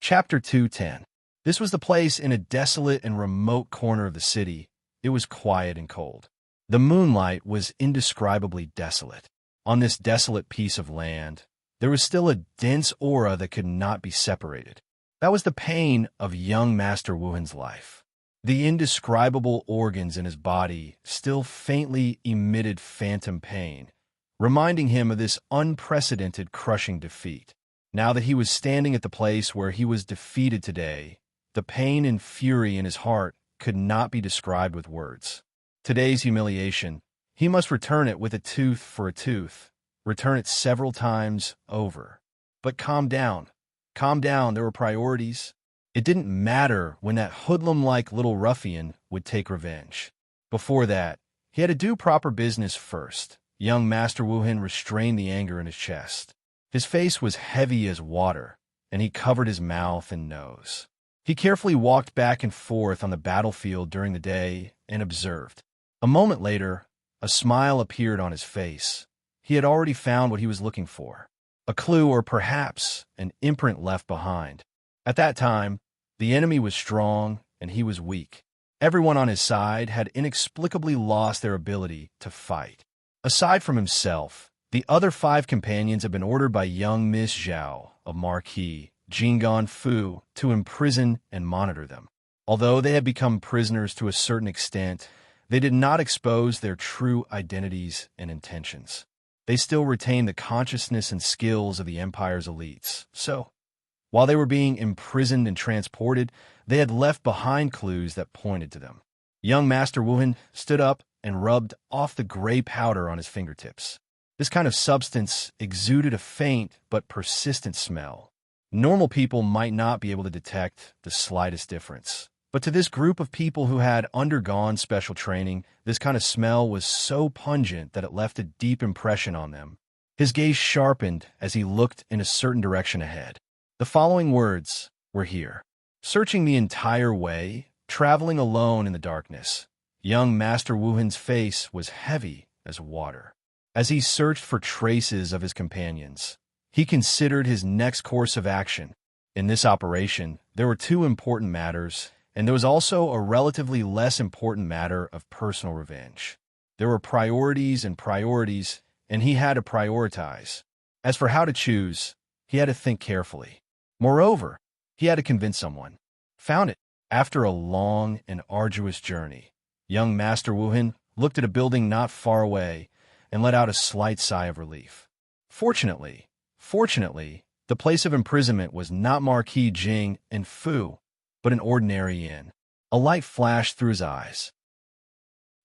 Chapter 210. This was the place in a desolate and remote corner of the city. It was quiet and cold. The moonlight was indescribably desolate. On this desolate piece of land, there was still a dense aura that could not be separated. That was the pain of young Master Wuhan's life. The indescribable organs in his body still faintly emitted phantom pain, reminding him of this unprecedented crushing defeat. Now that he was standing at the place where he was defeated today, the pain and fury in his heart could not be described with words. Today's humiliation, he must return it with a tooth for a tooth, return it several times over. But calm down, there were priorities. It didn't matter when that hoodlum-like little ruffian would take revenge. Before that, he had to do proper business first. Young Master Wuhan restrained the anger in his chest. His face was heavy as water, and he covered his mouth and nose. He carefully walked back and forth on the battlefield during the day and observed. A moment later, a smile appeared on his face. He had already found what he was looking for, a clue or perhaps an imprint left behind. At that time, the enemy was strong and he was weak. Everyone on his side had inexplicably lost their ability to fight. Aside from himself, the other 5 companions had been ordered by young Miss Zhao of Marquis Jinggan Fu to imprison and monitor them. Although they had become prisoners to a certain extent, they did not expose their true identities and intentions. They still retained the consciousness and skills of the Empire's elites. So, while they were being imprisoned and transported, they had left behind clues that pointed to them. Young Master Wuhan stood up and rubbed off the gray powder on his fingertips. This kind of substance exuded a faint but persistent smell. Normal people might not be able to detect the slightest difference. But to this group of people who had undergone special training, this kind of smell was so pungent that it left a deep impression on them. His gaze sharpened as he looked in a certain direction ahead. The following words were here. Searching the entire way, traveling alone in the darkness, young Master Wuhan's face was heavy as water. As he searched for traces of his companions, he considered his next course of action. In this operation, there were 2 important matters, and there was also a relatively less important matter of personal revenge. There were priorities, and he had to prioritize. As for how to choose, he had to think carefully. Moreover, he had to convince someone. Found it. After a long and arduous journey, young Master Wuhan looked at a building not far away and let out a slight sigh of relief. Fortunately, the place of imprisonment was not Marquis Jing and Fu, but an ordinary inn. A light flashed through his eyes.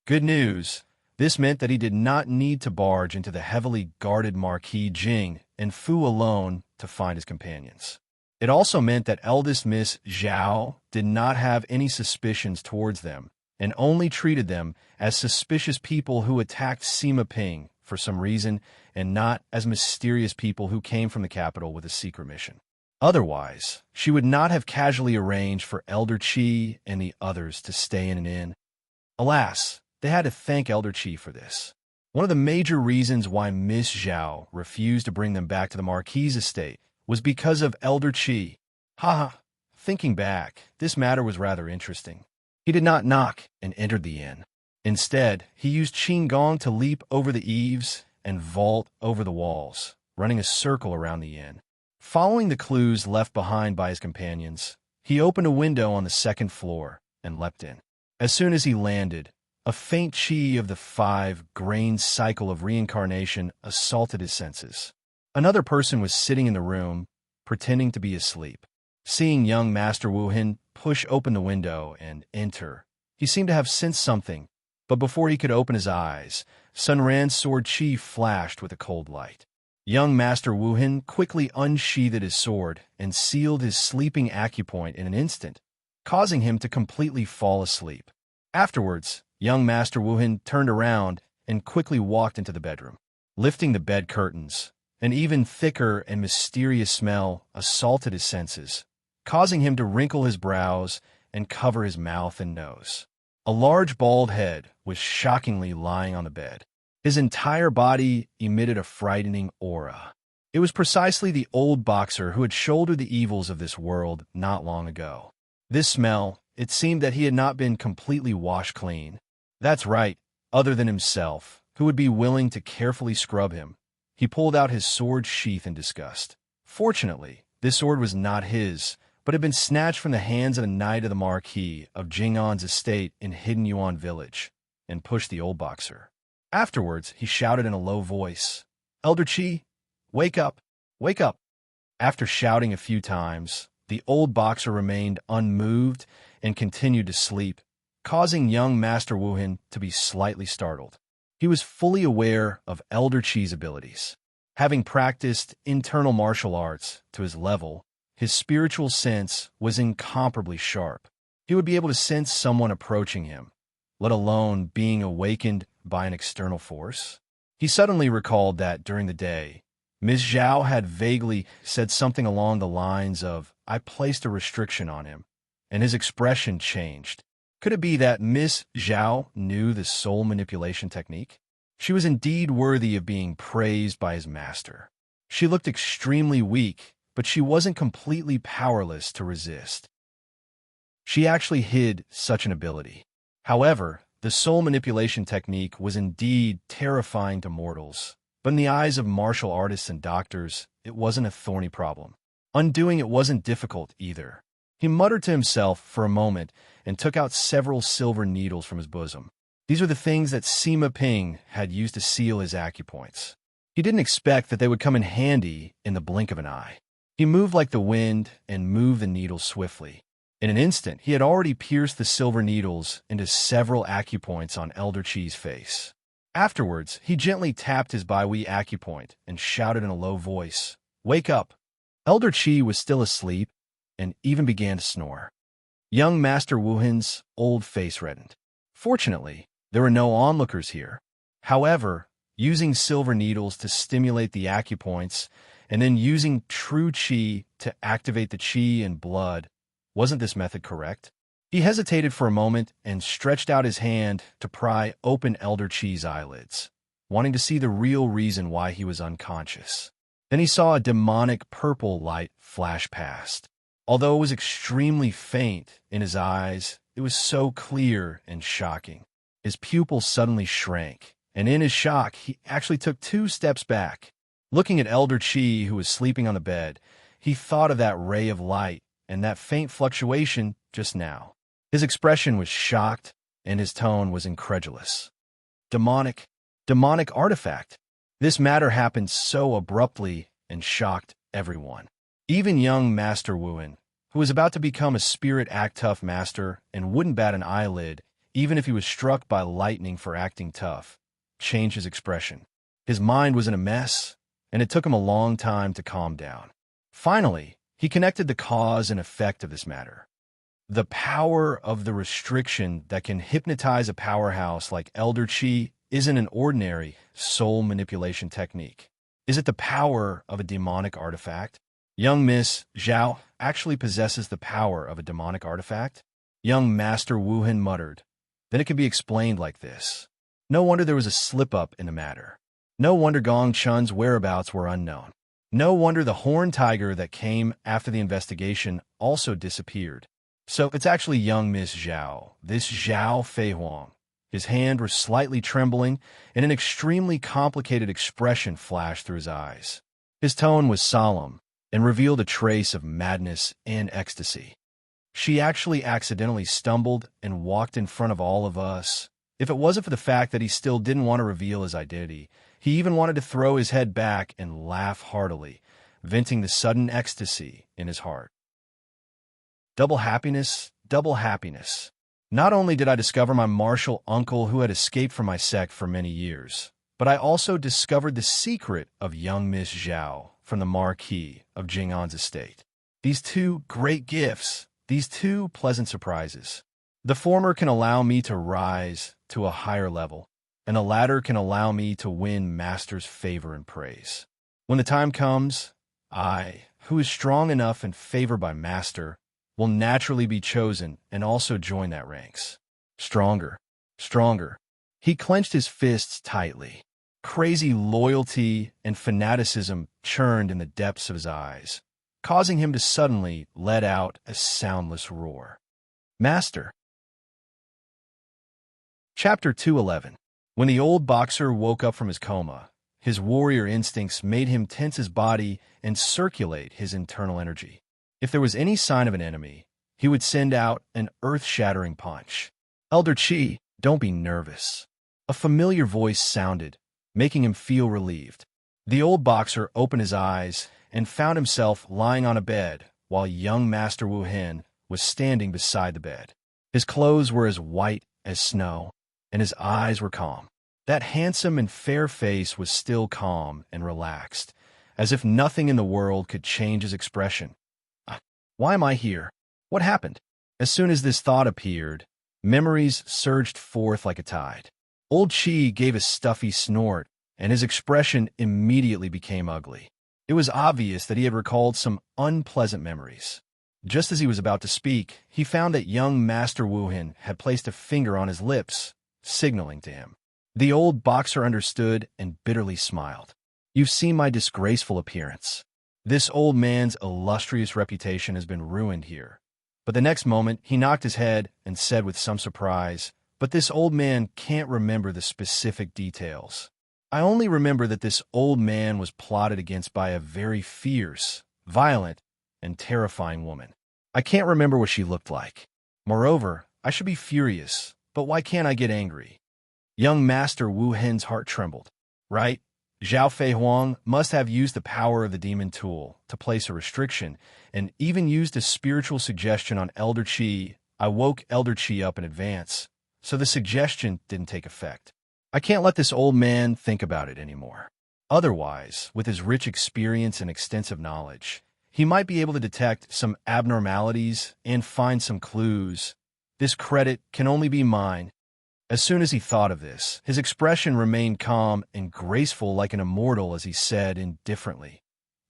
Good news. This meant that he did not need to barge into the heavily guarded Marquis Jing and Fu alone to find his companions. It also meant that eldest Miss Zhao did not have any suspicions towards them and only treated them as suspicious people who attacked Sima Ping for some reason and not as mysterious people who came from the capital with a secret mission. Otherwise, she would not have casually arranged for Elder Qi and the others to stay in an inn. Alas, they had to thank Elder Qi for this. One of the major reasons why Miss Zhao refused to bring them back to the Marquis' estate was because of Elder Qi. Thinking back, this matter was rather interesting. He did not knock and entered the inn. Instead, he used Qin Gong to leap over the eaves and vault over the walls, running a circle around the inn. Following the clues left behind by his companions, he opened a window on the 2nd floor and leapt in. As soon as he landed, a faint qi of the 5-grain cycle of reincarnation assaulted his senses. Another person was sitting in the room, pretending to be asleep. Seeing young Master Wuhan push open the window and enter, he seemed to have sensed something, but before he could open his eyes, Sun Ran's sword qi flashed with a cold light. Young Master Wuhan quickly unsheathed his sword and sealed his sleeping acupoint in an instant, causing him to completely fall asleep. Afterwards, young Master Wuhan turned around and quickly walked into the bedroom. Lifting the bed curtains, an even thicker and mysterious smell assaulted his senses, causing him to wrinkle his brows and cover his mouth and nose. A large bald head was shockingly lying on the bed. His entire body emitted a frightening aura. It was precisely the old boxer who had shouldered the evils of this world not long ago. This smell, it seemed that he had not been completely washed clean. That's right, other than himself, who would be willing to carefully scrub him. He pulled out his sword sheath in disgust. Fortunately, this sword was not his, but had been snatched from the hands of a knight of the Marquis of Jing'an's estate in Hidden Yuan Village, and pushed the old boxer. Afterwards, he shouted in a low voice, "Elder Qi, wake up! Wake up!" After shouting a few times, the old boxer remained unmoved and continued to sleep, causing young Master Wuhan to be slightly startled. He was fully aware of Elder Qi's abilities. Having practiced internal martial arts to his level, his spiritual sense was incomparably sharp. He would be able to sense someone approaching him, let alone being awakened by an external force. He suddenly recalled that during the day, Ms. Zhao had vaguely said something along the lines of, "I placed a restriction on him," and his expression changed. Could it be that Miss Zhao knew the soul manipulation technique? She was indeed worthy of being praised by his master. She looked extremely weak, but she wasn't completely powerless to resist. She actually hid such an ability. However, the soul manipulation technique was indeed terrifying to mortals, but in the eyes of martial artists and doctors, it wasn't a thorny problem. Undoing it wasn't difficult either. He muttered to himself for a moment and took out several silver needles from his bosom. These were the things that Sima Ping had used to seal his acupoints. He didn't expect that they would come in handy in the blink of an eye. He moved like the wind and moved the needles swiftly. In an instant, he had already pierced the silver needles into several acupoints on Elder Qi's face. Afterwards, he gently tapped his Baihui acupoint and shouted in a low voice, "Wake up!" Elder Qi was still asleep and even began to snore. Young Master Wuhan's old face reddened. Fortunately, there were no onlookers here. However, using silver needles to stimulate the acupoints and then using true qi to activate the qi in blood, wasn't this method correct? He hesitated for a moment and stretched out his hand to pry open Elder Qi's eyelids, wanting to see the real reason why he was unconscious. Then he saw a demonic purple light flash past. Although it was extremely faint in his eyes, it was so clear and shocking. His pupils suddenly shrank, and in his shock, he actually took 2 steps back. Looking at Elder Qi, who was sleeping on the bed, he thought of that ray of light and that faint fluctuation just now. His expression was shocked, and his tone was incredulous. Demonic artifact. This matter happened so abruptly and shocked everyone. Even young Master Wuhan, who was about to become a spirit act tough master and wouldn't bat an eyelid even if he was struck by lightning for acting tough, changed his expression. His mind was in a mess, and it took him a long time to calm down. Finally, he connected the cause and effect of this matter. The power of the restriction that can hypnotize a powerhouse like Elder Qi isn't an ordinary soul manipulation technique. Is it the power of a demonic artifact? Young Miss Zhao actually possesses the power of a demonic artifact? Young Master Wuhan muttered. Then it can be explained like this. No wonder there was a slip-up in the matter. No wonder Gong Chun's whereabouts were unknown. No wonder the horned tiger that came after the investigation also disappeared. So it's actually young Miss Zhao, this Zhao Feihuang. His hand was slightly trembling, and an extremely complicated expression flashed through his eyes. His tone was solemn and revealed a trace of madness and ecstasy. She actually accidentally stumbled and walked in front of all of us. If it wasn't for the fact that he still didn't want to reveal his identity, he even wanted to throw his head back and laugh heartily, venting the sudden ecstasy in his heart. Double happiness, double happiness. Not only did I discover my martial uncle who had escaped from my sect for many years, but I also discovered the secret of young Miss Zhao from the Marquis of Jing'an's estate. These 2 great gifts, these 2 pleasant surprises. The former can allow me to rise to a higher level, and the latter can allow me to win Master's favor and praise. When the time comes, I, who is strong enough and favored by Master, will naturally be chosen and also join that ranks. Stronger, stronger. He clenched his fists tightly. Crazy loyalty and fanaticism churned in the depths of his eyes, causing him to suddenly let out a soundless roar. Master. Chapter 211. When the old boxer woke up from his coma, his warrior instincts made him tense his body and circulate his internal energy. If there was any sign of an enemy, he would send out an earth-shattering punch. Elder Chi, don't be nervous. A familiar voice sounded, making him feel relieved. The old boxer opened his eyes and found himself lying on a bed while young Master Wu Hen was standing beside the bed. His clothes were as white as snow, and his eyes were calm. That handsome and fair face was still calm and relaxed, as if nothing in the world could change his expression. Why am I here? What happened? As soon as this thought appeared, memories surged forth like a tide. Old Chi gave a stuffy snort, and his expression immediately became ugly. It was obvious that he had recalled some unpleasant memories. Just as he was about to speak, he found that young Master Wu Hen had placed a finger on his lips, signaling to him. The old boxer understood and bitterly smiled. You've seen my disgraceful appearance. This old man's illustrious reputation has been ruined here. But the next moment, he knocked his head and said with some surprise, but this old man can't remember the specific details. I only remember that this old man was plotted against by a very fierce, violent, and terrifying woman. I can't remember what she looked like. Moreover, I should be furious, but why can't I get angry? Young Master Wu Hen's heart trembled. Right? Zhao Fei Huang must have used the power of the demon tool to place a restriction, and even used a spiritual suggestion on Elder Chi. I woke Elder Chi up in advance, so the suggestion didn't take effect. I can't let this old man think about it anymore. Otherwise, with his rich experience and extensive knowledge, he might be able to detect some abnormalities and find some clues. This credit can only be mine. As soon as he thought of this, his expression remained calm and graceful like an immortal as he said indifferently,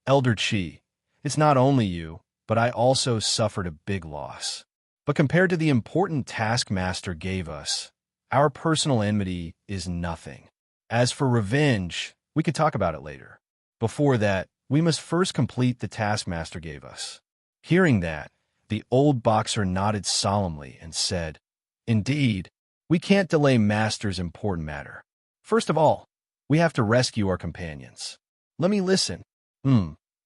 Elder Chi, it's not only you, but I also suffered a big loss. But compared to the important task Master gave us, our personal enmity is nothing. As for revenge, we could talk about it later. Before that, we must first complete the task Master gave us. Hearing that, the old boxer nodded solemnly and said, Indeed, we can't delay Master's important matter. First of all, we have to rescue our companions. Let me listen.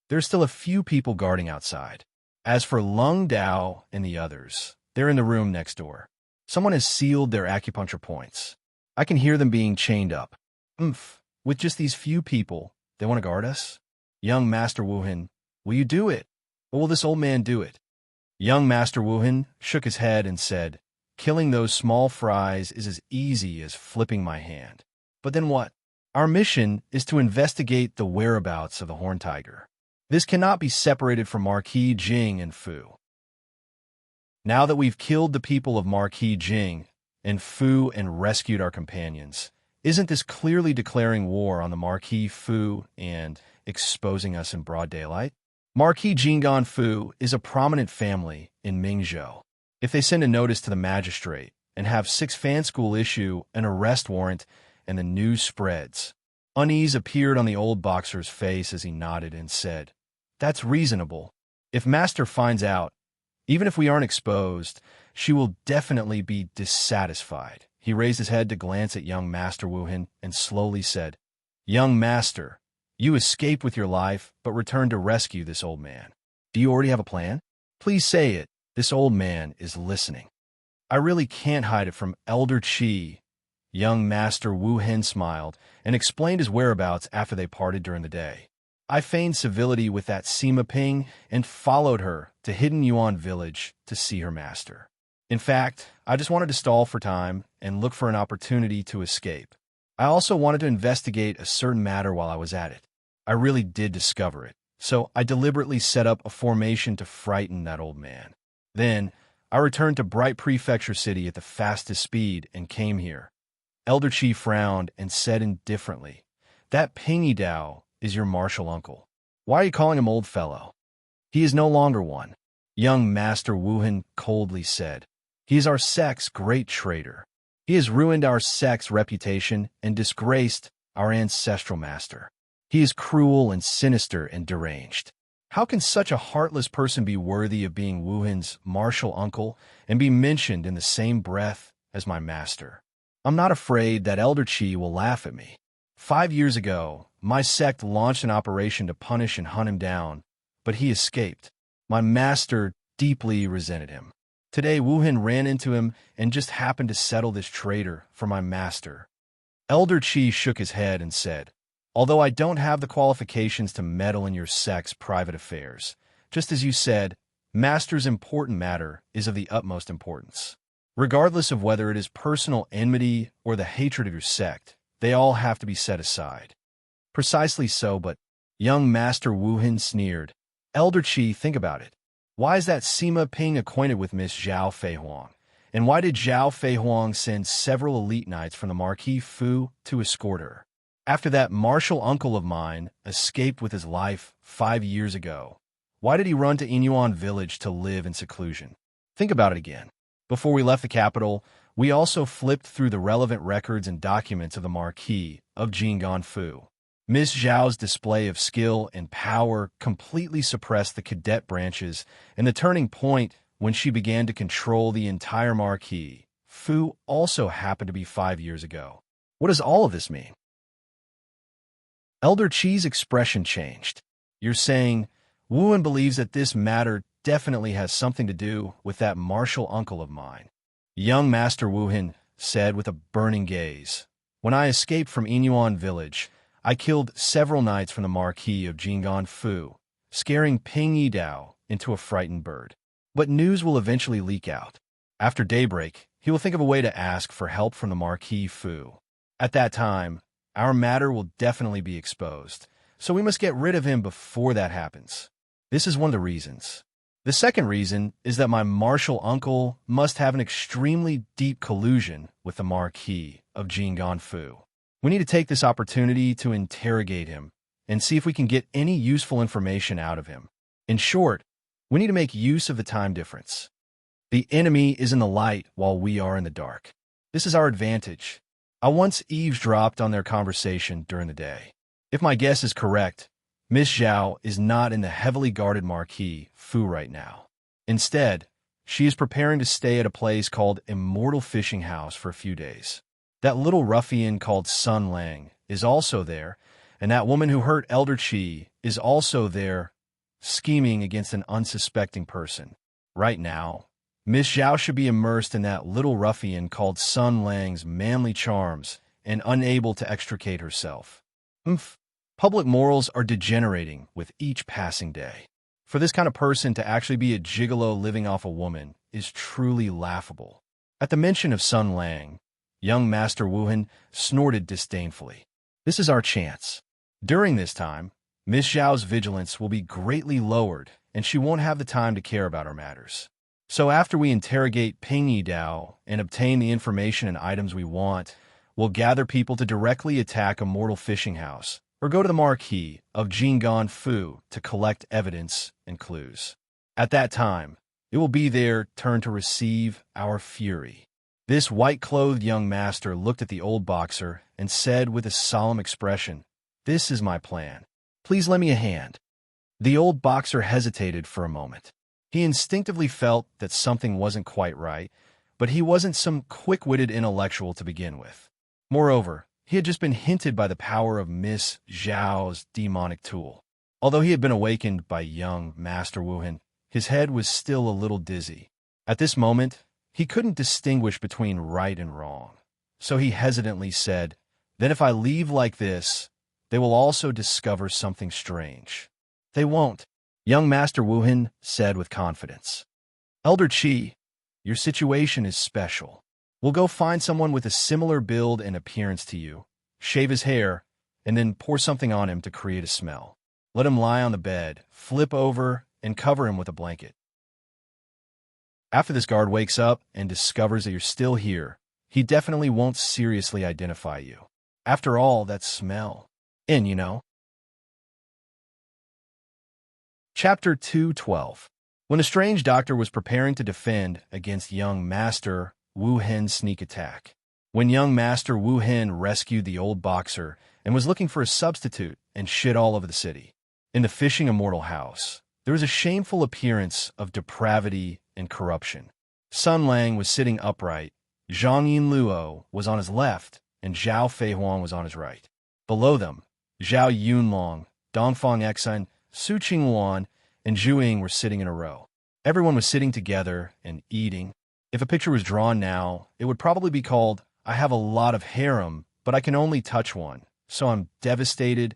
There's still a few people guarding outside. As for Lung Dao and the others, they're in the room next door. Someone has sealed their acupuncture points. I can hear them being chained up. With just these few people, they want to guard us? Young Master Wu Hen, will you do it? Or will this old man do it? Young Master Wu Hen shook his head and said, Killing those small fries is as easy as flipping my hand. But then what? Our mission is to investigate the whereabouts of the Horned Tiger. This cannot be separated from Marquis Jing and Fu. Now that we've killed the people of Marquis Jing and Fu and rescued our companions, isn't this clearly declaring war on the Marquis Fu and exposing us in broad daylight? Marquis Jinggan Fu is a prominent family in Mingzhou. If they send a notice to the magistrate and have 6 fan school issue an arrest warrant and the news spreads, unease appeared on the old boxer's face as he nodded and said, That's reasonable. If Master finds out, even if we aren't exposed, she will definitely be dissatisfied. He raised his head to glance at young Master Wu Hen and slowly said, Young Master, you escaped with your life, but returned to rescue this old man. Do you already have a plan? Please say it. This old man is listening. I really can't hide it from Elder Chi. Young Master Wu Hen smiled and explained his whereabouts after they parted during the day. I feigned civility with that Sima Ping and followed her to Hidden Yuan Village to see her master. In fact, I just wanted to stall for time and look for an opportunity to escape. I also wanted to investigate a certain matter while I was at it. I really did discover it, so I deliberately set up a formation to frighten that old man. Then, I returned to Bright Prefecture City at the fastest speed and came here. Elder Chi frowned and said indifferently, That Pingy Dao is your martial uncle. Why are you calling him old fellow? He is no longer one. Young Master Wu Hen coldly said, He is our sect's great traitor. He has ruined our sect's reputation and disgraced our ancestral master. He is cruel and sinister and deranged. How can such a heartless person be worthy of being Wu Hin's martial uncle and be mentioned in the same breath as my master? I'm not afraid that Elder Qi will laugh at me. 5 years ago, my sect launched an operation to punish and hunt him down, but he escaped. My master deeply resented him. Today, Wu Hin ran into him and just happened to settle this traitor for my master. Elder Qi shook his head and said, "Although I don't have the qualifications to meddle in your sect's private affairs, just as you said, master's important matter is of the utmost importance. Regardless of whether it is personal enmity or the hatred of your sect, they all have to be set aside." Precisely so, but young Master Wu Hin sneered. "Elder Qi, think about it. Why is that Sima Ping acquainted with Miss Zhao Feihuang? And why did Zhao Feihuang send several elite knights from the Marquis Fu to escort her? After that martial uncle of mine escaped with his life 5 years ago, why did he run to Inyuan village to live in seclusion? Think about it again. Before we left the capital, we also flipped through the relevant records and documents of the Marquis of Jinggan Fu. Miss Zhao's display of skill and power completely suppressed the cadet branches, and the turning point when she began to control the entire Marquis Fu also happened to be 5 years ago. What does all of this mean?" Elder Qi's expression changed. "You're saying Wu Hin believes that this matter definitely has something to do with that martial uncle of mine?" Young Master Wu Hin said with a burning gaze. "When I escaped from Inyuan village, I killed several knights from the Marquis of Jinggan Fu, scaring Ping Yi Dao into a frightened bird. But news will eventually leak out. After daybreak, he will think of a way to ask for help from the Marquis Fu. At that time, our matter will definitely be exposed, so we must get rid of him before that happens. This is one of the reasons. The second reason is that my martial uncle must have an extremely deep collusion with the Marquis of Jinggan Fu. We need to take this opportunity to interrogate him and see if we can get any useful information out of him. In short, we need to make use of the time difference. The enemy is in the light while we are in the dark. This is our advantage. I once eavesdropped on their conversation during the day. If my guess is correct, Miss Zhao is not in the heavily guarded Marquis Fu right now. Instead, she is preparing to stay at a place called Immortal Fishing House for a few days. That little ruffian called Sun Lang is also there, and that woman who hurt Elder Qi is also there, scheming against an unsuspecting person. Right now, Miss Zhao should be immersed in that little ruffian called Sun Lang's manly charms and unable to extricate herself. Public morals are degenerating with each passing day. For this kind of person to actually be a gigolo living off a woman is truly laughable. At the mention of Sun Lang, young Master Wu Hin snorted disdainfully. This is our chance. During this time, Miss Zhao's vigilance will be greatly lowered, and she won't have the time to care about our matters. So after we interrogate Ping Yi Dao and obtain the information and items we want, we'll gather people to directly attack Immortal Fishing House, or go to the Marquis of Jinggan Fu to collect evidence and clues. At that time, it will be their turn to receive our fury. This white-clothed young master looked at the old boxer and said with a solemn expression, "This is my plan. Please lend me a hand." The old boxer hesitated for a moment. He instinctively felt that something wasn't quite right, but he wasn't some quick-witted intellectual to begin with. Moreover, he had just been hinted by the power of Miss Zhao's demonic tool. Although he had been awakened by young Master Wu Hin, his head was still a little dizzy. At this moment, he couldn't distinguish between right and wrong, so he hesitantly said, "Then if I leave like this, they will also discover something strange." "They won't," young Master Wu Hin said with confidence. "Elder Qi, your situation is special. We'll go find someone with a similar build and appearance to you, shave his hair, and then pour something on him to create a smell. Let him lie on the bed, flip over, and cover him with a blanket. After this guard wakes up and discovers that you're still here, he definitely won't seriously identify you. After all, that smell. You know. Chapter 212. When a strange doctor was preparing to defend against young Master Wu Hin's sneak attack. When young Master Wu Hin rescued the old boxer and was looking for a substitute and shit all over the city. In the fishing immortal house, there was a shameful appearance of depravity and corruption. Sun Lang was sitting upright, Zhang Yinluo was on his left, and Zhao Feihuang was on his right. Below them, Zhao Yunlong, Dongfang Exun, Su Qingwan, and Zhu Ying were sitting in a row. Everyone was sitting together and eating. If a picture was drawn now, it would probably be called, "I have a lot of harem, but I can only touch one, so I'm devastated,"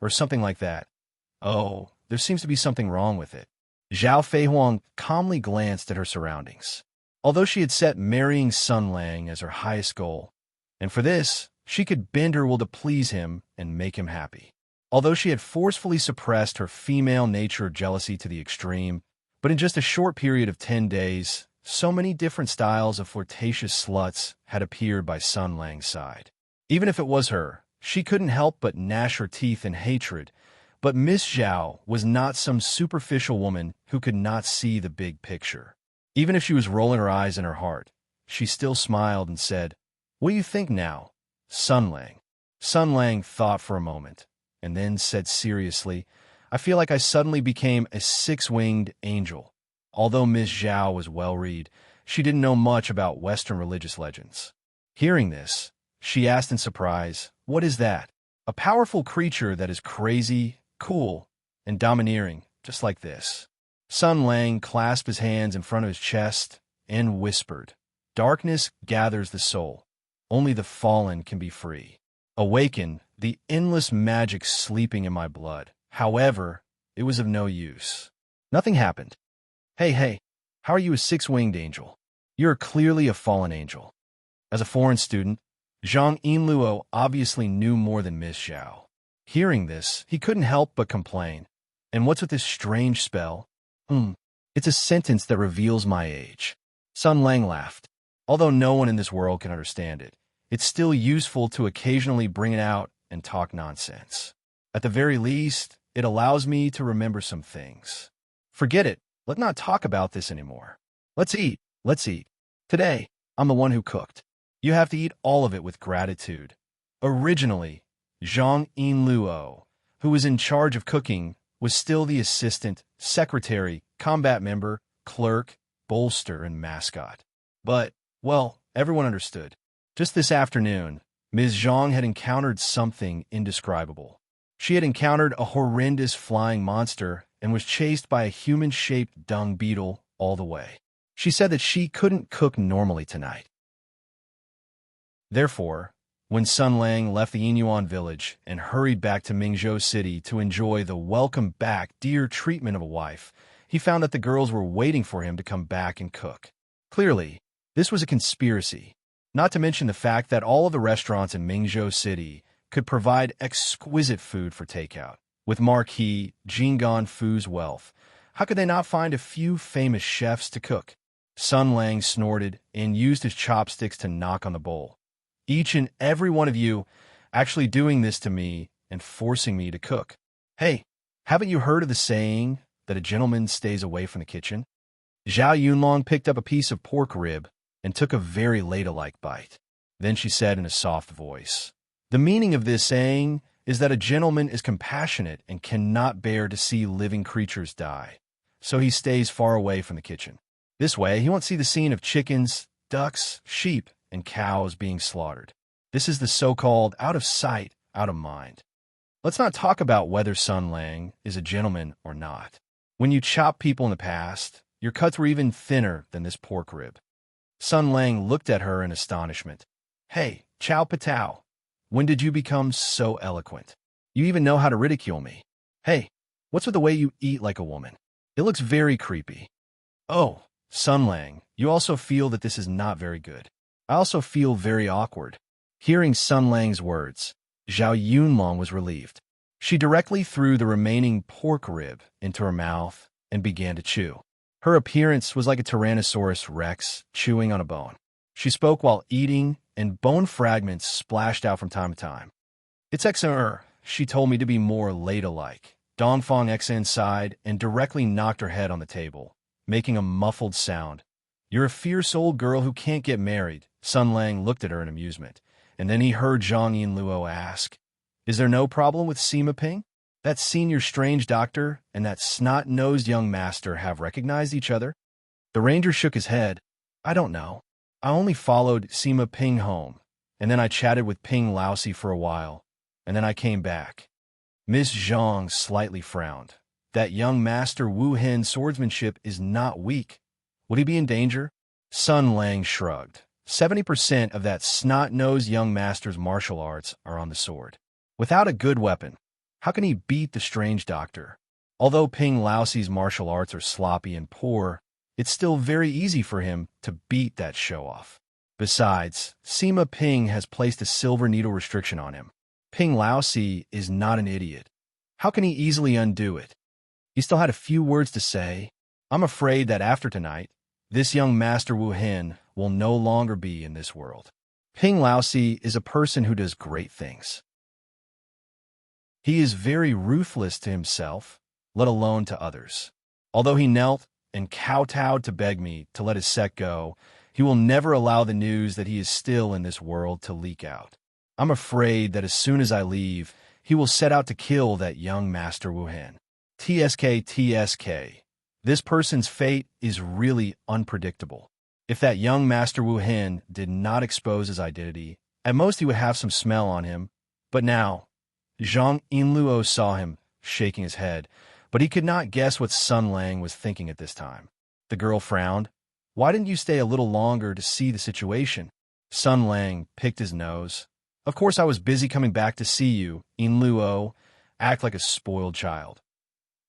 or something like that. Oh, there seems to be something wrong with it. Zhao Feihuang calmly glanced at her surroundings. Although she had set marrying Sun Lang as her highest goal, and for this, she could bend her will to please him and make him happy. Although she had forcefully suppressed her female nature of jealousy to the extreme, but in just a short period of 10 days, so many different styles of flirtatious sluts had appeared by Sun Lang's side. Even if it was her, she couldn't help but gnash her teeth in hatred, but Miss Zhao was not some superficial woman who could not see the big picture. Even if she was rolling her eyes in her heart, she still smiled and said, "What do you think now, Sun Lang?" Sun Lang thought for a moment, and then said seriously, "I feel like I suddenly became a six-winged angel." Although Miss Zhao was well-read, she didn't know much about Western religious legends. Hearing this, she asked in surprise, "What is that?" "A powerful creature that is crazy, cool, and domineering, just like this." Sun Lang clasped his hands in front of his chest and whispered, "Darkness gathers the soul. Only the fallen can be free. Awaken the endless magic sleeping in my blood." However, it was of no use. Nothing happened. Hey, how are you a six-winged angel? You're clearly a fallen angel." As a foreign student, Zhang Yinluo obviously knew more than Miss Zhao. Hearing this, he couldn't help but complain. "And what's with this strange spell?" It's a sentence that reveals my age." Sun Lang laughed. "Although no one in this world can understand it, it's still useful to occasionally bring it out and talk nonsense. At the very least, it allows me to remember some things." "Forget it. Let's not talk about this anymore. Let's eat. Today, I'm the one who cooked. You have to eat all of it with gratitude." Originally, Zhang Yinluo, who was in charge of cooking, was still the assistant, secretary, combat member, clerk, bolster, and mascot. But, well, everyone understood. Just this afternoon, Ms. Zhang had encountered something indescribable. She had encountered a horrendous flying monster and was chased by a human-shaped dung beetle all the way. She said that she couldn't cook normally tonight. Therefore, when Sun Lang left the Yinyuan village and hurried back to Mingzhou City to enjoy the welcome-back dear treatment of a wife, he found that the girls were waiting for him to come back and cook. Clearly, this was a conspiracy, not to mention the fact that all of the restaurants in Mingzhou City could provide exquisite food for takeout. With marquis Jinggan Fu's wealth, how could they not find a few famous chefs to cook? Sun Lang snorted and used his chopsticks to knock on the bowl. "Each and every one of you actually doing this to me and forcing me to cook. Hey, haven't you heard of the saying that a gentleman stays away from the kitchen?" Zhao Yunlong picked up a piece of pork rib and took a very ladle-like bite. Then she said in a soft voice, "The meaning of this saying is that a gentleman is compassionate and cannot bear to see living creatures die, so he stays far away from the kitchen. This way, he won't see the scene of chickens, ducks, sheep, and cows being slaughtered. This is the so-called out of sight, out of mind." Let's not talk about whether Sun Lang is a gentleman or not. When you chopped people in the past, your cuts were even thinner than this pork rib. Sun Lang looked at her in astonishment. "Hey, Chow Patao, when did you become so eloquent? You even know how to ridicule me. Hey, what's with the way you eat like a woman? It looks very creepy." "Oh, Sun Lang, you also feel that this is not very good. I also feel very awkward." Hearing Sun Lang's words, Zhao Yunlong was relieved. She directly threw the remaining pork rib into her mouth and began to chew. Her appearance was like a Tyrannosaurus Rex chewing on a bone. She spoke while eating, and bone fragments splashed out from time to time. "It's XR. She told me to be more ladle-like." Dongfang Xn sighed and directly knocked her head on the table, making a muffled sound. "You're a fierce old girl who can't get married." Sun Lang looked at her in amusement, and then he heard Zhang Yinluo ask, Is there no problem with Sima Ping? That senior strange doctor and that snot-nosed young master have recognized each other? The ranger shook his head. I don't know. I only followed Sima Ping home, and then I chatted with Ping Lousy for a while, and then I came back. Miss Zhang slightly frowned. That young master Wu Hen's swordsmanship is not weak. Would he be in danger? Sun Lang shrugged. 70% of that snot-nosed young master's martial arts are on the sword. Without a good weapon, how can he beat the strange doctor? Although Ping Lousy's martial arts are sloppy and poor, it's still very easy for him to beat that show-off. Besides, Sima Ping has placed a silver needle restriction on him. Ping Lousy is not an idiot. How can he easily undo it? He still had a few words to say. I'm afraid that after tonight, this young Master Wu Hen will no longer be in this world. Ping Lousy is a person who does great things. He is very ruthless to himself, let alone to others. Although he knelt and kowtowed to beg me to let his sect go, he will never allow the news that he is still in this world to leak out. I'm afraid that as soon as I leave, he will set out to kill that young Master Wu Hen. TSK. This person's fate is really unpredictable. If that young Master Wu Hen did not expose his identity, at most he would have some smell on him. But now, Zhang Yinluo saw him, shaking his head, but he could not guess what Sun Lang was thinking at this time. The girl frowned. Why didn't you stay a little longer to see the situation? Sun Lang picked his nose. Of course I was busy coming back to see you, Yinluo. Act like a spoiled child.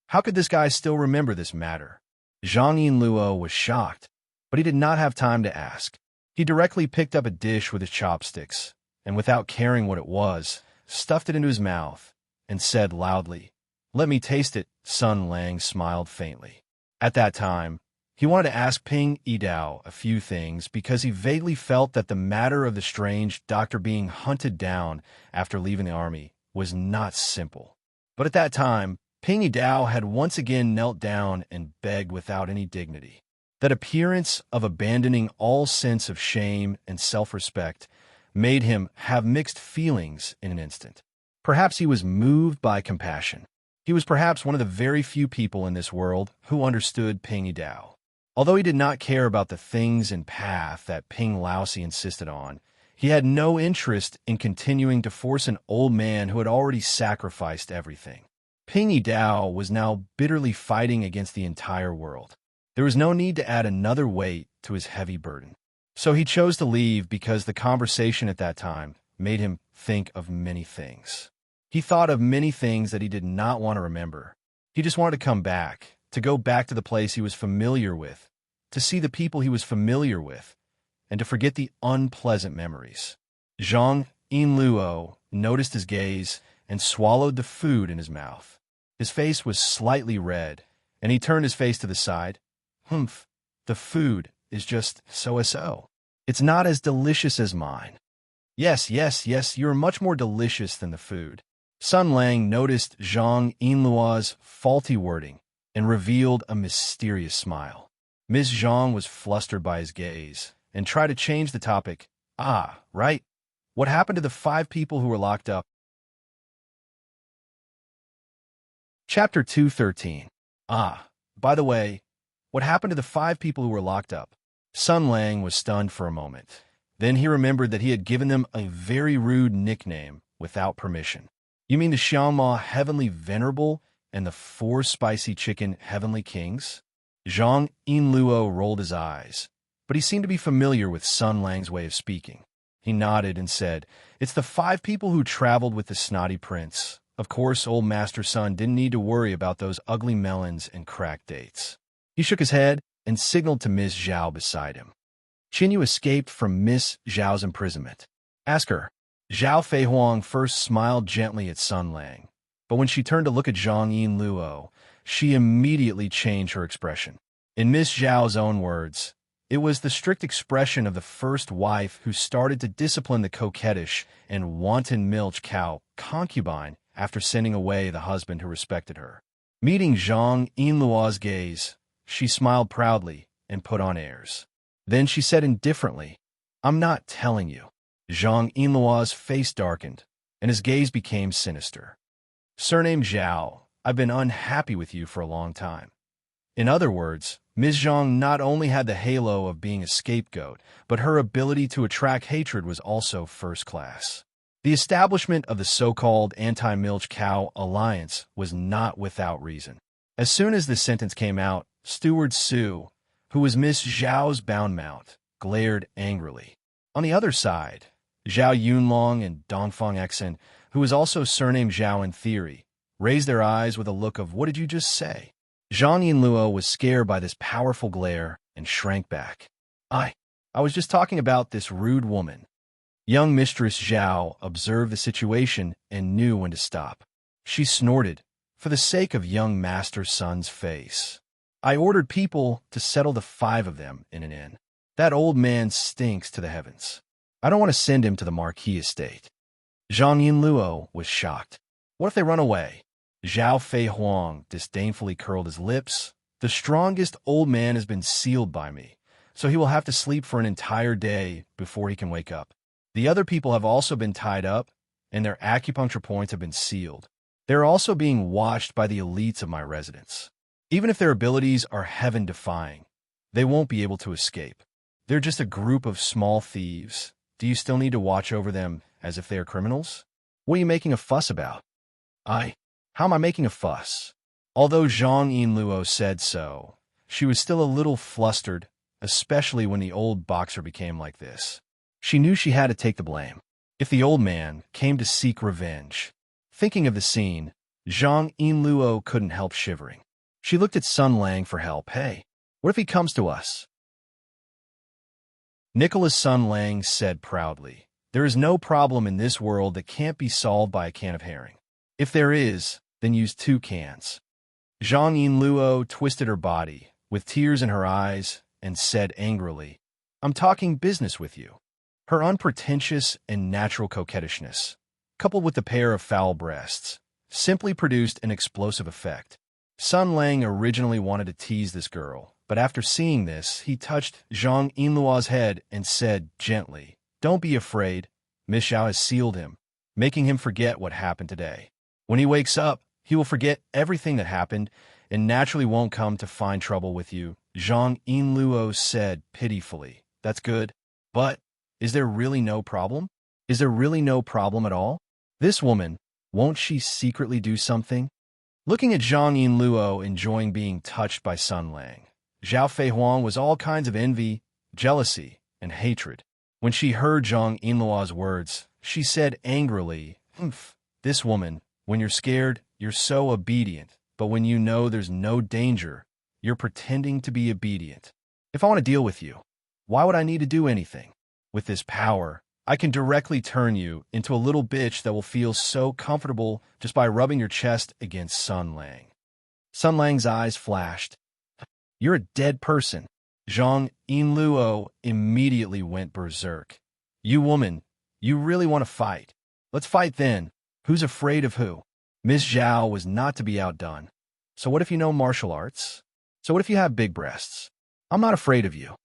How could this guy still remember this matter? Zhang Yinluo was shocked, but he did not have time to ask. He directly picked up a dish with his chopsticks, and without caring what it was, stuffed it into his mouth, and said loudly, Let me taste it. Sun Lang smiled faintly. At that time, he wanted to ask Ping Yidao a few things because he vaguely felt that the matter of the strange doctor being hunted down after leaving the army was not simple. But at that time, Ping Yidao had once again knelt down and begged without any dignity. That appearance of abandoning all sense of shame and self-respect made him have mixed feelings in an instant. Perhaps he was moved by compassion. He was perhaps one of the very few people in this world who understood Ping Yidao. Although he did not care about the things and path that Ping Lousy insisted on, he had no interest in continuing to force an old man who had already sacrificed everything. Ping Yidao was now bitterly fighting against the entire world. There was no need to add another weight to his heavy burden. So he chose to leave because the conversation at that time made him think of many things. He thought of many things that he did not want to remember. He just wanted to come back, to go back to the place he was familiar with, to see the people he was familiar with, and to forget the unpleasant memories. Zhang Yinluo noticed his gaze and swallowed the food in his mouth. His face was slightly red, and he turned his face to the side. Humph, the food is just so-so. It's not as delicious as mine. Yes, you're much more delicious than the food. Sun Lang noticed Zhang Yinluo's faulty wording and revealed a mysterious smile. Miss Zhang was flustered by his gaze and tried to change the topic. Ah, right. What happened to the 5 people who were locked up? Chapter 213. Ah, by the way, what happened to the 5 people who were locked up? Sun Lang was stunned for a moment. Then he remembered that he had given them a very rude nickname without permission. You mean the Xiangma Heavenly Venerable and the 4 Spicy Chicken Heavenly Kings? Zhang Yinluo rolled his eyes, but he seemed to be familiar with Sun Lang's way of speaking. He nodded and said, It's the 5 people who traveled with the snotty prince. Of course, old Master Sun didn't need to worry about those ugly melons and cracked dates. He shook his head and signaled to Miss Zhao beside him. Qinyu escaped from Miss Zhao's imprisonment. Ask her. Zhao Feihuang first smiled gently at Sun Lang, but when she turned to look at Zhang Yinluo, she immediately changed her expression. In Miss Zhao's own words, it was the strict expression of the first wife who started to discipline the coquettish and wanton milch cow concubine after sending away the husband who respected her. Meeting Zhang Yinluo's gaze, she smiled proudly and put on airs. Then she said indifferently, I'm not telling you. Zhang Yinluo's face darkened. and his gaze became sinister. "Surname Zhao, I've been unhappy with you for a long time." In other words, Ms. Zhang not only had the halo of being a scapegoat, but her ability to attract hatred was also first class. The establishment of the so-called anti-milch cow alliance was not without reason. As soon as the sentence came out, Steward Su, who was Miss Zhao's bound mount, glared angrily. On the other side, Zhao Yunlong and Dongfeng Exen, who was also surnamed Zhao in theory, raised their eyes with a look of "What did you just say?" Zhang Yinluo was scared by this powerful glare and shrank back. I was just talking about this rude woman." Young Mistress Zhao observed the situation and knew when to stop. She snorted, for the sake of young Master Sun's face. "I ordered people to settle the 5 of them in an inn. That old man stinks to the heavens. I don't want to send him to the Marquis estate." Zhang Yinluo was shocked. "What if they run away?" Zhao Fei Huang disdainfully curled his lips. "The strongest old man has been sealed by me, so he will have to sleep for an entire day before he can wake up. The other people have also been tied up, and their acupuncture points have been sealed. They're also being watched by the elites of my residence. Even if their abilities are heaven-defying, they won't be able to escape. They're just a group of small thieves. Do you still need to watch over them as if they are criminals? What are you making a fuss about?" How am I making a fuss?" Although Zhang Yinluo said so, she was still a little flustered, especially when the old boxer became like this. She knew she had to take the blame. If the old man came to seek revenge. Thinking of the scene, Zhang Yinluo couldn't help shivering. She looked at Sun Lang for help. "Hey, what if he comes to us?" Nicholas Sun Lang said proudly, "There is no problem in this world that can't be solved by a can of herring. If there is, then use 2 cans. Zhang Yinluo twisted her body, with tears in her eyes, and said angrily, "I'm talking business with you." Her unpretentious and natural coquettishness, coupled with the pair of foul breasts, simply produced an explosive effect. Sun Lang originally wanted to tease this girl, but after seeing this, he touched Zhang Yinluo's head and said gently, "Don't be afraid. Miss Zhao has sealed him, making him forget what happened today. When he wakes up, he will forget everything that happened and naturally won't come to find trouble with you." Zhang Yinluo said pitifully, "That's good. But is there really no problem? Is there really no problem at all? This woman, won't she secretly do something?" Looking at Zhang Yinluo enjoying being touched by Sun Lang, Zhao Fei Huang was all kinds of envy, jealousy, and hatred. When she heard Zhang Yinluo's words, she said angrily, "Humph, this woman, when you're scared, you're so obedient, but when you know there's no danger, you're pretending to be obedient. If I want to deal with you, why would I need to do anything? With this power, I can directly turn you into a little bitch that will feel so comfortable just by rubbing your chest against Sun Lang." Sun Lang's eyes flashed. "You're a dead person." Zhang Yinluo immediately went berserk. "You woman, you really want to fight? Let's fight then. Who's afraid of who?" Miss Zhao was not to be outdone. "So what if you know martial arts? So what if you have big breasts? I'm not afraid of you.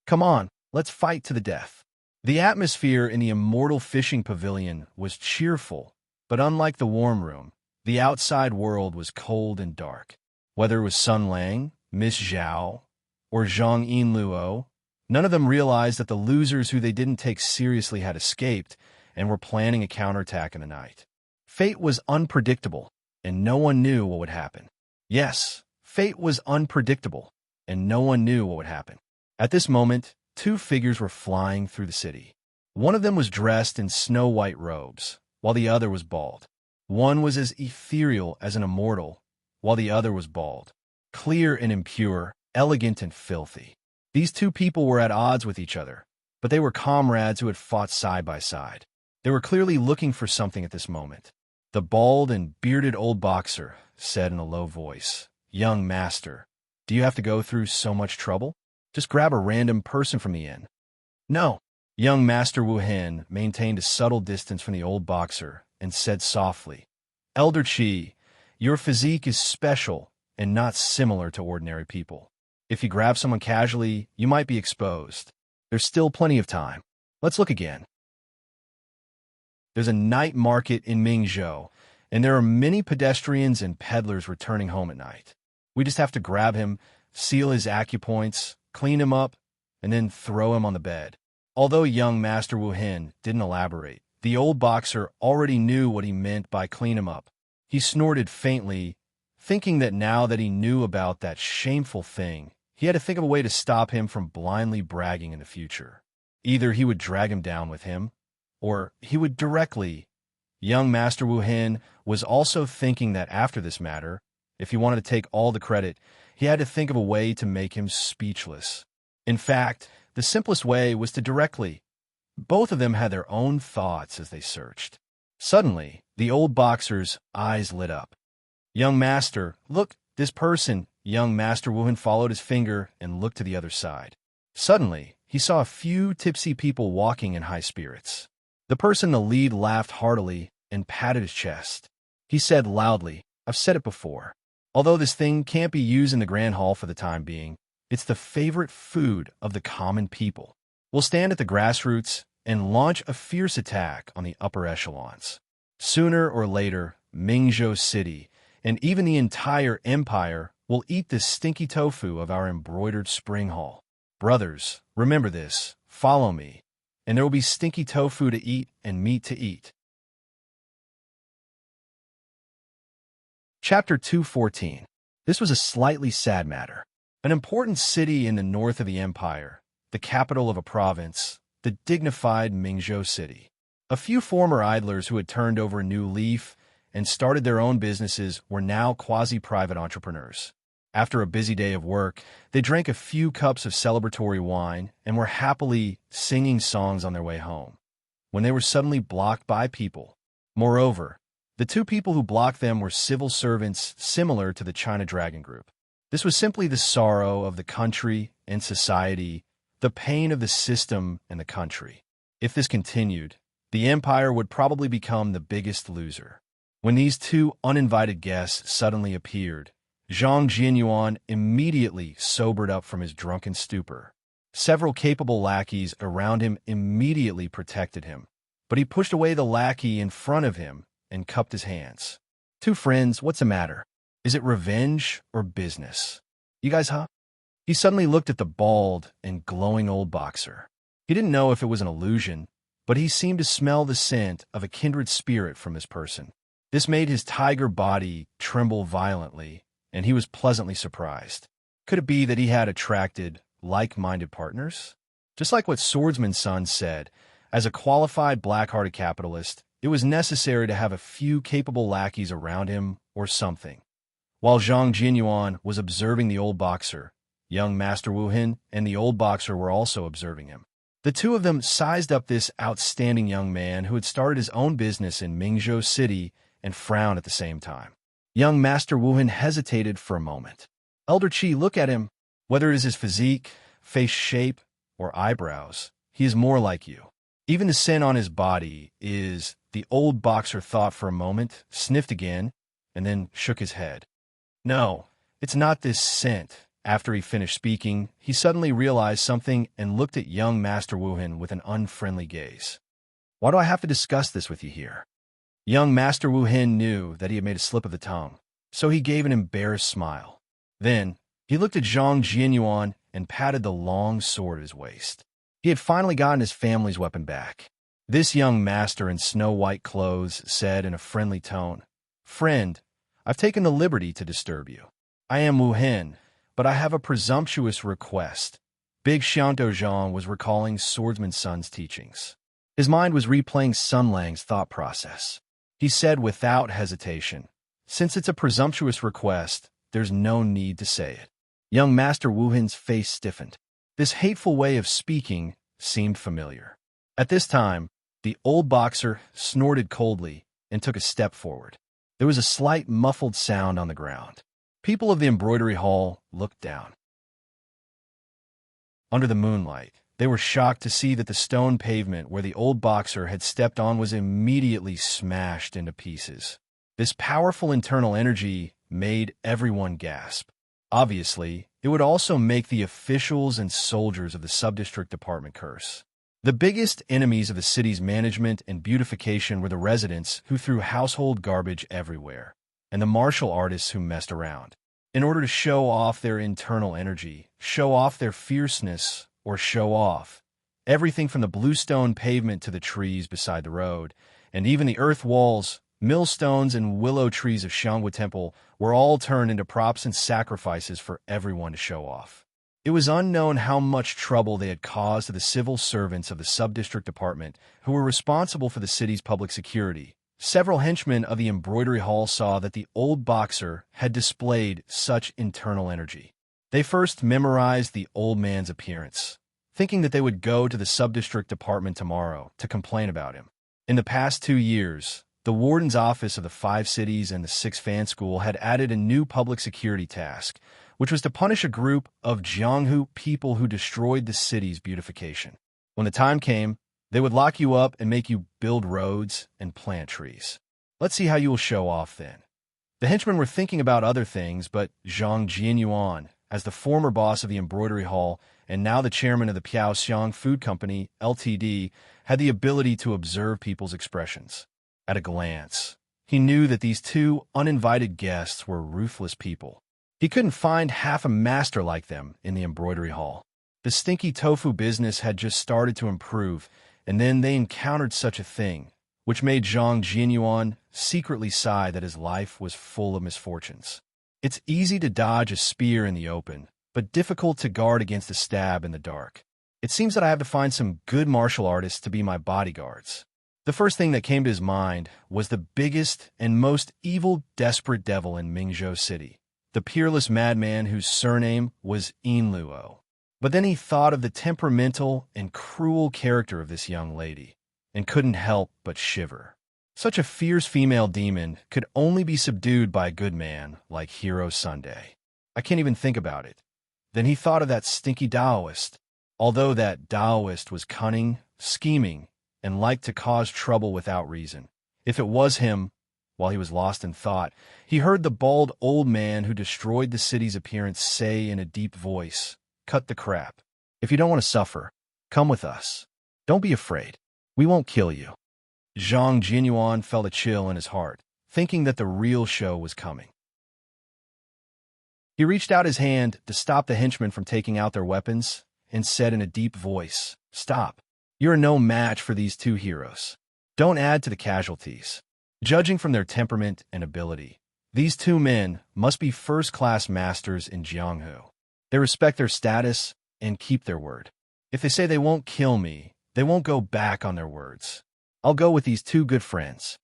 Come on, let's fight to the death." The atmosphere in the immortal fishing pavilion was cheerful, but unlike the warm room, the outside world was cold and dark. Whether it was Sun Lang, Miss Zhao, or Zhang Yinluo, none of them realized that the losers who they didn't take seriously had escaped and were planning a counterattack in the night. Fate was unpredictable, and no one knew what would happen. Yes, fate was unpredictable, and no one knew what would happen. At this moment, 2 figures were flying through the city. One of them was dressed in snow-white robes, while the other was bald. One was as ethereal as an immortal, while the other was bald, clear and impure, elegant and filthy. These 2 people were at odds with each other, but they were comrades who had fought side by side. They were clearly looking for something at this moment. The bald and bearded old boxer said in a low voice, "Young master, do you have to go through so much trouble? Just grab a random person from the inn." "No." Young Master Wu Hen maintained a subtle distance from the old boxer and said softly, "Elder Qi, your physique is special and not similar to ordinary people. If you grab someone casually, you might be exposed. There's still plenty of time. Let's look again." There's a night market in Mingzhou, and there are many pedestrians and peddlers returning home at night. We just have to grab him, seal his acupoints, clean him up, and then throw him on the bed." Although young Master Wu Hin didn't elaborate, the old boxer already knew what he meant by clean him up. He snorted faintly, thinking that now that he knew about that shameful thing, he had to think of a way to stop him from blindly bragging in the future. Either he would drag him down with him, or he would directly. Young Master Wu Hin was also thinking that after this matter, if he wanted to take all the credit, he had to think of a way to make him speechless. In fact, the simplest way was to directly. Both of them had their own thoughts as they searched. Suddenly, the old boxer's eyes lit up. "Young master, look, this person." Young Master Wu Hin followed his finger and looked to the other side. Suddenly, he saw a few tipsy people walking in high spirits. The person in the lead laughed heartily and patted his chest. He said loudly, "I've said it before. Although this thing can't be used in the Grand Hall for the time being, it's the favorite food of the common people. We'll stand at the grassroots and launch a fierce attack on the upper echelons. Sooner or later, Mingzhou City, and even the entire empire, will eat this stinky tofu of our embroidered spring hall. Brothers, remember this, follow me, and there will be stinky tofu to eat and meat to eat." Chapter 214. This was a slightly sad matter. An important city in the north of the empire, the capital of a province, the dignified Mingzhou City. A few former idlers who had turned over a new leaf and started their own businesses were now quasi-private entrepreneurs. After a busy day of work, they drank a few cups of celebratory wine and were happily singing songs on their way home, when they were suddenly blocked by people. Moreover, the two people who blocked them were civil servants similar to the China Dragon Group. This was simply the sorrow of the country and society, the pain of the system and the country. If this continued, the empire would probably become the biggest loser. When these two uninvited guests suddenly appeared, Zhang Jianyuan immediately sobered up from his drunken stupor. Several capable lackeys around him immediately protected him, but he pushed away the lackey in front of him and cupped his hands. "Two friends, what's the matter? Is it revenge or business? You guys, huh?" He suddenly looked at the bald and glowing old boxer. He didn't know if it was an illusion, but he seemed to smell the scent of a kindred spirit from this person. This made his tiger body tremble violently, and he was pleasantly surprised. Could it be that he had attracted like-minded partners? Just like what Swordsman's son said, as a qualified black-hearted capitalist, it was necessary to have a few capable lackeys around him or something. While Zhang Jianyuan was observing the old boxer, young Master Wu Hin and the old boxer were also observing him. The two of them sized up this outstanding young man who had started his own business in Mingzhou City and frowned at the same time. Young Master Wu Hin hesitated for a moment. "Elder Qi, look at him. Whether it is his physique, face shape, or eyebrows, he is more like you. Even the scent on his body is..." The old boxer thought for a moment, sniffed again, and then shook his head. "No, it's not this scent." After he finished speaking, he suddenly realized something and looked at young Master Wu Hin with an unfriendly gaze. "Why do I have to discuss this with you here?" Young Master Wu Hin knew that he had made a slip of the tongue, so he gave an embarrassed smile. Then, he looked at Zhang Jianyuan and patted the long sword at his waist. He had finally gotten his family's weapon back. This young master in snow-white clothes said in a friendly tone, "Friend, I've taken the liberty to disturb you. I am Wu Hin, but I have a presumptuous request." Big Xiantou Zhang was recalling Swordsman's son's teachings. His mind was replaying Sun Lang's thought process. He said without hesitation, "Since it's a presumptuous request, there's no need to say it." Young Master Wu Hin's face stiffened. This hateful way of speaking seemed familiar. At this time, the old boxer snorted coldly and took a step forward. There was a slight muffled sound on the ground. People of the embroidery hall looked down. Under the moonlight, they were shocked to see that the stone pavement where the old boxer had stepped on was immediately smashed into pieces. This powerful internal energy made everyone gasp. Obviously, it would also make the officials and soldiers of the sub-district department curse. The biggest enemies of the city's management and beautification were the residents who threw household garbage everywhere, and the martial artists who messed around. In order to show off their internal energy, show off their fierceness, or show off everything from the bluestone pavement to the trees beside the road, and even the earth walls, millstones, and willow trees of Xiangwu Temple were all turned into props and sacrifices for everyone to show off. It was unknown how much trouble they had caused to the civil servants of the sub-district department who were responsible for the city's public security. Several henchmen of the embroidery hall saw that the old boxer had displayed such internal energy. They first memorized the old man's appearance, thinking that they would go to the sub-district department tomorrow to complain about him. In the past 2 years, the warden's office of the 5 cities and the 6 fan school had added a new public security task, which was to punish a group of Jianghu people who destroyed the city's beautification. When the time came, they would lock you up and make you build roads and plant trees. Let's see how you will show off then. The henchmen were thinking about other things, but Zhang Jianyuan, as the former boss of the embroidery hall and now the chairman of the Piaoxiang Food Company, Ltd., had the ability to observe people's expressions. At a glance, he knew that these 2 uninvited guests were ruthless people. He couldn't find half a master like them in the embroidery hall. The stinky tofu business had just started to improve, and then they encountered such a thing, which made Zhang Jianyuan secretly sigh that his life was full of misfortunes. It's easy to dodge a spear in the open, but difficult to guard against a stab in the dark. It seems that I have to find some good martial artists to be my bodyguards. The first thing that came to his mind was the biggest and most evil, desperate devil in Mingzhou City, the peerless madman whose surname was Inluo. But then he thought of the temperamental and cruel character of this young lady, and couldn't help but shiver. Such a fierce female demon could only be subdued by a good man like Hero Sunday. I can't even think about it. Then he thought of that stinky Taoist. Although that Taoist was cunning, scheming, and liked to cause trouble without reason. If it was him, while he was lost in thought, he heard the bald old man who destroyed the city's appearance say in a deep voice, "Cut the crap. If you don't want to suffer, come with us. Don't be afraid. We won't kill you." Zhang Jianyuan felt a chill in his heart, thinking that the real show was coming. He reached out his hand to stop the henchmen from taking out their weapons and said in a deep voice, "Stop. You are no match for these 2 heroes. Don't add to the casualties." Judging from their temperament and ability, these 2 men must be first-class masters in Jianghu. They respect their status and keep their word. If they say they won't kill me, they won't go back on their words. I'll go with these 2 good friends.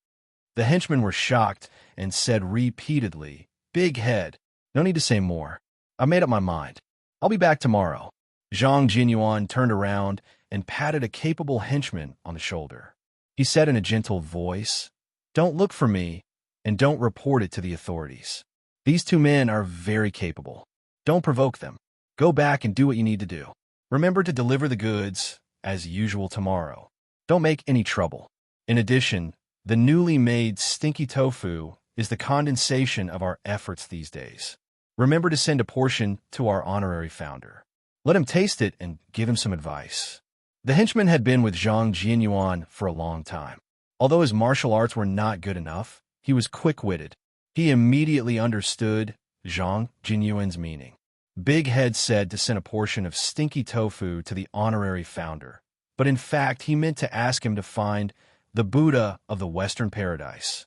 The henchmen were shocked and said repeatedly, "Big head. No need to say more. I made up my mind. I'll be back tomorrow." Zhang Jianyuan turned around and patted a capable henchman on the shoulder. He said in a gentle voice, "Don't look for me, and don't report it to the authorities. These 2 men are very capable. Don't provoke them. Go back and do what you need to do. Remember to deliver the goods, as usual tomorrow. Don't make any trouble. In addition, the newly made stinky tofu is the condensation of our efforts these days. Remember to send a portion to our honorary founder. Let him taste it and give him some advice." The henchman had been with Zhang Jianyuan for a long time. Although his martial arts were not good enough, he was quick-witted. He immediately understood Zhang Jianyuan's meaning. Big Head said to send a portion of stinky tofu to the honorary founder, but in fact he meant to ask him to find the Buddha of the Western Paradise.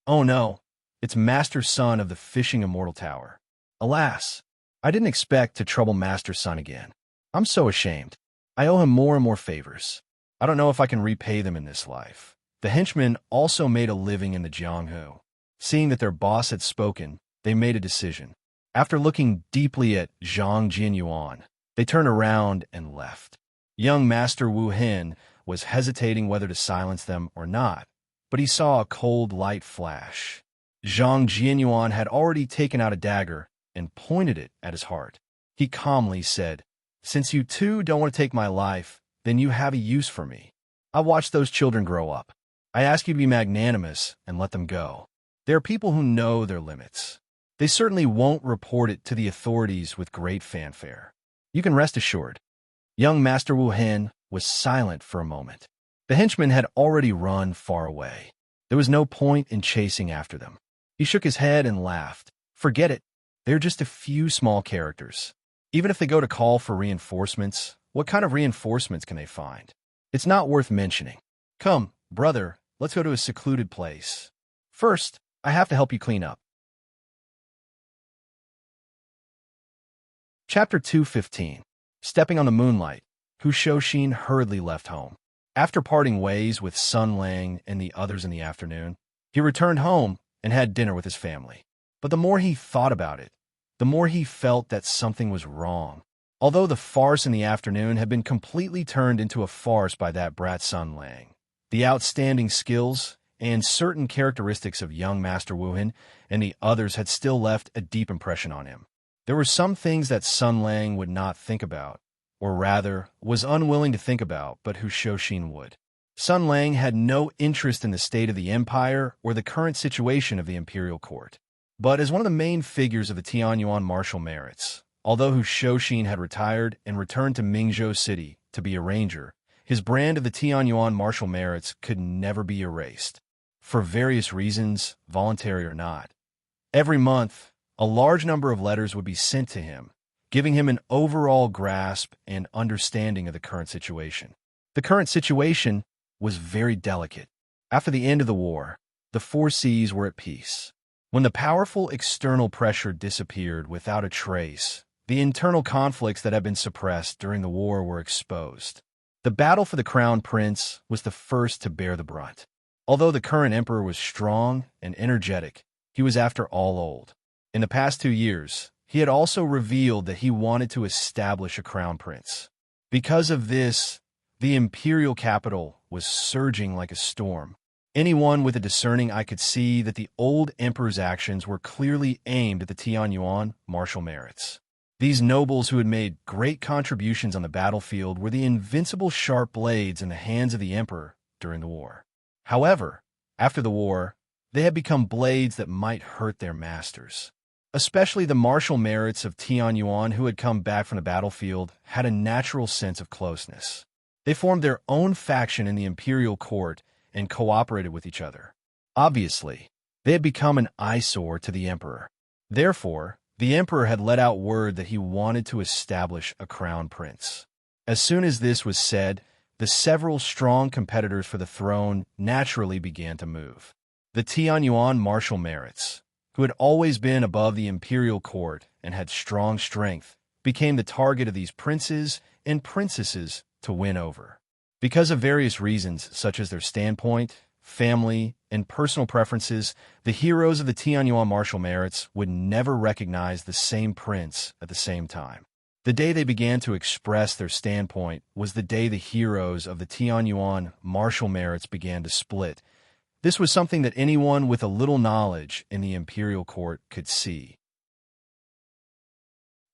Oh no, it's Master Sun of the Fishing Immortal Tower. Alas, I didn't expect to trouble Master Sun again. I'm so ashamed. I owe him more and more favors. I don't know if I can repay them in this life. The henchmen also made a living in the Jianghu. Seeing that their boss had spoken, they made a decision. After looking deeply at Zhang Jianyuan, they turned around and left. Young Master Wu Hen was hesitating whether to silence them or not, but he saw a cold light flash. Zhang Jianyuan had already taken out a dagger and pointed it at his heart. He calmly said, "Since you 2 don't want to take my life, then you have a use for me. I watched those children grow up. I ask you to be magnanimous and let them go. There are people who know their limits. They certainly won't report it to the authorities with great fanfare. You can rest assured." Young Master Wu Hen was silent for a moment. The henchman had already run far away. There was no point in chasing after them. He shook his head and laughed. Forget it. They're just a few small characters. Even if they go to call for reinforcements, what kind of reinforcements can they find? It's not worth mentioning. Come, brother, let's go to a secluded place. First, I have to help you clean up. Chapter 2:15. Stepping on the moonlight, Shoshin hurriedly left home. After parting ways with Sun Lang and the others in the afternoon, he returned home and had dinner with his family. But the more he thought about it, the more he felt that something was wrong. Although the farce in the afternoon had been completely turned into a farce by that brat Sun Lang, the outstanding skills and certain characteristics of young Master Wuhan and the others had still left a deep impression on him. There were some things that Sun Lang would not think about, or rather, was unwilling to think about, but who Shoshin would. Sun Lang had no interest in the state of the empire or the current situation of the imperial court. But as one of the main figures of the Tianyuan martial merits, although Shoshin had retired and returned to Mingzhou City to be a ranger, his brand of the Tianyuan martial merits could never be erased, for various reasons, voluntary or not. Every month, a large number of letters would be sent to him, giving him an overall grasp and understanding of the current situation. The current situation was very delicate. After the end of the war, the four seas were at peace. When the powerful external pressure disappeared without a trace, the internal conflicts that had been suppressed during the war were exposed. The battle for the crown prince was the first to bear the brunt. Although the current emperor was strong and energetic, he was after all old. In the past 2 years, he had also revealed that he wanted to establish a crown prince. Because of this, the imperial capital was surging like a storm. Anyone with a discerning eye could see that the old emperor's actions were clearly aimed at the Tianyuan martial merits. These nobles who had made great contributions on the battlefield were the invincible sharp blades in the hands of the emperor during the war. However, after the war, they had become blades that might hurt their masters. Especially the martial merits of Tianyuan who had come back from the battlefield had a natural sense of closeness. They formed their own faction in the imperial court and cooperated with each other. Obviously, they had become an eyesore to the emperor. Therefore, the emperor had let out word that he wanted to establish a crown prince. As soon as this was said, the several strong competitors for the throne naturally began to move. The Tianyuan martial merits, who had always been above the imperial court and had strong strength, became the target of these princes and princesses to win over. Because of various reasons, such as their standpoint, family, and personal preferences, the heroes of the Tianyuan martial merits would never recognize the same prince at the same time. The day they began to express their standpoint was the day the heroes of the Tianyuan martial merits began to split. This was something that anyone with a little knowledge in the imperial court could see.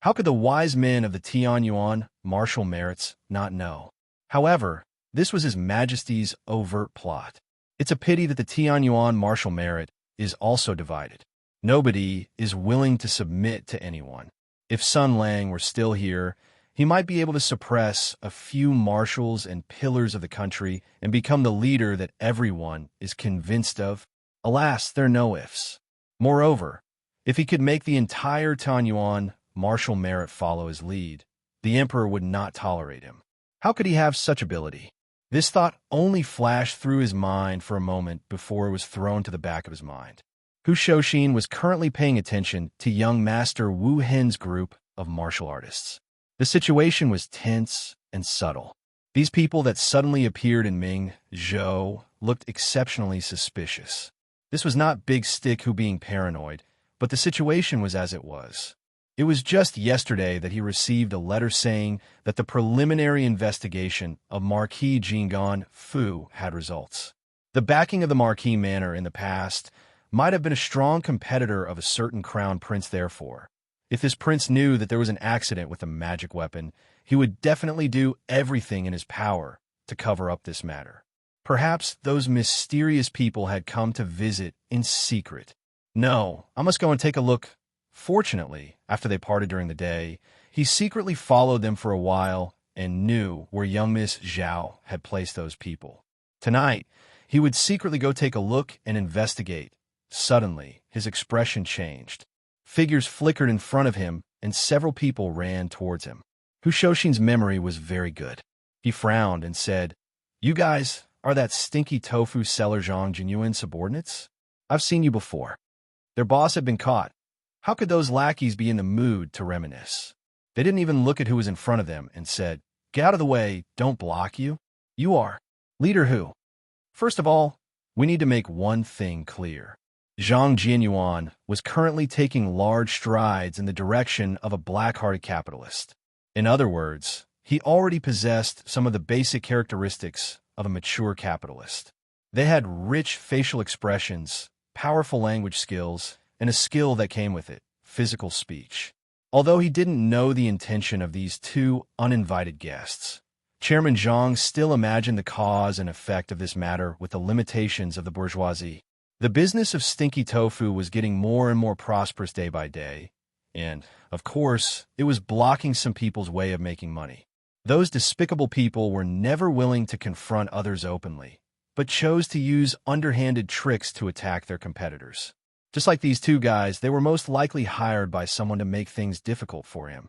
How could the wise men of the Tianyuan martial merits not know? However, this was His Majesty's overt plot. It's a pity that the Tianyuan martial merit is also divided. Nobody is willing to submit to anyone. If Sun Lang were still here, he might be able to suppress a few marshals and pillars of the country and become the leader that everyone is convinced of. Alas, there are no ifs. Moreover, if he could make the entire Tianyuan martial merit follow his lead, the emperor would not tolerate him. How could he have such ability? This thought only flashed through his mind for a moment before it was thrown to the back of his mind. Shoshin was currently paying attention to young Master Wu Hen's group of martial artists. The situation was tense and subtle. These people that suddenly appeared in Mingzhou looked exceptionally suspicious. This was not Big Stick who being paranoid, but the situation was as it was. It was just yesterday that he received a letter saying that the preliminary investigation of Marquis Jingan Fu had results. The backing of the Marquis Manor in the past might have been a strong competitor of a certain crown prince. Therefore, if this prince knew that there was an accident with a magic weapon, he would definitely do everything in his power to cover up this matter. Perhaps those mysterious people had come to visit in secret. No, I must go and take a look. Fortunately, after they parted during the day, he secretly followed them for a while and knew where young Miss Zhao had placed those people. Tonight, he would secretly go take a look and investigate. Suddenly, his expression changed. Figures flickered in front of him, and several people ran towards him. Hu Shoshin's memory was very good. He frowned and said, "You guys are that stinky tofu seller Zhang Jinyuan subordinates? I've seen you before." Their boss had been caught. How could those lackeys be in the mood to reminisce? They didn't even look at who was in front of them and said, "Get out of the way, don't block you." You are. Leader who? First of all, we need to make one thing clear. Zhang Jianyuan was currently taking large strides in the direction of a black-hearted capitalist. In other words, he already possessed some of the basic characteristics of a mature capitalist. They had rich facial expressions, powerful language skills, and a skill that came with it, physical speech. Although he didn't know the intention of these two uninvited guests, Chairman Zhang still imagined the cause and effect of this matter with the limitations of the bourgeoisie. The business of stinky tofu was getting more and more prosperous day by day, and, of course, it was blocking some people's way of making money. Those despicable people were never willing to confront others openly, but chose to use underhanded tricks to attack their competitors. Just like these two guys, they were most likely hired by someone to make things difficult for him.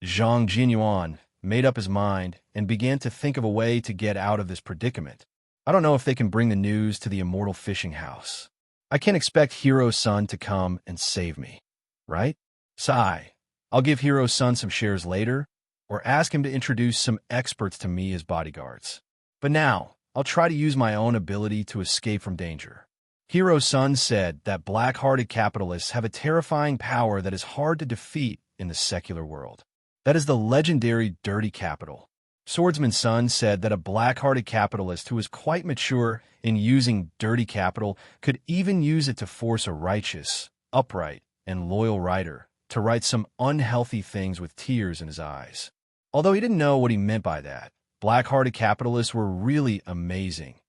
Zhang Jianyuan made up his mind and began to think of a way to get out of this predicament. I don't know if they can bring the news to the immortal fishing house. I can't expect Hiro-san to come and save me, right? Sigh. I'll give Hiro-san some shares later, or ask him to introduce some experts to me as bodyguards. But now, I'll try to use my own ability to escape from danger. Hiro-san said that black-hearted capitalists have a terrifying power that is hard to defeat in the secular world. That is the legendary dirty capital. Swordsman's son said that a black-hearted capitalist who is quite mature in using dirty capital could even use it to force a righteous, upright, and loyal writer to write some unhealthy things with tears in his eyes. Although he didn't know what he meant by that, black-hearted capitalists were really amazing.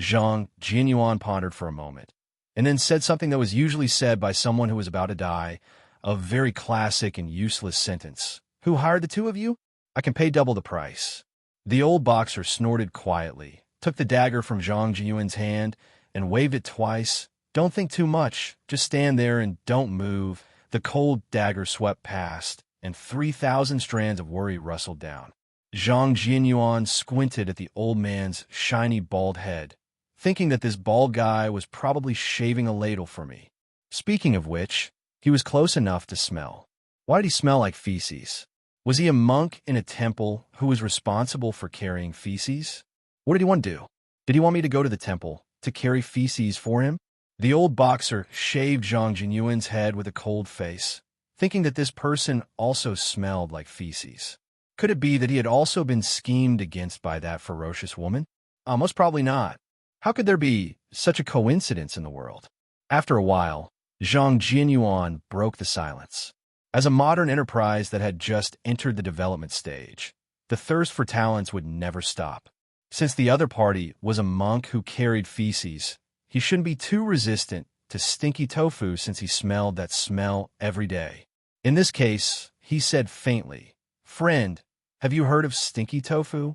Zhang Jianyuan pondered for a moment, and then said something that was usually said by someone who was about to die, a very classic and useless sentence. "Who hired the two of you? I can pay double the price." The old boxer snorted quietly, took the dagger from Zhang Jianyuan's hand, and waved it twice. "Don't think too much. Just stand there and don't move." The cold dagger swept past, and 3,000 strands of worry rustled down. Zhang Jianyuan squinted at the old man's shiny bald head, thinking that this bald guy was probably shaving a ladle for me. Speaking of which, he was close enough to smell. Why did he smell like feces? Was he a monk in a temple who was responsible for carrying feces? What did he want to do? Did he want me to go to the temple to carry feces for him? The old boxer shaved Zhang Jianyuan's head with a cold face, thinking that this person also smelled like feces. Could it be that he had also been schemed against by that ferocious woman? Most probably not. How could there be such a coincidence in the world? After a while, Zhang Jianyuan broke the silence. As a modern enterprise that had just entered the development stage, the thirst for talents would never stop. Since the other party was a monk who carried feces, he shouldn't be too resistant to stinky tofu since he smelled that smell every day. In this case, he said faintly, "Friend, have you heard of stinky tofu?"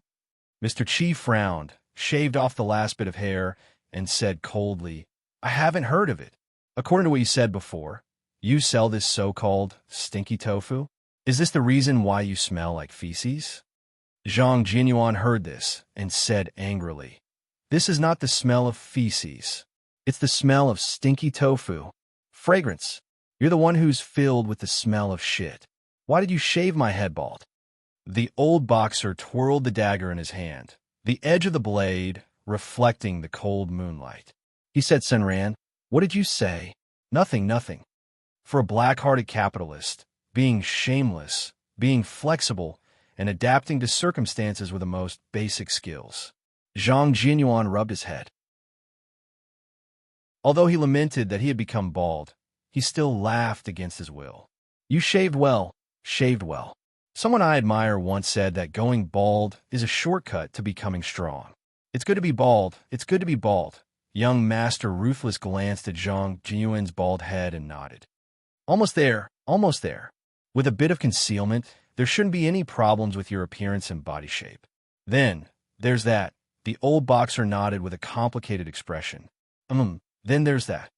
Mr. Chi frowned, shaved off the last bit of hair, and said coldly, "I haven't heard of it. According to what you said before, you sell this so-called stinky tofu? Is this the reason why you smell like feces?" Zhang Jianyuan heard this and said angrily, "This is not the smell of feces. It's the smell of stinky tofu. Fragrance. You're the one who's filled with the smell of shit. Why did you shave my head bald?" The old boxer twirled the dagger in his hand, the edge of the blade reflecting the cold moonlight. He said, "Senran, what did you say?" "Nothing, nothing." For a black-hearted capitalist, being shameless, being flexible, and adapting to circumstances were the most basic skills. Zhang Jianyuan rubbed his head. Although he lamented that he had become bald, he still laughed against his will. "You shaved well, shaved well." Someone I admire once said that going bald is a shortcut to becoming strong. "It's good to be bald, it's good to be bald." Young Master Ruthless glanced at Zhang Jianyuan's bald head and nodded. Almost there, almost there." With a bit of concealment There shouldn't be any problems with your appearance and body shape. Then, there's that. The old boxer nodded with a complicated expression. Then there's that.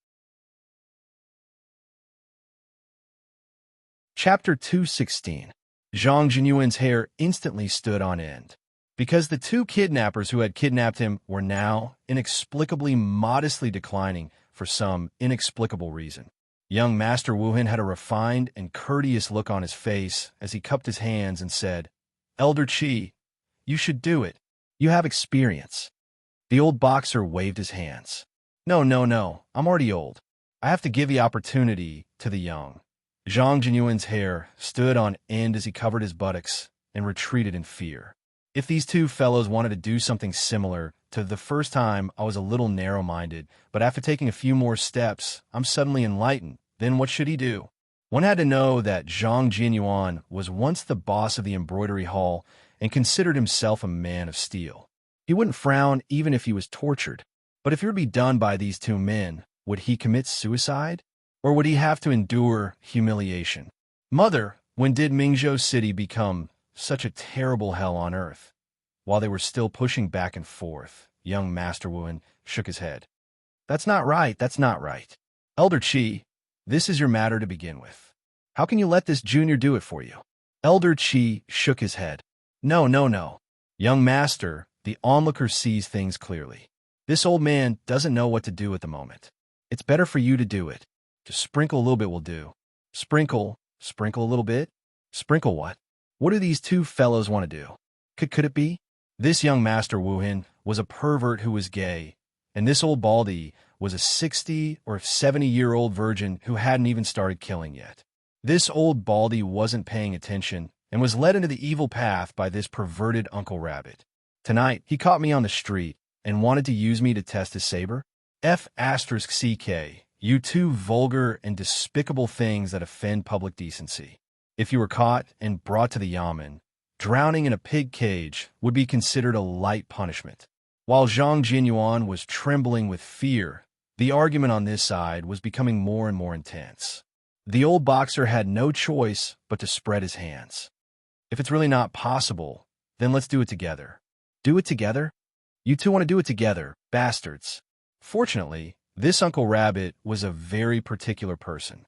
Chapter 216. Zhang Jinyuan's hair instantly stood on end. Because the two kidnappers who had kidnapped him were now inexplicably modestly declining for some inexplicable reason. Young Master Wuhan had a refined and courteous look on his face as he cupped his hands and said, "Elder Qi, you should do it. You have experience." The old boxer waved his hands. No, I'm already old. I have to give the opportunity to the young." Zhang Jinyuan's hair stood on end as he covered his buttocks and retreated in fear. If these two fellows wanted to do something similar to the first time, I was a little narrow-minded, but after taking a few more steps, I'm suddenly enlightened. Then what should he do? One had to know that Zhang Jinyuan was once the boss of the embroidery hall and considered himself a man of steel. He wouldn't frown even if he was tortured. But if it were to be done by these two men, would he commit suicide? Or would he have to endure humiliation? Mother, when did Mingzhou City become such a terrible hell on earth? While they were still pushing back and forth, young Master Wuhan shook his head. That's not right. Elder Qi, this is your matter to begin with. How can you let this junior do it for you? Elder Qi shook his head. No. Young Master, the onlooker sees things clearly. This old man doesn't know what to do at the moment. It's better for you to do it. Just sprinkle a little bit will do. Sprinkle a little bit? Sprinkle what? What do these two fellows want to do? Could it be? This young Master Wuhan was a pervert who was gay, and this old baldy was a 60 or 70-year-old virgin who hadn't even started killing yet. This old baldy wasn't paying attention and was led into the evil path by this perverted Uncle Rabbit. Tonight, he caught me on the street and wanted to use me to test his saber. F***CK. You two vulgar and despicable things that offend public decency. If you were caught and brought to the yamen, drowning in a pig cage would be considered a light punishment. While Zhang Jinyuan was trembling with fear, the argument on this side was becoming more and more intense. The old boxer had no choice but to spread his hands. If it's really not possible, then let's do it together. Do it together? You two want to do it together, bastards. Fortunately, this Uncle Rabbit was a very particular person.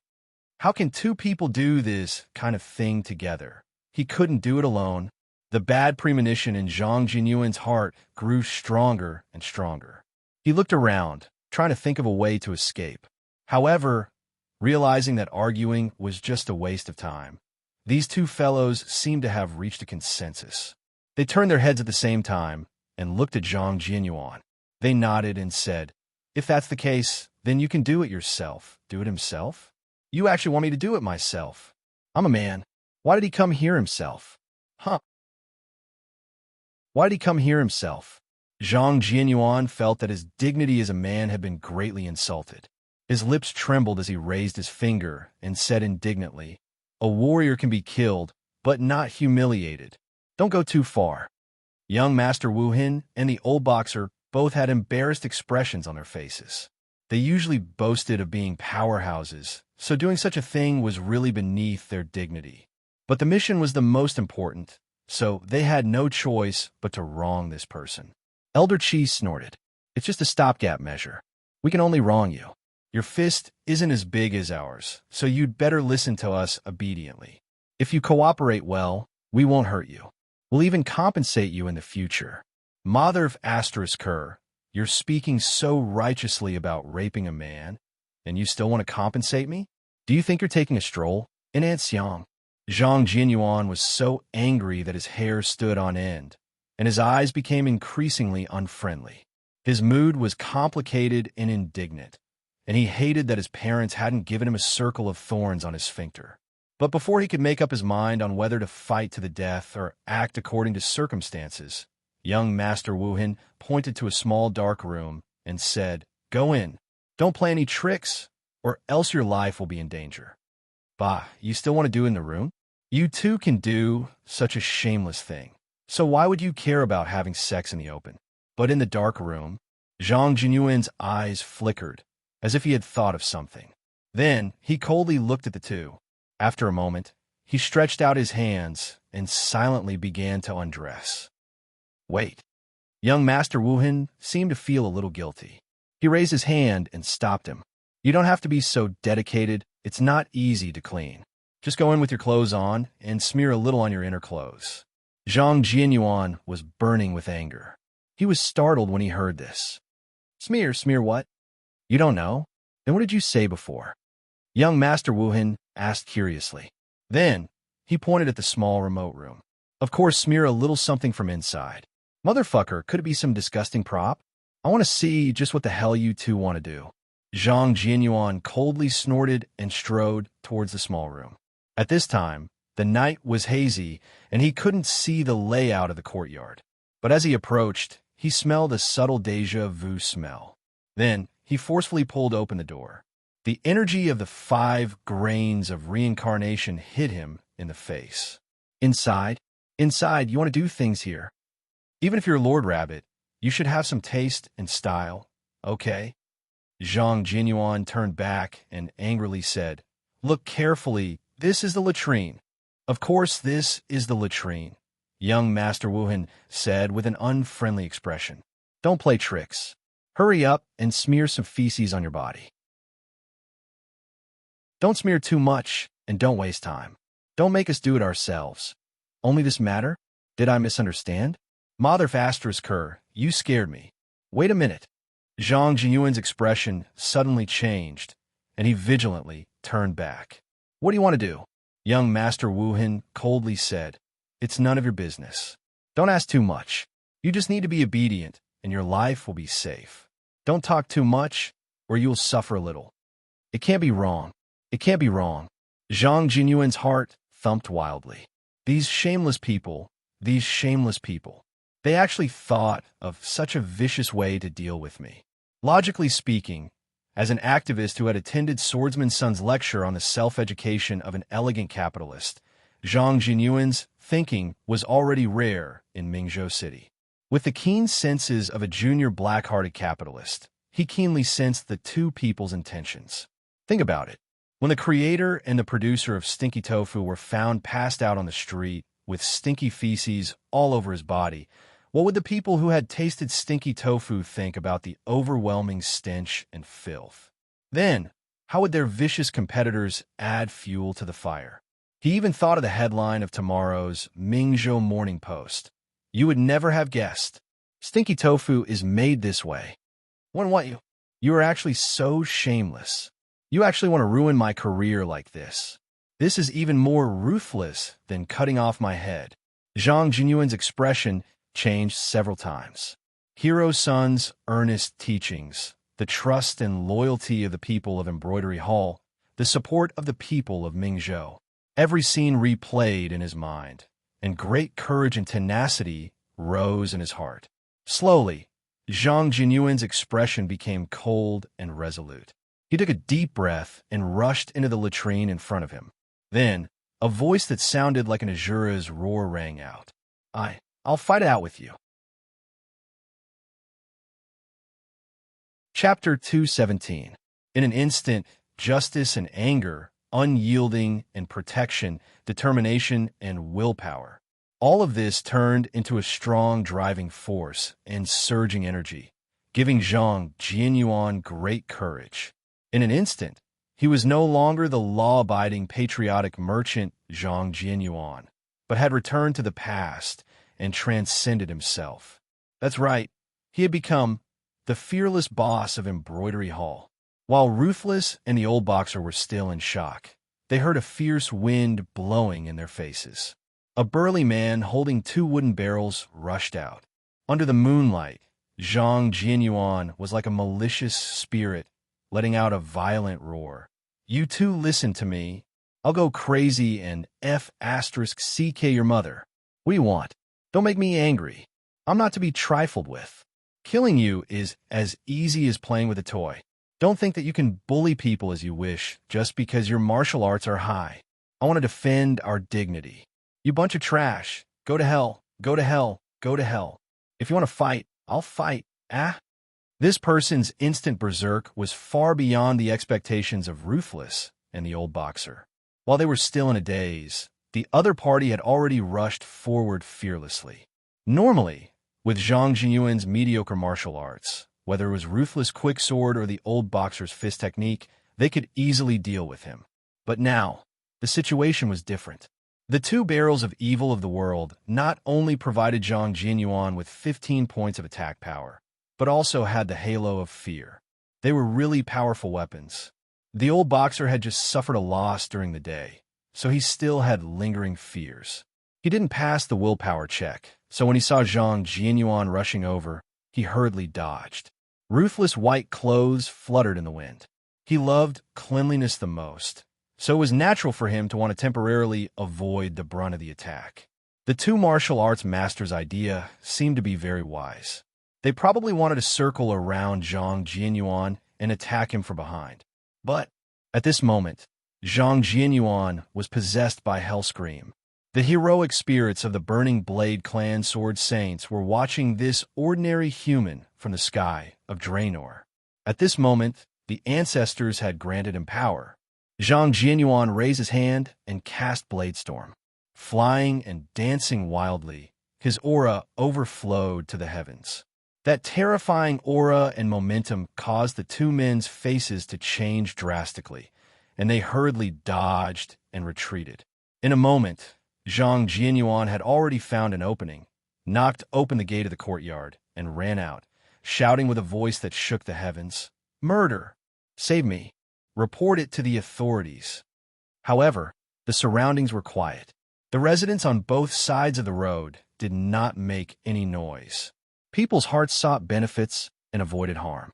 How can two people do this kind of thing together? He couldn't do it alone. The bad premonition in Zhang Jinyuan's heart grew stronger and stronger. He looked around, trying to think of a way to escape. However, realizing that arguing was just a waste of time, these two fellows seemed to have reached a consensus. They turned their heads at the same time and looked at Zhang Jinyuan. They nodded and said, "If that's the case, then you can do it yourself." Do it himself? You actually want me to do it myself? I'm a man. Why did he come here himself? Why did he come here himself? Zhang Jinyuan felt that his dignity as a man had been greatly insulted. His lips trembled as he raised his finger and said indignantly, "A warrior can be killed, but not humiliated. Don't go too far." Young Master Wuhan and the old boxer both had embarrassed expressions on their faces. They usually boasted of being powerhouses, so doing such a thing was really beneath their dignity. But the mission was the most important, so they had no choice but to wrong this person. Elder Qi snorted. "It's just a stopgap measure. We can only wrong you. Your fist isn't as big as ours, so you'd better listen to us obediently. If you cooperate well, we won't hurt you. We'll even compensate you in the future." Mother of **Ker, you're speaking so righteously about raping a man, and you still want to compensate me? Do you think you're taking a stroll? In Aunt Xiang. Zhang Jinyuan was so angry that his hair stood on end, and his eyes became increasingly unfriendly. His mood was complicated and indignant, and he hated that his parents hadn't given him a circle of thorns on his sphincter. But before he could make up his mind on whether to fight to the death or act according to circumstances, young Master Wuhan pointed to a small dark room and said, "Go in. Don't play any tricks, or else your life will be in danger." Bah, you still want to do in the room? You too can do such a shameless thing. So why would you care about having sex in the open? But in the dark room, Zhang Jinyuan's eyes flickered, as if he had thought of something. Then he coldly looked at the two. After a moment, he stretched out his hands and silently began to undress. Wait. Young Master Wuhan seemed to feel a little guilty. He raised his hand and stopped him. You don't have to be so dedicated. It's not easy to clean. Just go in with your clothes on and smear a little on your inner clothes. Zhang Jianyuan was burning with anger. He was startled when he heard this. Smear what? You don't know? Then what did you say before? Young Master Wuhan asked curiously. Then, he pointed at the small remote room. Of course, smear a little something from inside. Motherfucker, could it be some disgusting prop? I want to see just what the hell you two want to do. Zhang Jianyuan coldly snorted and strode towards the small room. At this time, the night was hazy, and he couldn't see the layout of the courtyard. But as he approached, he smelled a subtle déjà vu smell. Then, he forcefully pulled open the door. The energy of the 5 grains of reincarnation hit him in the face. Inside, you want to do things here. Even if you're Lord Rabbit, you should have some taste and style, okay? Zhang Jianyuan turned back and angrily said, Look carefully, this is the latrine. Of course, this is the latrine, young Master Wuhan said with an unfriendly expression. Don't play tricks. Hurry up and smear some feces on your body. Don't smear too much and don't waste time. Don't make us do it ourselves. Only this matter? Did I misunderstand? Mother Faster's you scared me. Wait a minute. Zhang Jianyuan's expression suddenly changed, and he vigilantly turned back. What do you want to do? Young Master Wuhan coldly said, It's none of your business. Don't ask too much. You just need to be obedient, and your life will be safe. Don't talk too much, or you will suffer a little. It can't be wrong. It can't be wrong. Zhang Jianyuan's heart thumped wildly. These shameless people, they actually thought of such a vicious way to deal with me. Logically speaking, as an activist who had attended Swordsman's Son's lecture on the self-education of an elegant capitalist, Zhang Jianyuan's thinking was already rare in Mingzhou City. With the keen senses of a junior black-hearted capitalist, he keenly sensed the two people's intentions. Think about it. When the creator and the producer of Stinky Tofu were found passed out on the street with stinky feces all over his body, what would the people who had tasted stinky tofu think about the overwhelming stench and filth? Then, how would their vicious competitors add fuel to the fire? He even thought of the headline of tomorrow's Mingzhou Morning Post. You would never have guessed. Stinky tofu is made this way. You are actually so shameless. You actually want to ruin my career like this. This is even more ruthless than cutting off my head. Zhang Jianyuan's expression changed several times. Hero Sun's earnest teachings, the trust and loyalty of the people of Embroidery Hall, the support of the people of Mingzhou. Every scene replayed in his mind, and great courage and tenacity rose in his heart. Slowly, Zhang Jianyuan's expression became cold and resolute. He took a deep breath and rushed into the latrine in front of him. Then, a voice that sounded like an Azura's roar rang out. I'll fight it out with you. Chapter 217. In an instant, justice and anger, unyielding and protection, determination and willpower. All of this turned into a strong driving force and surging energy, giving Zhang Jianyuan great courage. In an instant, he was no longer the law-abiding patriotic merchant Zhang Jianyuan, but had returned to the past and transcended himself. That's right, he had become the fearless boss of Embroidery Hall. While Ruthless and the old boxer were still in shock, they heard a fierce wind blowing in their faces. A burly man holding 2 wooden barrels rushed out. Under the moonlight, Zhang Jianyuan was like a malicious spirit, letting out a violent roar. You two listen to me. I'll go crazy and F***CK your mother. What do you want? Don't make me angry. I'm not to be trifled with. Killing you is as easy as playing with a toy. Don't think that you can bully people as you wish just because your martial arts are high. I want to defend our dignity. You bunch of trash. Go to hell. Go to hell. Go to hell. If you want to fight, I'll fight. This person's instant berserk was far beyond the expectations of Ruthless and the old boxer. While they were still in a daze, The other party had already rushed forward fearlessly. Normally, with Zhang Jinyuan's mediocre martial arts, whether it was ruthless quicksword or the old boxer's fist technique, they could easily deal with him. But now, the situation was different. The two barrels of evil of the world not only provided Zhang Jinyuan with 15 points of attack power, but also had the halo of fear. They were really powerful weapons. The old boxer had just suffered a loss during the day, so he still had lingering fears. He didn't pass the willpower check, so when he saw Zhang Jinyuan rushing over, he hurriedly dodged. Ruthless white clothes fluttered in the wind. He loved cleanliness the most, so it was natural for him to want to temporarily avoid the brunt of the attack. The two martial arts masters' idea seemed to be very wise. They probably wanted to circle around Zhang Jinyuan and attack him from behind. But at this moment, Zhang Jinyuan was possessed by Hellscream. The heroic spirits of the Burning Blade Clan Sword Saints were watching this ordinary human from the sky of Draenor. At this moment, the ancestors had granted him power. Zhang Jinyuan raised his hand and cast Bladestorm. Flying and dancing wildly, his aura overflowed to the heavens. That terrifying aura and momentum caused the two men's faces to change drastically, and they hurriedly dodged and retreated. In a moment, Zhang Jinyuan had already found an opening, knocked open the gate of the courtyard, and ran out, shouting with a voice that shook the heavens, "Murder! Save me! Report it to the authorities." However, the surroundings were quiet. The residents on both sides of the road did not make any noise. People's hearts sought benefits and avoided harm.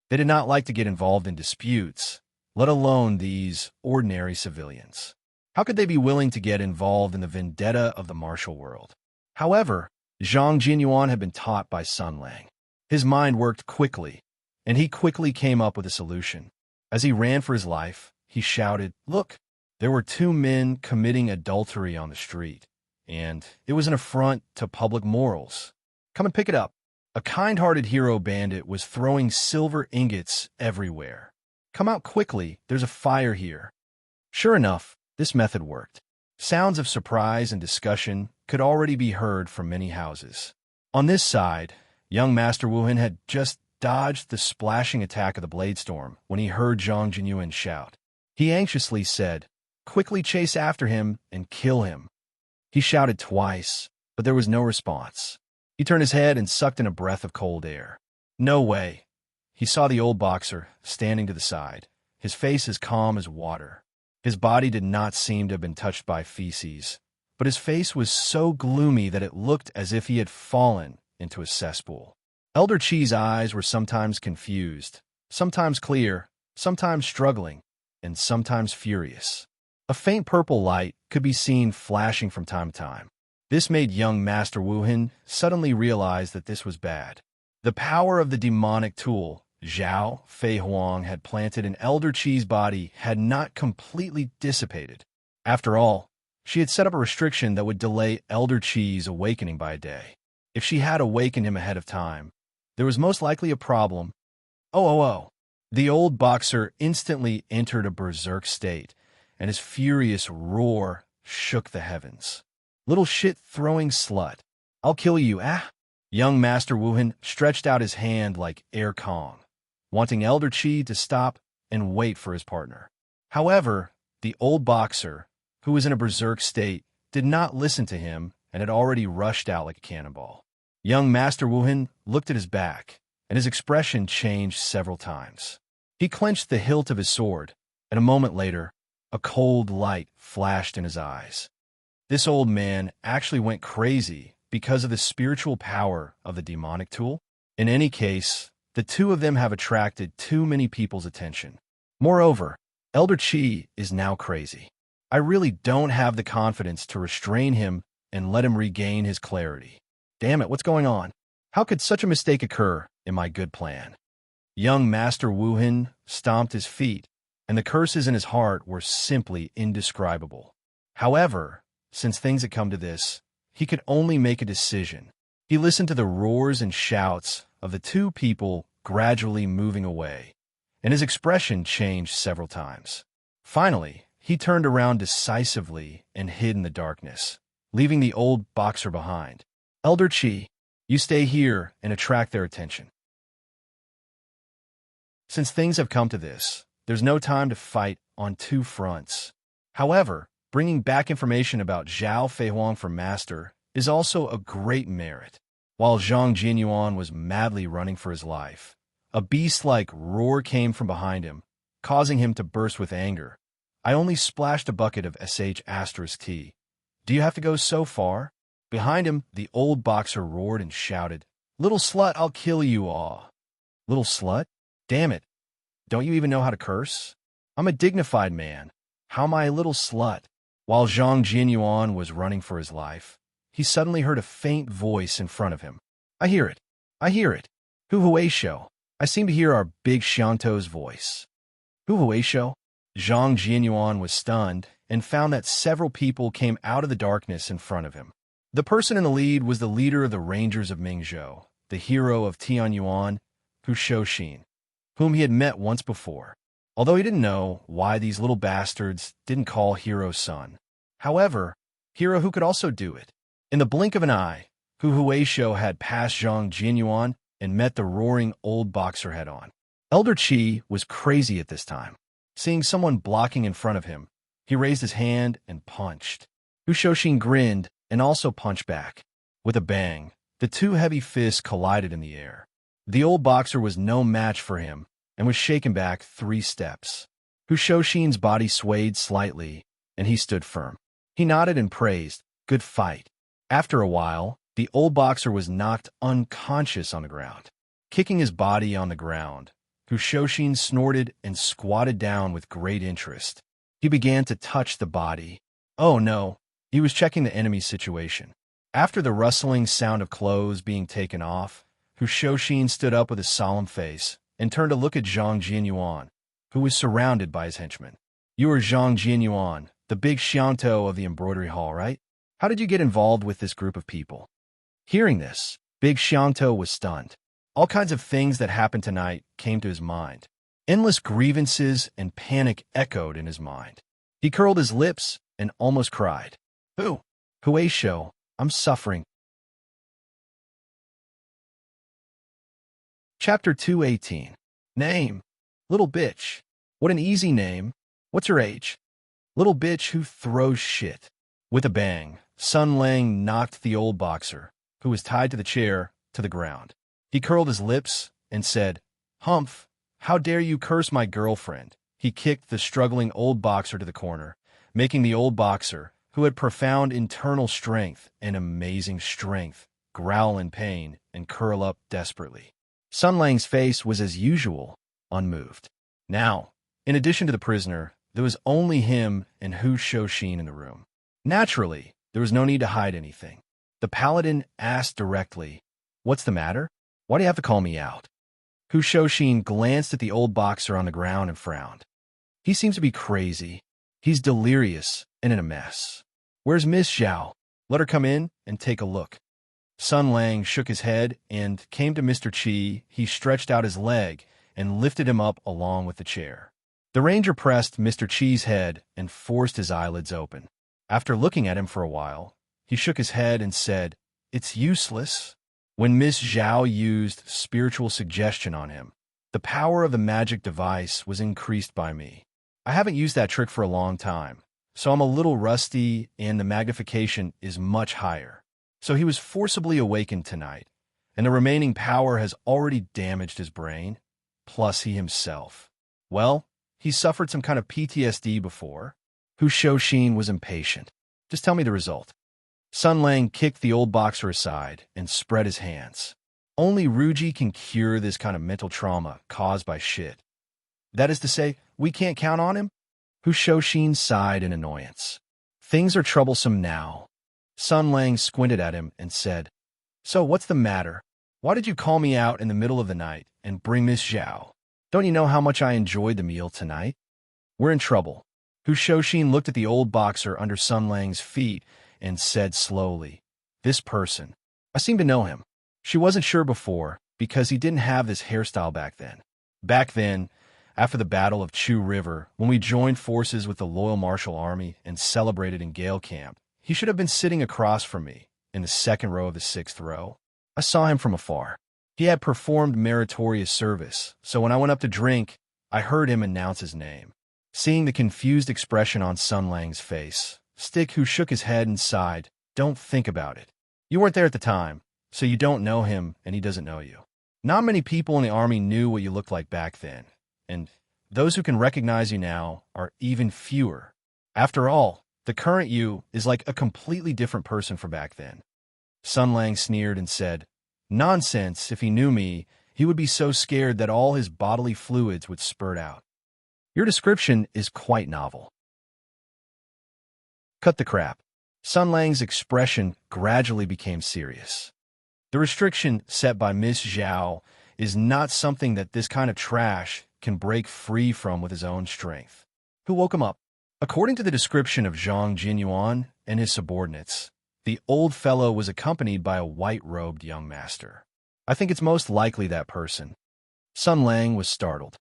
They did not like to get involved in disputes, let alone these ordinary civilians. How could they be willing to get involved in the vendetta of the martial world? However, Zhang Jinyuan had been taught by Sun Lang. His mind worked quickly, and he quickly came up with a solution. As he ran for his life, he shouted, "Look, there were two men committing adultery on the street, and it was an affront to public morals. Come and pick it up." A kind-hearted hero bandit was throwing silver ingots everywhere. "Come out quickly, there's a fire here." Sure enough, this method worked. Sounds of surprise and discussion could already be heard from many houses. On this side, young Master Wuhan had just dodged the splashing attack of the Bladestorm when he heard Zhang Jinyuan shout. He anxiously said, "Quickly chase after him and kill him." He shouted twice, but there was no response. He turned his head and sucked in a breath of cold air. No way. He saw the old boxer standing to the side, his face as calm as water. His body did not seem to have been touched by feces, but his face was so gloomy that it looked as if he had fallen into a cesspool. Elder Chi's eyes were sometimes confused, sometimes clear, sometimes struggling, and sometimes furious. A faint purple light could be seen flashing from time to time. This made young Master Wuhan suddenly realize that this was bad. The power of the demonic tool Zhao Fei Huang had planted in Elder Chi's body had not completely dissipated. After all, she had set up a restriction that would delay Elder Chi's awakening by a day. If she had awakened him ahead of time, there was most likely a problem. Oh. The old boxer instantly entered a berserk state, and his furious roar shook the heavens. "Little shit-throwing slut. I'll kill you, ah!" Young Master Wuhan stretched out his hand like Air Kong, wanting Elder Chi to stop and wait for his partner. However, the old boxer, who was in a berserk state, did not listen to him and had already rushed out like a cannonball. Young Master Wuhan looked at his back, and his expression changed several times. He clenched the hilt of his sword, and a moment later, a cold light flashed in his eyes. This old man actually went crazy because of the spiritual power of the demonic tool. In any case, the two of them have attracted too many people's attention. Moreover, Elder Chi is now crazy. I really don't have the confidence to restrain him and let him regain his clarity. Damn it, what's going on? How could such a mistake occur in my good plan? Young Master Wuhan stomped his feet, and the curses in his heart were simply indescribable. However, since things had come to this, he could only make a decision. He listened to the roars and shouts of the two people gradually moving away, and his expression changed several times. Finally, He turned around decisively and hid in the darkness, leaving the old boxer behind. Elder Chi, you stay here and attract their attention. Since things have come to this, there's no time to fight on two fronts. However, bringing back information about Zhao Feihuang from Master is also a great merit. While Zhang Jinyuan was madly running for his life, a beast-like roar came from behind him, causing him to burst with anger. I only splashed a bucket of *T. Do you have to go so far? Behind him, the old boxer roared and shouted, "Little slut, I'll kill you all." Little slut? Damn it. Don't you even know how to curse? I'm a dignified man. How am I a little slut? While Zhang Jinyuan was running for his life, he suddenly heard a faint voice in front of him. I hear it. I hear it. Hu Huaisho. I seem to hear our big Xianto's voice. Hu Huaisho? Zhang Jinyuan was stunned and found that several people came out of the darkness in front of him. The person in the lead was the leader of the Rangers of Mingzhou, the hero of Tianyuan, Hu Shouxin, whom he had met once before, although he didn't know why these little bastards didn't call Hero son. However, Hero who could also do it. In the blink of an eye, Hu Huaisho had passed Zhang Jinyuan and met the roaring old boxer head-on. Elder Chi was crazy at this time. Seeing someone blocking in front of him, he raised his hand and punched. Hu Shouxin grinned and also punched back. With a bang, the two heavy fists collided in the air. The old boxer was no match for him and was shaken back 3 steps. Hu Shouxin's body swayed slightly, and he stood firm. He nodded and praised, "Good fight." After a while, the old boxer was knocked unconscious on the ground. Kicking his body on the ground, Hu Shouxin snorted and squatted down with great interest. He began to touch the body. Oh no, he was checking the enemy's situation. After the rustling sound of clothes being taken off, Hu Shouxin stood up with a solemn face and turned to look at Zhang Jinyuan, who was surrounded by his henchmen. You are Zhang Jinyuan, the big Xianto of the embroidery hall, right? How did you get involved with this group of people? Hearing this, Big Xianto was stunned. All kinds of things that happened tonight came to his mind. Endless grievances and panic echoed in his mind. He curled his lips and almost cried. Hu Huaisho, I'm suffering. Chapter 218. Name. Little bitch. What an easy name. What's your age? Little bitch who throws shit. With a bang, Sun Lang knocked the old boxer, who was tied to the chair, to the ground. He curled his lips and said, Humph, how dare you curse my girlfriend? He kicked the struggling old boxer to the corner, making the old boxer, who had profound internal strength and amazing strength, growl in pain and curl up desperately. Sun Lang's face was as usual, unmoved. Now, in addition to the prisoner, there was only him and Hu Shouxin in the room. Naturally, there was no need to hide anything. The paladin asked directly, What's the matter? Why do you have to call me out? Hu Shouxin glanced at the old boxer on the ground and frowned. He seems to be crazy. He's delirious and in a mess. Where's Miss Zhao? Let her come in and take a look. Sun Lang shook his head and came to Mr. Chi. He stretched out his leg and lifted him up along with the chair. The ranger pressed Mr. Chi's head and forced his eyelids open. After looking at him for a while, he shook his head and said, It's useless. When Miss Zhao used spiritual suggestion on him, the power of the magic device was increased by me. I haven't used that trick for a long time, so I'm a little rusty and the magnification is much higher. So he was forcibly awakened tonight, and the remaining power has already damaged his brain, plus he himself. Well, he suffered some kind of PTSD before. Hu Shouxin was impatient. Just tell me the result. Sun Lang kicked the old boxer aside and spread his hands. Only Ruji can cure this kind of mental trauma caused by shit. That is to say, we can't count on him? Hu Shouxin sighed in annoyance. Things are troublesome now. Sun Lang squinted at him and said, So what's the matter? Why did you call me out in the middle of the night and bring Miss Zhao? Don't you know how much I enjoyed the meal tonight? We're in trouble. Hu Shouxin looked at the old boxer under Sun Lang's feet and said slowly, This person. I seem to know him. She wasn't sure before because he didn't have this hairstyle back then. Back then, After the Battle of Chu River, when we joined forces with the Loyal Martial Army and celebrated in Gale Camp, he should have been sitting across from me, in the second row of the sixth row. I saw him from afar. He had performed meritorious service, so when I went up to drink, I heard him announce his name. Seeing the confused expression on Sun Lang's face, Stick, who shook his head and sighed, "Don't think about it. You weren't there at the time, so you don't know him and he doesn't know you. Not many people in the army knew what you looked like back then, and those who can recognize you now are even fewer. After all, the current you is like a completely different person from back then." Sun Lang sneered and said, "Nonsense, if he knew me, he would be so scared that all his bodily fluids would spurt out. Your description is quite novel." Cut the crap. Sun Lang's expression gradually became serious. The restriction set by Miss Zhao is not something that this kind of trash can break free from with his own strength. Who woke him up? According to the description of Zhang Jinyuan and his subordinates, the old fellow was accompanied by a white-robed young master. I think it's most likely that person. Sun Lang was startled.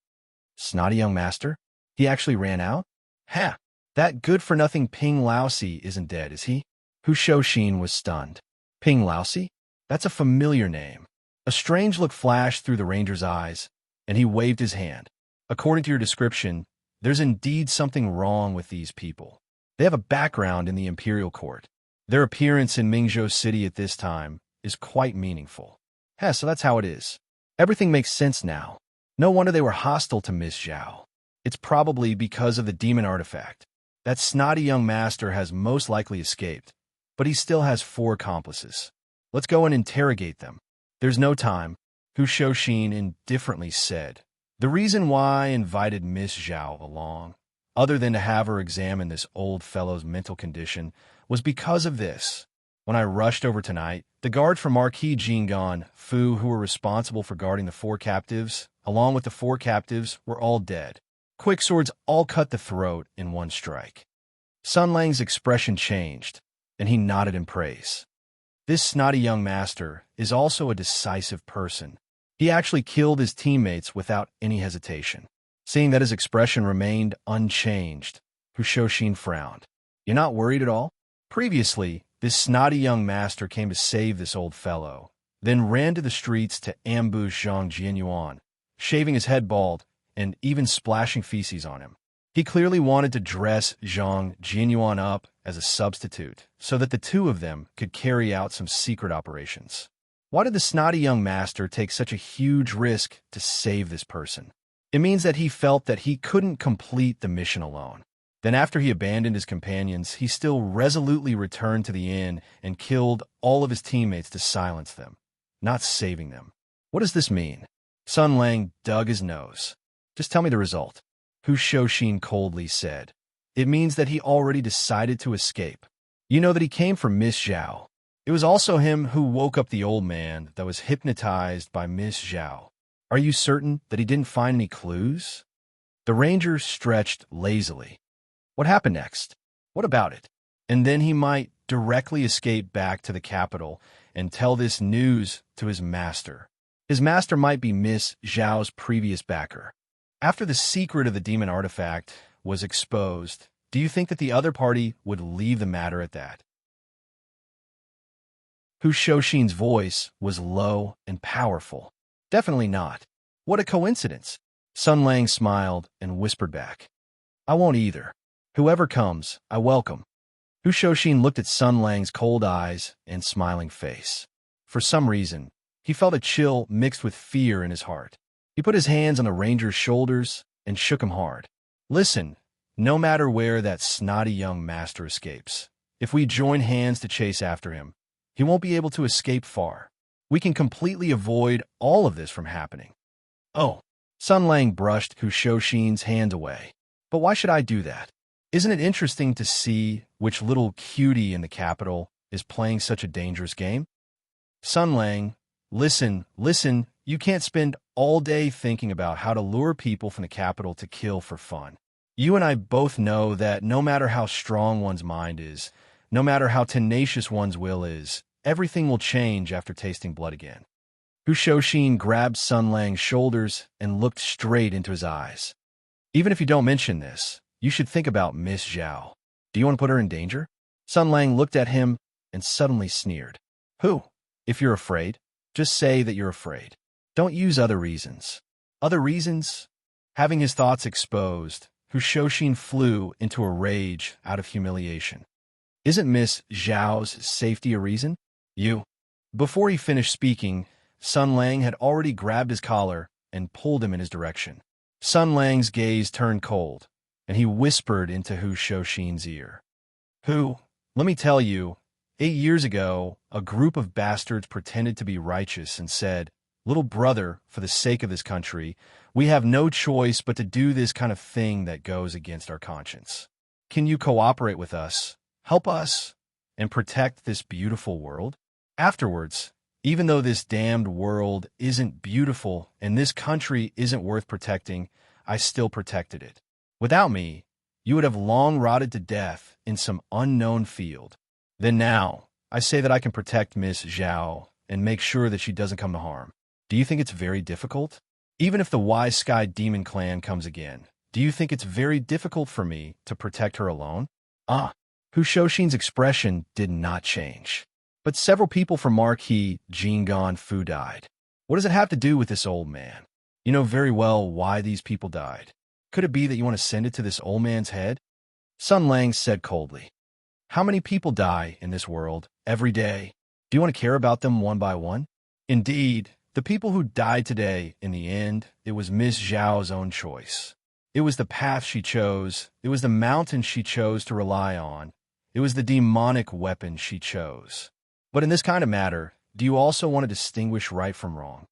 Snotty young master? He actually ran out? Ha! That good-for-nothing Ping Laosi isn't dead, is he? Hu Shouxin was stunned. Ping Laosi? That's a familiar name. A strange look flashed through the ranger's eyes, and he waved his hand. According to your description, there's indeed something wrong with these people. They have a background in the imperial court. Their appearance in Mingzhou City at this time is quite meaningful. So that's how it is. Everything makes sense now. No wonder they were hostile to Miss Zhao. It's probably because of the demon artifact. That snotty young master has most likely escaped, but he still has 4 accomplices. Let's go and interrogate them. There's no time, Hu Shouxin indifferently said. The reason why I invited Miss Zhao along, other than to have her examine this old fellow's mental condition, was because of this. When I rushed over tonight, the guard from Marquis Jingan, Fu, who were responsible for guarding the 4 captives, along with the 4 captives, were all dead. Quick swords all cut the throat in one strike. Sun Lang's expression changed, and he nodded in praise. This snotty young master is also a decisive person. He actually killed his teammates without any hesitation. Seeing that his expression remained unchanged, Hu Shouxin frowned. You're not worried at all? Previously, this snotty young master came to save this old fellow, then ran to the streets to ambush Zhang Jianyuan, shaving his head bald and even splashing feces on him. He clearly wanted to dress Zhang Jianyuan up as a substitute so that the 2 of them could carry out some secret operations. Why did the snotty young master take such a huge risk to save this person? It means that he felt that he couldn't complete the mission alone. Then after he abandoned his companions, he still resolutely returned to the inn and killed all of his teammates to silence them, not saving them. What does this mean? Sun Lang dug his nose. Just tell me the result, Hu Shouxin coldly said. It means that he already decided to escape. You know that he came from Miss Zhao. It was also him who woke up the old man that was hypnotized by Miss Zhao. Are you certain that he didn't find any clues? The ranger stretched lazily. What happened next? What about it? And then he might directly escape back to the capital and tell this news to his master. His master might be Miss Zhao's previous backer. After the secret of the demon artifact was exposed, do you think that the other party would leave the matter at that? Hu Shouxin's voice was low and powerful. Definitely not. What a coincidence. Sun Lang smiled and whispered back. I won't either. Whoever comes, I welcome. Hu Shouxin looked at Sun Lang's cold eyes and smiling face. For some reason, he felt a chill mixed with fear in his heart. He put his hands on the ranger's shoulders and shook him hard. Listen, no matter where that snotty young master escapes, if we join hands to chase after him, he won't be able to escape far. We can completely avoid all of this from happening. Oh, Sun Lang brushed Hu Shouxin's hand away. But why should I do that? Isn't it interesting to see which little cutie in the capital is playing such a dangerous game? Sun Lang, listen, you can't spend all day thinking about how to lure people from the capital to kill for fun. You and I both know that no matter how strong one's mind is, no matter how tenacious one's will is, everything will change after tasting blood again. Hu Shouxin grabbed Sun Lang's shoulders and looked straight into his eyes. Even if you don't mention this, you should think about Miss Zhao. Do you want to put her in danger? Sun Lang looked at him and suddenly sneered. Who? If you're afraid, just say that you're afraid. Don't use other reasons. Other reasons? Having his thoughts exposed, Hu Shouxin flew into a rage out of humiliation. Isn't Miss Zhao's safety a reason? You. Before he finished speaking, Sun Lang had already grabbed his collar and pulled him in his direction. Sun Lang's gaze turned cold, and he whispered into Hu Shouxin's ear. Hu, let me tell you, 8 years ago, a group of bastards pretended to be righteous and said, Little brother, for the sake of this country, we have no choice but to do this kind of thing that goes against our conscience. Can you cooperate with us, help us, and protect this beautiful world? Afterwards, even though this damned world isn't beautiful and this country isn't worth protecting, I still protected it. Without me, you would have long rotted to death in some unknown field. Then now, I say that I can protect Miss Zhao and make sure that she doesn't come to harm. Do you think it's very difficult? Even if the Wise Sky Demon Clan comes again, do you think it's very difficult for me to protect her alone? Hu Shouxin's expression did not change. But several people from Marquis Jinggan Fu died. What does it have to do with this old man? You know very well why these people died. Could it be that you want to send it to this old man's head? Sun Lang said coldly. How many people die in this world every day? Do you want to care about them one by one? Indeed, the people who died today, in the end, it was Miss Zhao's own choice. It was the path she chose. It was the mountain she chose to rely on. It was the demonic weapon she chose. But in this kind of matter, do you also want to distinguish right from wrong?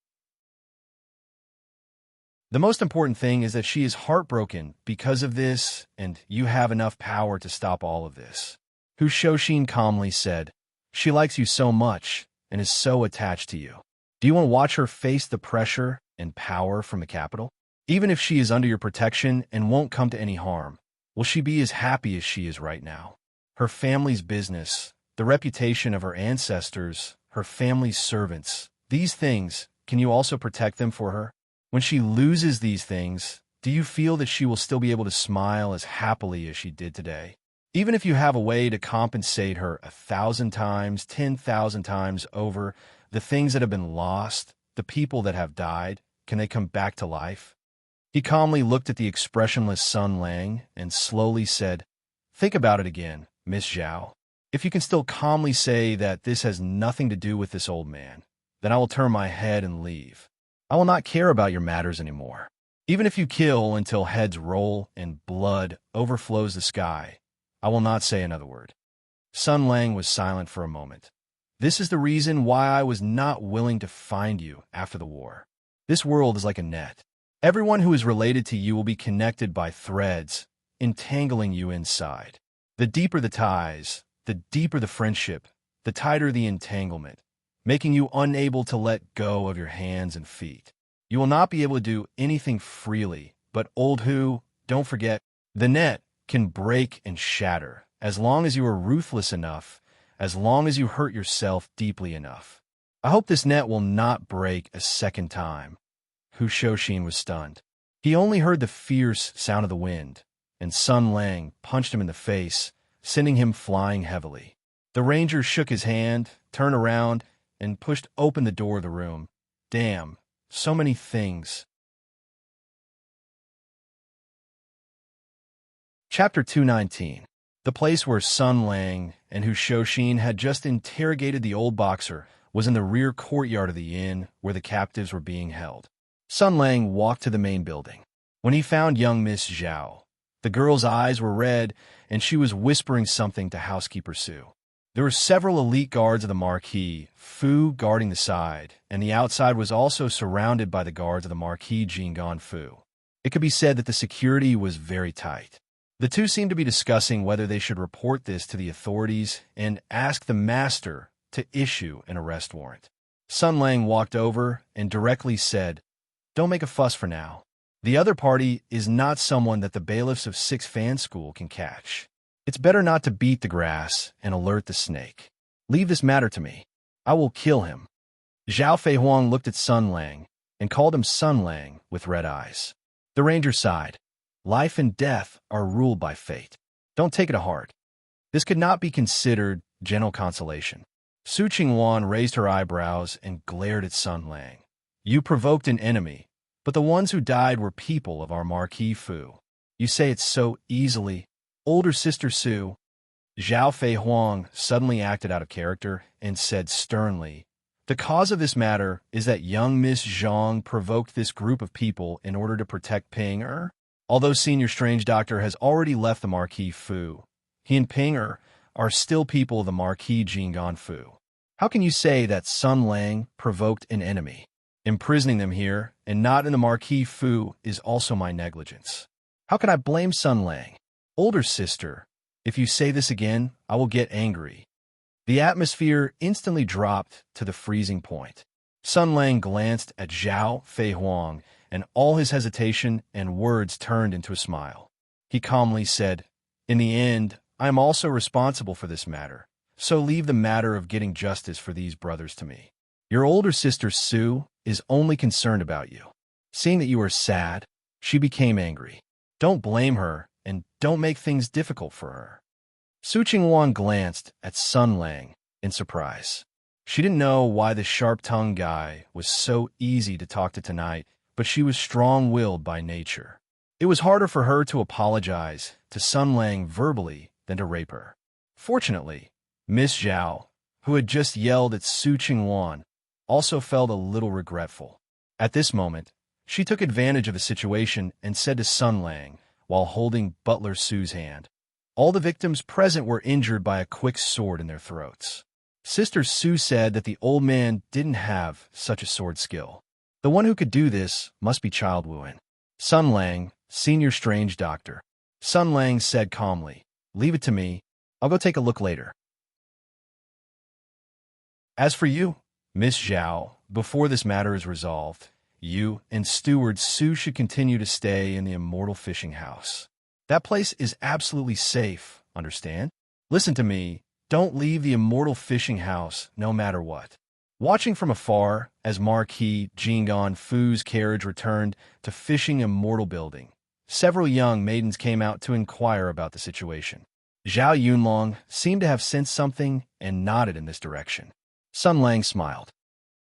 The most important thing is that she is heartbroken because of this, and you have enough power to stop all of this. Hu Shouxin calmly said, She likes you so much and is so attached to you. Do you want to watch her face the pressure and power from the capital? Even if she is under your protection and won't come to any harm, will she be as happy as she is right now? Her family's business, the reputation of her ancestors, her family's servants, these things, can you also protect them for her? When she loses these things, do you feel that she will still be able to smile as happily as she did today? Even if you have a way to compensate her 1,000 times, 10,000 times over the things that have been lost, the people that have died, can they come back to life? He calmly looked at the expressionless Sun Lang and slowly said, Think about it again, Miss Zhao. If you can still calmly say that this has nothing to do with this old man, then I will turn my head and leave. I will not care about your matters anymore. Even if you kill until heads roll and blood overflows the sky, I will not say another word. Sun Lang was silent for a moment. This is the reason why I was not willing to find you after the war. This world is like a net. Everyone who is related to you will be connected by threads, entangling you inside. The deeper the ties, the deeper the friendship, the tighter the entanglement, making you unable to let go of your hands and feet. You will not be able to do anything freely, but old Hu, don't forget, the net can break and shatter as long as you are ruthless enough, as long as you hurt yourself deeply enough. I hope this net will not break a second time. Hu Shouxin was stunned. He only heard the fierce sound of the wind, and Sun Lang punched him in the face, sending him flying heavily. The ranger shook his hand, turned around, and pushed open the door of the room. Damn, so many things. Chapter 219. The place where Sun Lang and Hu Shouxin had just interrogated the old boxer was in the rear courtyard of the inn where the captives were being held. Sun Lang walked to the main building. When he found young Miss Zhao, the girl's eyes were red, and she was whispering something to housekeeper Sue. There were several elite guards of the Marquis Fu guarding the side, and the outside was also surrounded by the guards of the Marquis Jinggan Fu. It could be said that the security was very tight. The two seemed to be discussing whether they should report this to the authorities and ask the master to issue an arrest warrant. Sun Lang walked over and directly said, Don't make a fuss for now. The other party is not someone that the bailiffs of Six Fan School can catch. It's better not to beat the grass and alert the snake. Leave this matter to me. I will kill him. Zhao Feihuang looked at Sun Lang and called him Sun Lang with red eyes. The ranger sighed. Life and death are ruled by fate. Don't take it to heart. This could not be considered gentle consolation. Su Qingwan raised her eyebrows and glared at Sun Lang. You provoked an enemy, but the ones who died were people of our Marquis Fu. You say it so easily. Older sister Su. Zhao Fei Huang suddenly acted out of character and said sternly, the cause of this matter is that young Miss Zhang provoked this group of people in order to protect Ping Er. Although Senior Strange Doctor has already left the Marquis Fu, he and Ping Er are still people of the Marquis Jinggan Fu. How can you say that Sun Lang provoked an enemy? Imprisoning them here and not in the Marquis Fu is also my negligence. How can I blame Sun Lang? Older sister, if you say this again, I will get angry. The atmosphere instantly dropped to the freezing point. Sun Lang glanced at Zhao Fei Huang, and all his hesitation and words turned into a smile. He calmly said, in the end, I am also responsible for this matter, so leave the matter of getting justice for these brothers to me. Your older sister Su is only concerned about you. Seeing that you are sad, she became angry. Don't blame her, and don't make things difficult for her. Su Qingwan glanced at Sun Lang in surprise. She didn't know why the sharp-tongued guy was so easy to talk to tonight, but she was strong-willed by nature. It was harder for her to apologize to Sun Lang verbally than to rape her. Fortunately, Miss Zhao, who had just yelled at Su Qingwan, also felt a little regretful. At this moment, she took advantage of the situation and said to Sun Lang, while holding Butler Su's hand, all the victims present were injured by a quick sword in their throats. Sister Su said that the old man didn't have such a sword skill. The one who could do this must be Child Wuan. Sun Lang, Senior Strange Doctor. Sun Lang said calmly, leave it to me. I'll go take a look later. As for you, Miss Zhao, before this matter is resolved, you and Steward Su should continue to stay in the Immortal Fishing House. That place is absolutely safe, understand? Listen to me, don't leave the Immortal Fishing House no matter what. Watching from afar as Marquis Jinggan Fu's carriage returned to Fishing Immortal Building, several young maidens came out to inquire about the situation. Zhao Yunlong seemed to have sensed something and nodded in this direction. Sun Lang smiled.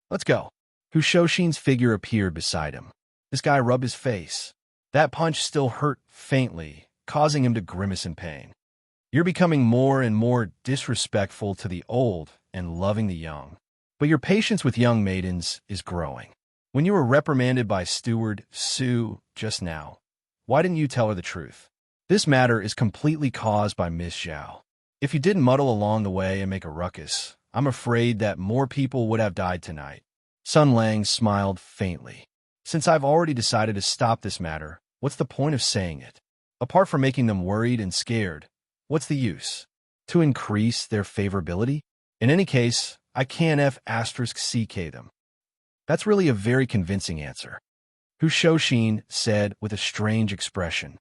Let's go. Hu Shouxin's figure appeared beside him. This guy rubbed his face. That punch still hurt faintly, causing him to grimace in pain. You're becoming more and more disrespectful to the old and loving the young. But your patience with young maidens is growing. When you were reprimanded by Steward Su just now, why didn't you tell her the truth? This matter is completely caused by Miss Zhao. If you didn't muddle along the way and make a ruckus, I'm afraid that more people would have died tonight. Sun Lang smiled faintly. Since I've already decided to stop this matter, what's the point of saying it? Apart from making them worried and scared, what's the use? To increase their favorability? In any case, I can't F***CK them. That's really a very convincing answer. Hu Shouxin said with a strange expression.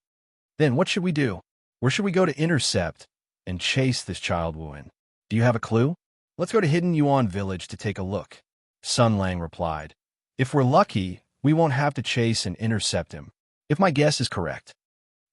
Then what should we do? Where should we go to intercept and chase this Child Wuan? Do you have a clue? Let's go to Hidden Yuan Village to take a look. Sun Lang replied. If we're lucky, we won't have to chase and intercept him, if my guess is correct.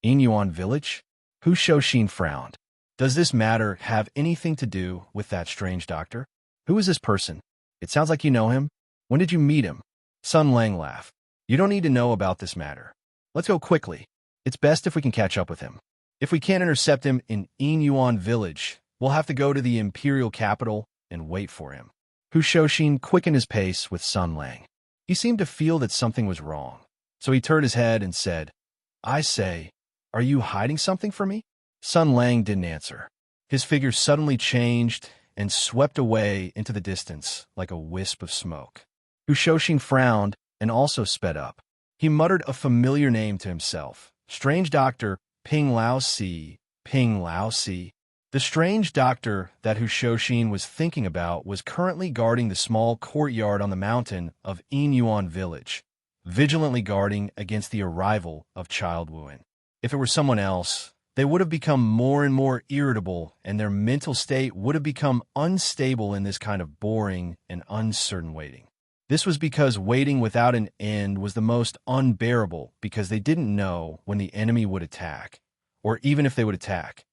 In Yuan Village? Hu Shouxin frowned. Does this matter have anything to do with that strange doctor? Who is this person? It sounds like you know him. When did you meet him? Sun Lang laughed. You don't need to know about this matter. Let's go quickly. It's best if we can catch up with him. If we can't intercept him in Yuan Village, we'll have to go to the imperial capital and wait for him. Hu Shouxin quickened his pace with Sun Lang. He seemed to feel that something was wrong, so he turned his head and said, I say, are you hiding something from me? Sun Lang didn't answer. His figure suddenly changed and swept away into the distance like a wisp of smoke. Hu Shouxin frowned and also sped up. He muttered a familiar name to himself. Strange Doctor Ping Lao Si, Ping Lao Si. The strange doctor that Hu Shouxin was thinking about was currently guarding the small courtyard on the mountain of Yuan Village, vigilantly guarding against the arrival of Child Wuan. If it were someone else, they would have become more and more irritable, and their mental state would have become unstable in this kind of boring and uncertain waiting. This was because waiting without an end was the most unbearable because they didn't know when the enemy would attack, or even if they would attack.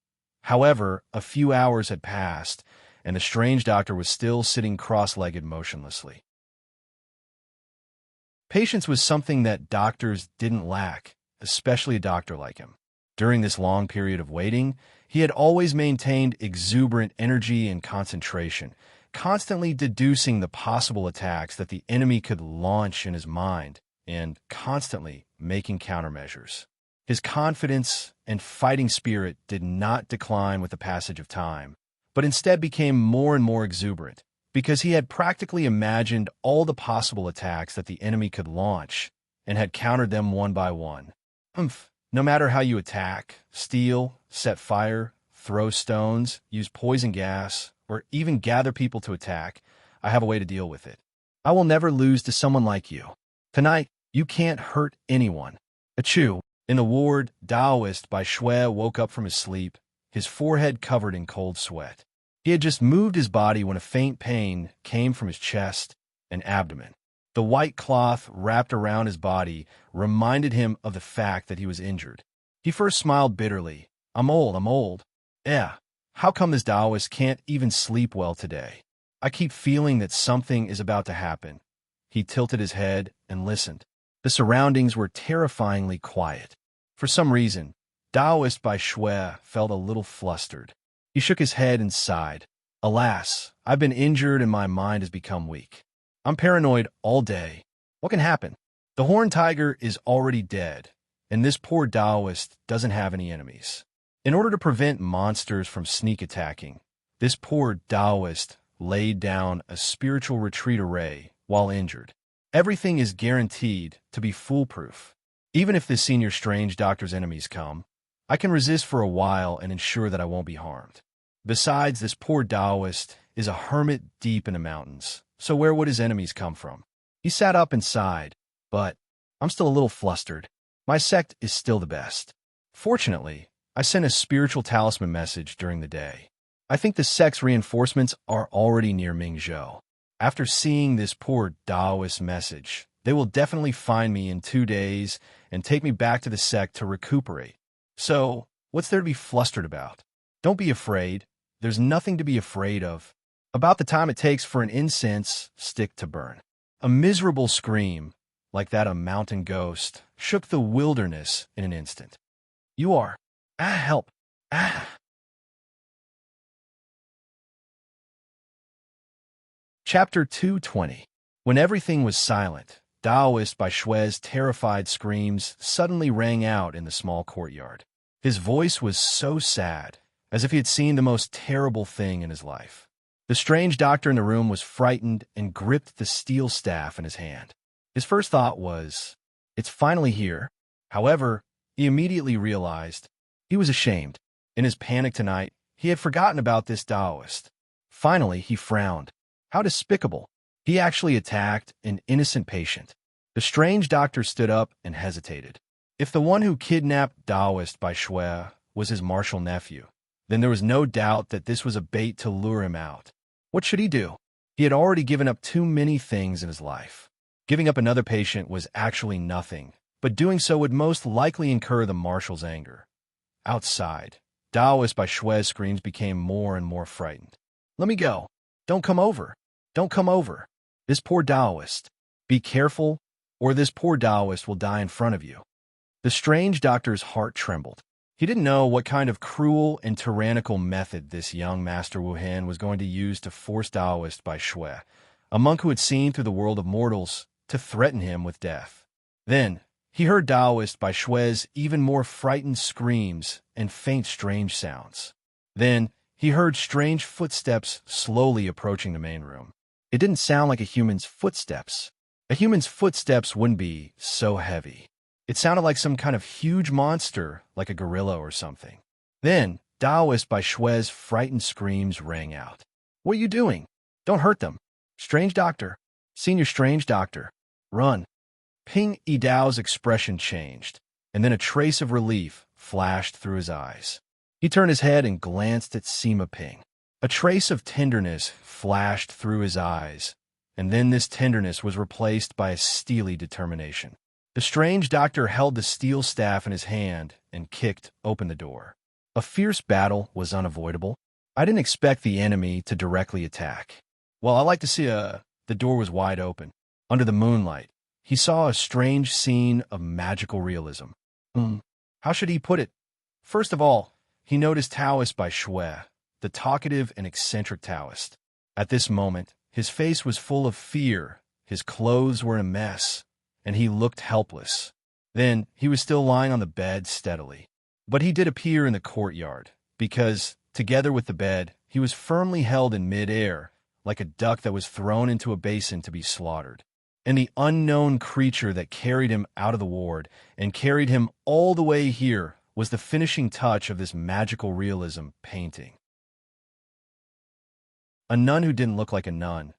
However, a few hours had passed, and the strange doctor was still sitting cross-legged motionlessly. Patience was something that doctors didn't lack, especially a doctor like him. During this long period of waiting, he had always maintained exuberant energy and concentration, constantly deducing the possible attacks that the enemy could launch in his mind and constantly making countermeasures. His confidence and fighting spirit did not decline with the passage of time, but instead became more and more exuberant because he had practically imagined all the possible attacks that the enemy could launch and had countered them one by one. No matter how you attack, steal, set fire, throw stones, use poison gas, or even gather people to attack, I have a way to deal with it. I will never lose to someone like you. Tonight, you can't hurt anyone. Achoo. In the ward, Taoist by Shui woke up from his sleep, his forehead covered in cold sweat. He had just moved his body when a faint pain came from his chest and abdomen. The white cloth wrapped around his body reminded him of the fact that he was injured. He first smiled bitterly. I'm old. How come this Taoist can't even sleep well today? I keep feeling that something is about to happen. He tilted his head and listened. The surroundings were terrifyingly quiet. For some reason, Taoist by Shui felt a little flustered. He shook his head and sighed. Alas, I've been injured and my mind has become weak. I'm paranoid all day. What can happen? The horned tiger is already dead, and this poor Taoist doesn't have any enemies. In order to prevent monsters from sneak attacking, this poor Taoist laid down a spiritual retreat array while injured. Everything is guaranteed to be foolproof. Even if the senior strange doctor's enemies come, I can resist for a while and ensure that I won't be harmed. Besides, this poor Taoist is a hermit deep in the mountains, so where would his enemies come from? He sat up and sighed, but I'm still a little flustered. My sect is still the best. Fortunately, I sent a spiritual talisman message during the day. I think the sect's reinforcements are already near Mingzhou. After seeing this poor Taoist message, they will definitely find me in 2 days and take me back to the sect to recuperate. So, what's there to be flustered about? Don't be afraid. There's nothing to be afraid of. About the time it takes for an incense stick to burn. A miserable scream, like that of a mountain ghost, shook the wilderness in an instant. You are. Help. Chapter 220. When everything was silent, Taoist by Shui's terrified screams suddenly rang out in the small courtyard. His voice was so sad, as if he had seen the most terrible thing in his life. The strange doctor in the room was frightened and gripped the steel staff in his hand. His first thought was, it's finally here. However, he immediately realized he was ashamed. In his panic tonight, he had forgotten about this Taoist. Finally, he frowned. How despicable. He actually attacked an innocent patient. The strange doctor stood up and hesitated. If the one who kidnapped Taoist by Shui was his martial nephew, then there was no doubt that this was a bait to lure him out. What should he do? He had already given up too many things in his life. Giving up another patient was actually nothing, but doing so would most likely incur the marshal's anger. Outside, Taoist by Shui's screams became more and more frightened. Let me go. Don't come over. Don't come over. This poor Taoist. Be careful, or this poor Taoist will die in front of you. The strange doctor's heart trembled. He didn't know what kind of cruel and tyrannical method this young Master Wu Hen was going to use to force Taoist by Shui, a monk who had seen through the world of mortals, to threaten him with death. Then, he heard Taoist by Shui's even more frightened screams and faint strange sounds. Then, he heard strange footsteps slowly approaching the main room. It didn't sound like a human's footsteps. A human's footsteps wouldn't be so heavy. It sounded like some kind of huge monster, like a gorilla or something. Then, Taoist by Shui's frightened screams rang out. What are you doing? Don't hurt them. Strange doctor. Senior strange doctor. Run. Ping Yidao's expression changed, and then a trace of relief flashed through his eyes. He turned his head and glanced at Sima Ping. A trace of tenderness flashed through his eyes, and then this tenderness was replaced by a steely determination. The strange doctor held the steel staff in his hand and kicked open the door. A fierce battle was unavoidable. I didn't expect the enemy to directly attack. Well, I like to see the door was wide open. Under the moonlight, he saw a strange scene of magical realism. How should he put it? First of all, he noticed Taoist by Shui, the talkative and eccentric Taoist. At this moment, his face was full of fear, his clothes were a mess, and he looked helpless. Then, he was still lying on the bed steadily. But he did appear in the courtyard, because, together with the bed, he was firmly held in mid-air, like a duck that was thrown into a basin to be slaughtered. And the unknown creature that carried him out of the ward and carried him all the way here was the finishing touch of this magical realism painting. A nun who didn't look like a nun.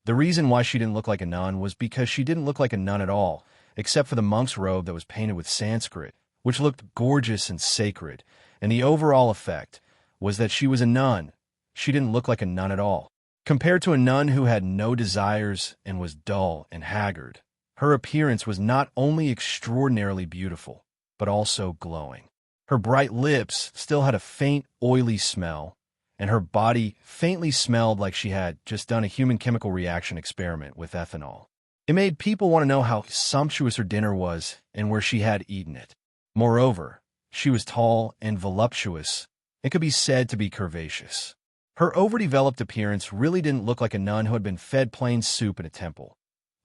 The reason why she didn't look like a nun was because she didn't look like a nun at all, except for the monk's robe that was painted with Sanskrit, which looked gorgeous and sacred, and the overall effect was that she was a nun. She didn't look like a nun at all. Compared to a nun who had no desires and was dull and haggard, her appearance was not only extraordinarily beautiful, but also glowing. Her bright lips still had a faint, oily smell, and her body faintly smelled like she had just done a human chemical reaction experiment with ethanol. It made people want to know how sumptuous her dinner was and where she had eaten it. Moreover, she was tall and voluptuous and could be said to be curvaceous. Her overdeveloped appearance really didn't look like a nun who had been fed plain soup in a temple.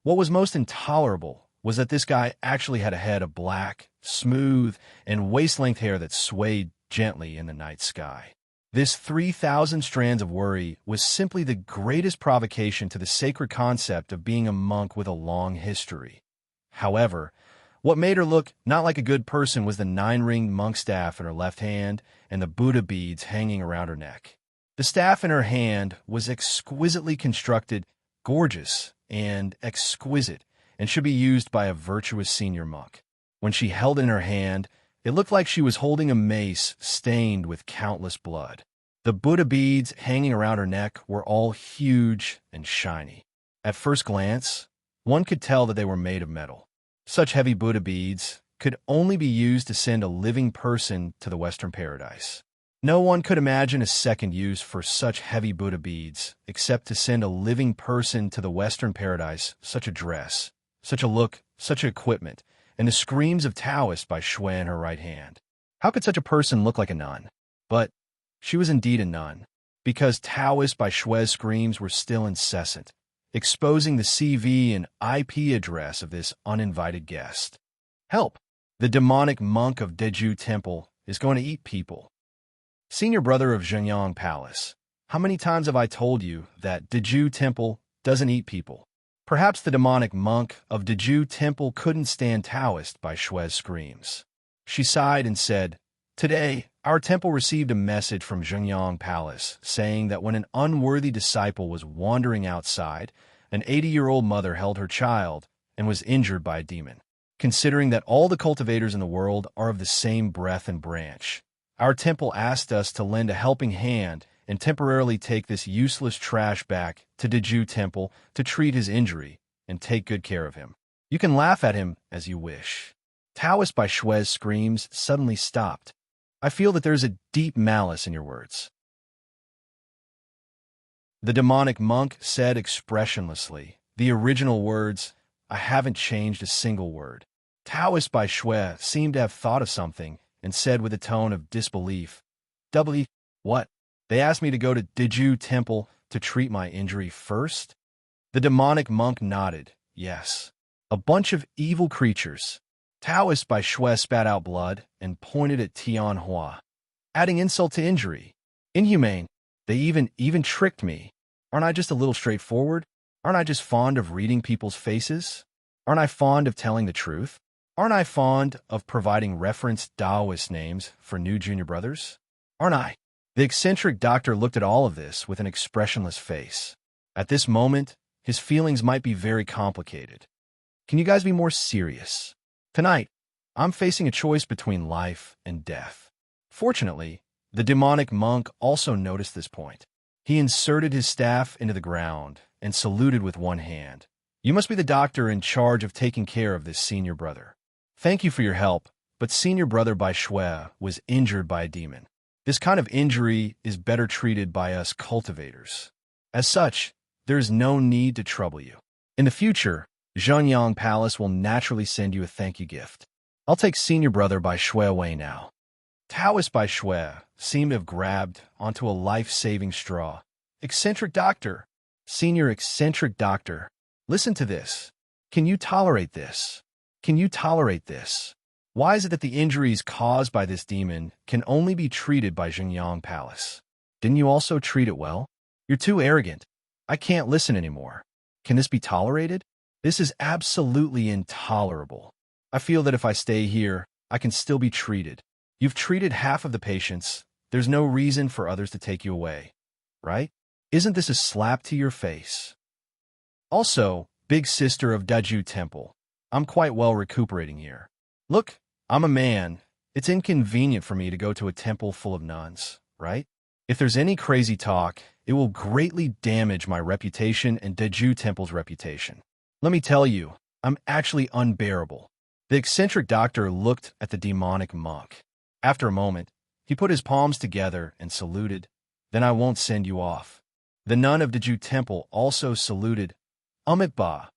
What was most intolerable was that this guy actually had a head of black, smooth, and waist-length hair that swayed gently in the night sky. This 3,000 strands of worry was simply the greatest provocation to the sacred concept of being a monk with a long history. However, what made her look not like a good person was the 9-ringed monk staff in her left hand and the Buddha beads hanging around her neck. The staff in her hand was exquisitely constructed, gorgeous, and exquisite, and should be used by a virtuous senior monk. When she held it in her hand, it looked like she was holding a mace stained with countless blood. The Buddha beads hanging around her neck were all huge and shiny. At first glance, one could tell that they were made of metal. Such heavy Buddha beads could only be used to send a living person to the Western paradise. No one could imagine a second use for such heavy Buddha beads except to send a living person to the Western paradise. Such a dress, such a look, such equipment, and the screams of Taoist by Shui in her right hand. How could such a person look like a nun? But she was indeed a nun, because Taoist by Shui's screams were still incessant, exposing the CV and IP address of this uninvited guest. Help! The demonic monk of Deju Temple is going to eat people. Senior brother of Zhengyang Palace, how many times have I told you that Deju Temple doesn't eat people? Perhaps the demonic monk of Deju Temple couldn't stand Taoist by Shui's screams. She sighed and said, "Today, our temple received a message from Zhengyang Palace saying that when an unworthy disciple was wandering outside, an 80-year-old mother held her child and was injured by a demon. Considering that all the cultivators in the world are of the same breath and branch, our temple asked us to lend a helping hand and temporarily take this useless trash back to Deju Temple to treat his injury and take good care of him. You can laugh at him as you wish." Taoist by Shui's screams suddenly stopped. I feel that there's a deep malice in your words. The demonic monk said expressionlessly, the original words, "I haven't changed a single word." Taoist by Shui seemed to have thought of something and said with a tone of disbelief, "Doubly, what? They asked me to go to Deju Temple to treat my injury first?" The demonic monk nodded, "Yes. A bunch of evil creatures." Taoist by Shui spat out blood and pointed at Tianhua, adding insult to injury. "Inhumane. They even tricked me. Aren't I just a little straightforward? Aren't I just fond of reading people's faces? Aren't I fond of telling the truth? Aren't I fond of providing referenced Taoist names for new junior brothers? Aren't I?" The eccentric doctor looked at all of this with an expressionless face. At this moment, his feelings might be very complicated. Can you guys be more serious? Tonight, I'm facing a choice between life and death. Fortunately, the demonic monk also noticed this point. He inserted his staff into the ground and saluted with one hand. You must be the doctor in charge of taking care of this senior brother. Thank you for your help, but senior brother Bai Shui was injured by a demon. This kind of injury is better treated by us cultivators. As such, there is no need to trouble you. In the future, Zhenyang Palace will naturally send you a thank you gift. I'll take senior brother Bai Shui away now. Taoist Bai Shui seemed to have grabbed onto a life-saving straw. Eccentric doctor, senior eccentric doctor, listen to this. Can you tolerate this? Can you tolerate this? Why is it that the injuries caused by this demon can only be treated by Zhenyang Palace? Didn't you also treat it well? You're too arrogant. I can't listen anymore. Can this be tolerated? This is absolutely intolerable. I feel that if I stay here, I can still be treated. You've treated half of the patients. There's no reason for others to take you away, right? Isn't this a slap to your face? Also, big sister of Daju Temple, I'm quite well recuperating here. Look, I'm a man. It's inconvenient for me to go to a temple full of nuns, right? If there's any crazy talk, it will greatly damage my reputation and Daju Temple's reputation. Let me tell you, I'm actually unbearable. The eccentric doctor looked at the demonic monk. After a moment, he put his palms together and saluted. Then I won't send you off. The nun of Daju Temple also saluted. Umitba,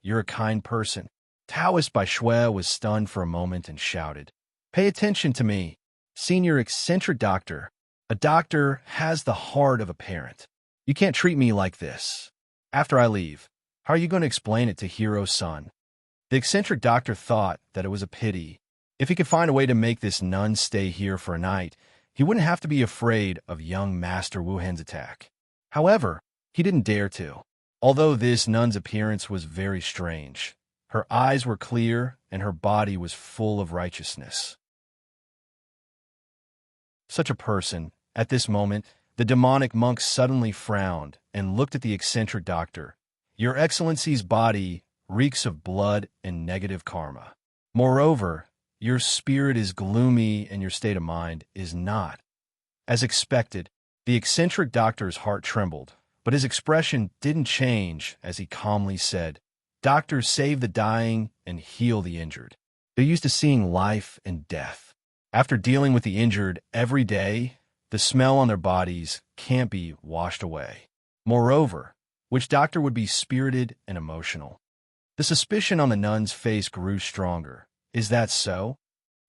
you're a kind person. Taoist Bai Shui was stunned for a moment and shouted, Pay attention to me, senior eccentric doctor. A doctor has the heart of a parent. You can't treat me like this. After I leave, how are you going to explain it to Hero's son? The eccentric doctor thought that it was a pity. If he could find a way to make this nun stay here for a night, he wouldn't have to be afraid of young Master Wu Hen's attack. However, he didn't dare to. Although this nun's appearance was very strange, her eyes were clear and her body was full of righteousness. Such a person, at this moment, the demonic monk suddenly frowned and looked at the eccentric doctor. Your Excellency's body reeks of blood and negative karma. Moreover, your spirit is gloomy and your state of mind is not. As expected, the eccentric doctor's heart trembled, but his expression didn't change as he calmly said, Doctors save the dying and heal the injured. They're used to seeing life and death. After dealing with the injured every day, the smell on their bodies can't be washed away. Moreover, which doctor would be spirited and emotional? The suspicion on the nun's face grew stronger. Is that so?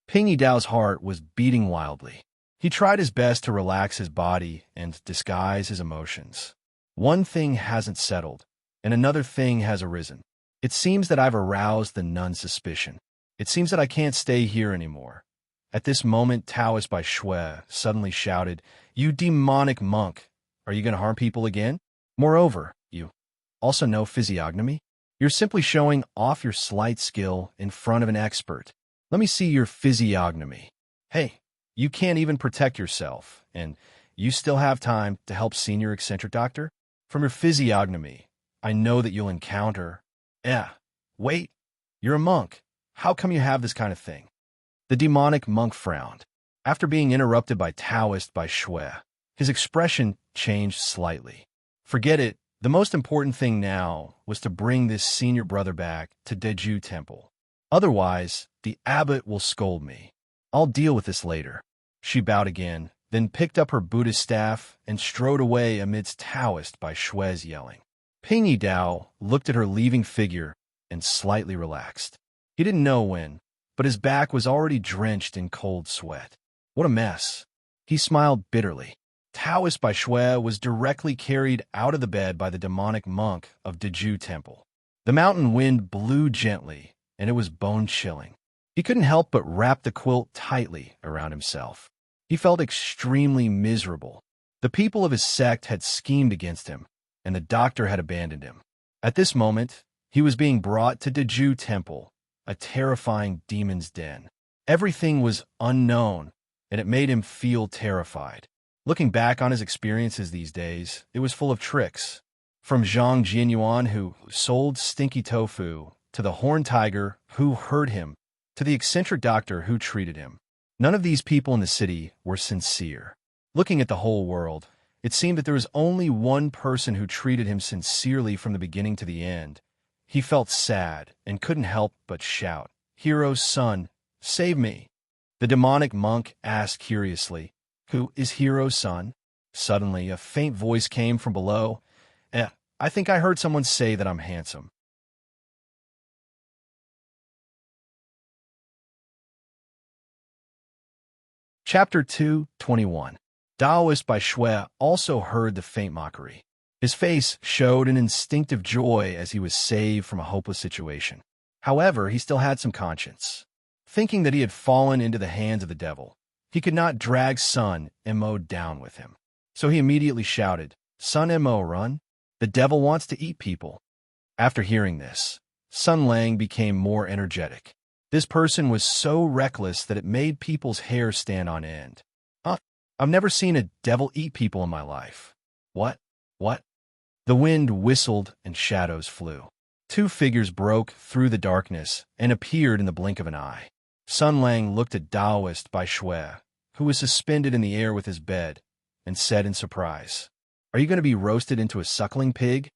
Ping Yidao's heart was beating wildly. He tried his best to relax his body and disguise his emotions. One thing hasn't settled, and another thing has arisen. It seems that I've aroused the nun's suspicion. It seems that I can't stay here anymore. At this moment, Taoist Bai Shui suddenly shouted, You demonic monk! Are you going to harm people again? Moreover, you also know physiognomy? You're simply showing off your slight skill in front of an expert. Let me see your physiognomy. Hey, you can't even protect yourself, and you still have time to help senior eccentric doctor? From your physiognomy, I know that you'll encounter... wait, you're a monk. How come you have this kind of thing? The demonic monk frowned. After being interrupted by Taoist Bai Shui, his expression changed slightly. Forget it. The most important thing now was to bring this senior brother back to Daju Temple. Otherwise, the abbot will scold me. I'll deal with this later. She bowed again, then picked up her Buddhist staff and strode away amidst Taoist Bai Shui's yelling. Ping Yidao looked at her leaving figure and slightly relaxed. He didn't know when, but his back was already drenched in cold sweat. What a mess. He smiled bitterly. Taoist Bai Shui was directly carried out of the bed by the demonic monk of Daju Temple. The mountain wind blew gently, and it was bone-chilling. He couldn't help but wrap the quilt tightly around himself. He felt extremely miserable. The people of his sect had schemed against him, and the doctor had abandoned him. At this moment, he was being brought to Daju Temple, a terrifying demon's den. Everything was unknown, and it made him feel terrified. Looking back on his experiences these days, it was full of tricks. From Zhang Jianyuan, who sold stinky tofu, to the horned tiger who hurt him, to the eccentric doctor who treated him. None of these people in the city were sincere. Looking at the whole world, It seemed that there was only one person who treated him sincerely from the beginning to the end. He felt sad and couldn't help but shout, "Hero's son, save me!" The demonic monk asked curiously, "Who is Hero's son?" Suddenly, a faint voice came from below. I think I heard someone say that I'm handsome." Chapter 2:21. Taoist by Shui also heard the faint mockery. His face showed an instinctive joy as he was saved from a hopeless situation. However, he still had some conscience. Thinking that he had fallen into the hands of the devil, he could not drag Sun Mo down with him. So he immediately shouted, "Sun Mo, run! The devil wants to eat people." After hearing this, Sun Lang became more energetic. This person was so reckless that it made people's hair stand on end. I've never seen a devil eat people in my life. What? What? The wind whistled and shadows flew. Two figures broke through the darkness and appeared in the blink of an eye. Sun Lang looked at Taoist by Shui, who was suspended in the air with his bed, and said in surprise, "Are you going to be roasted into a suckling pig?"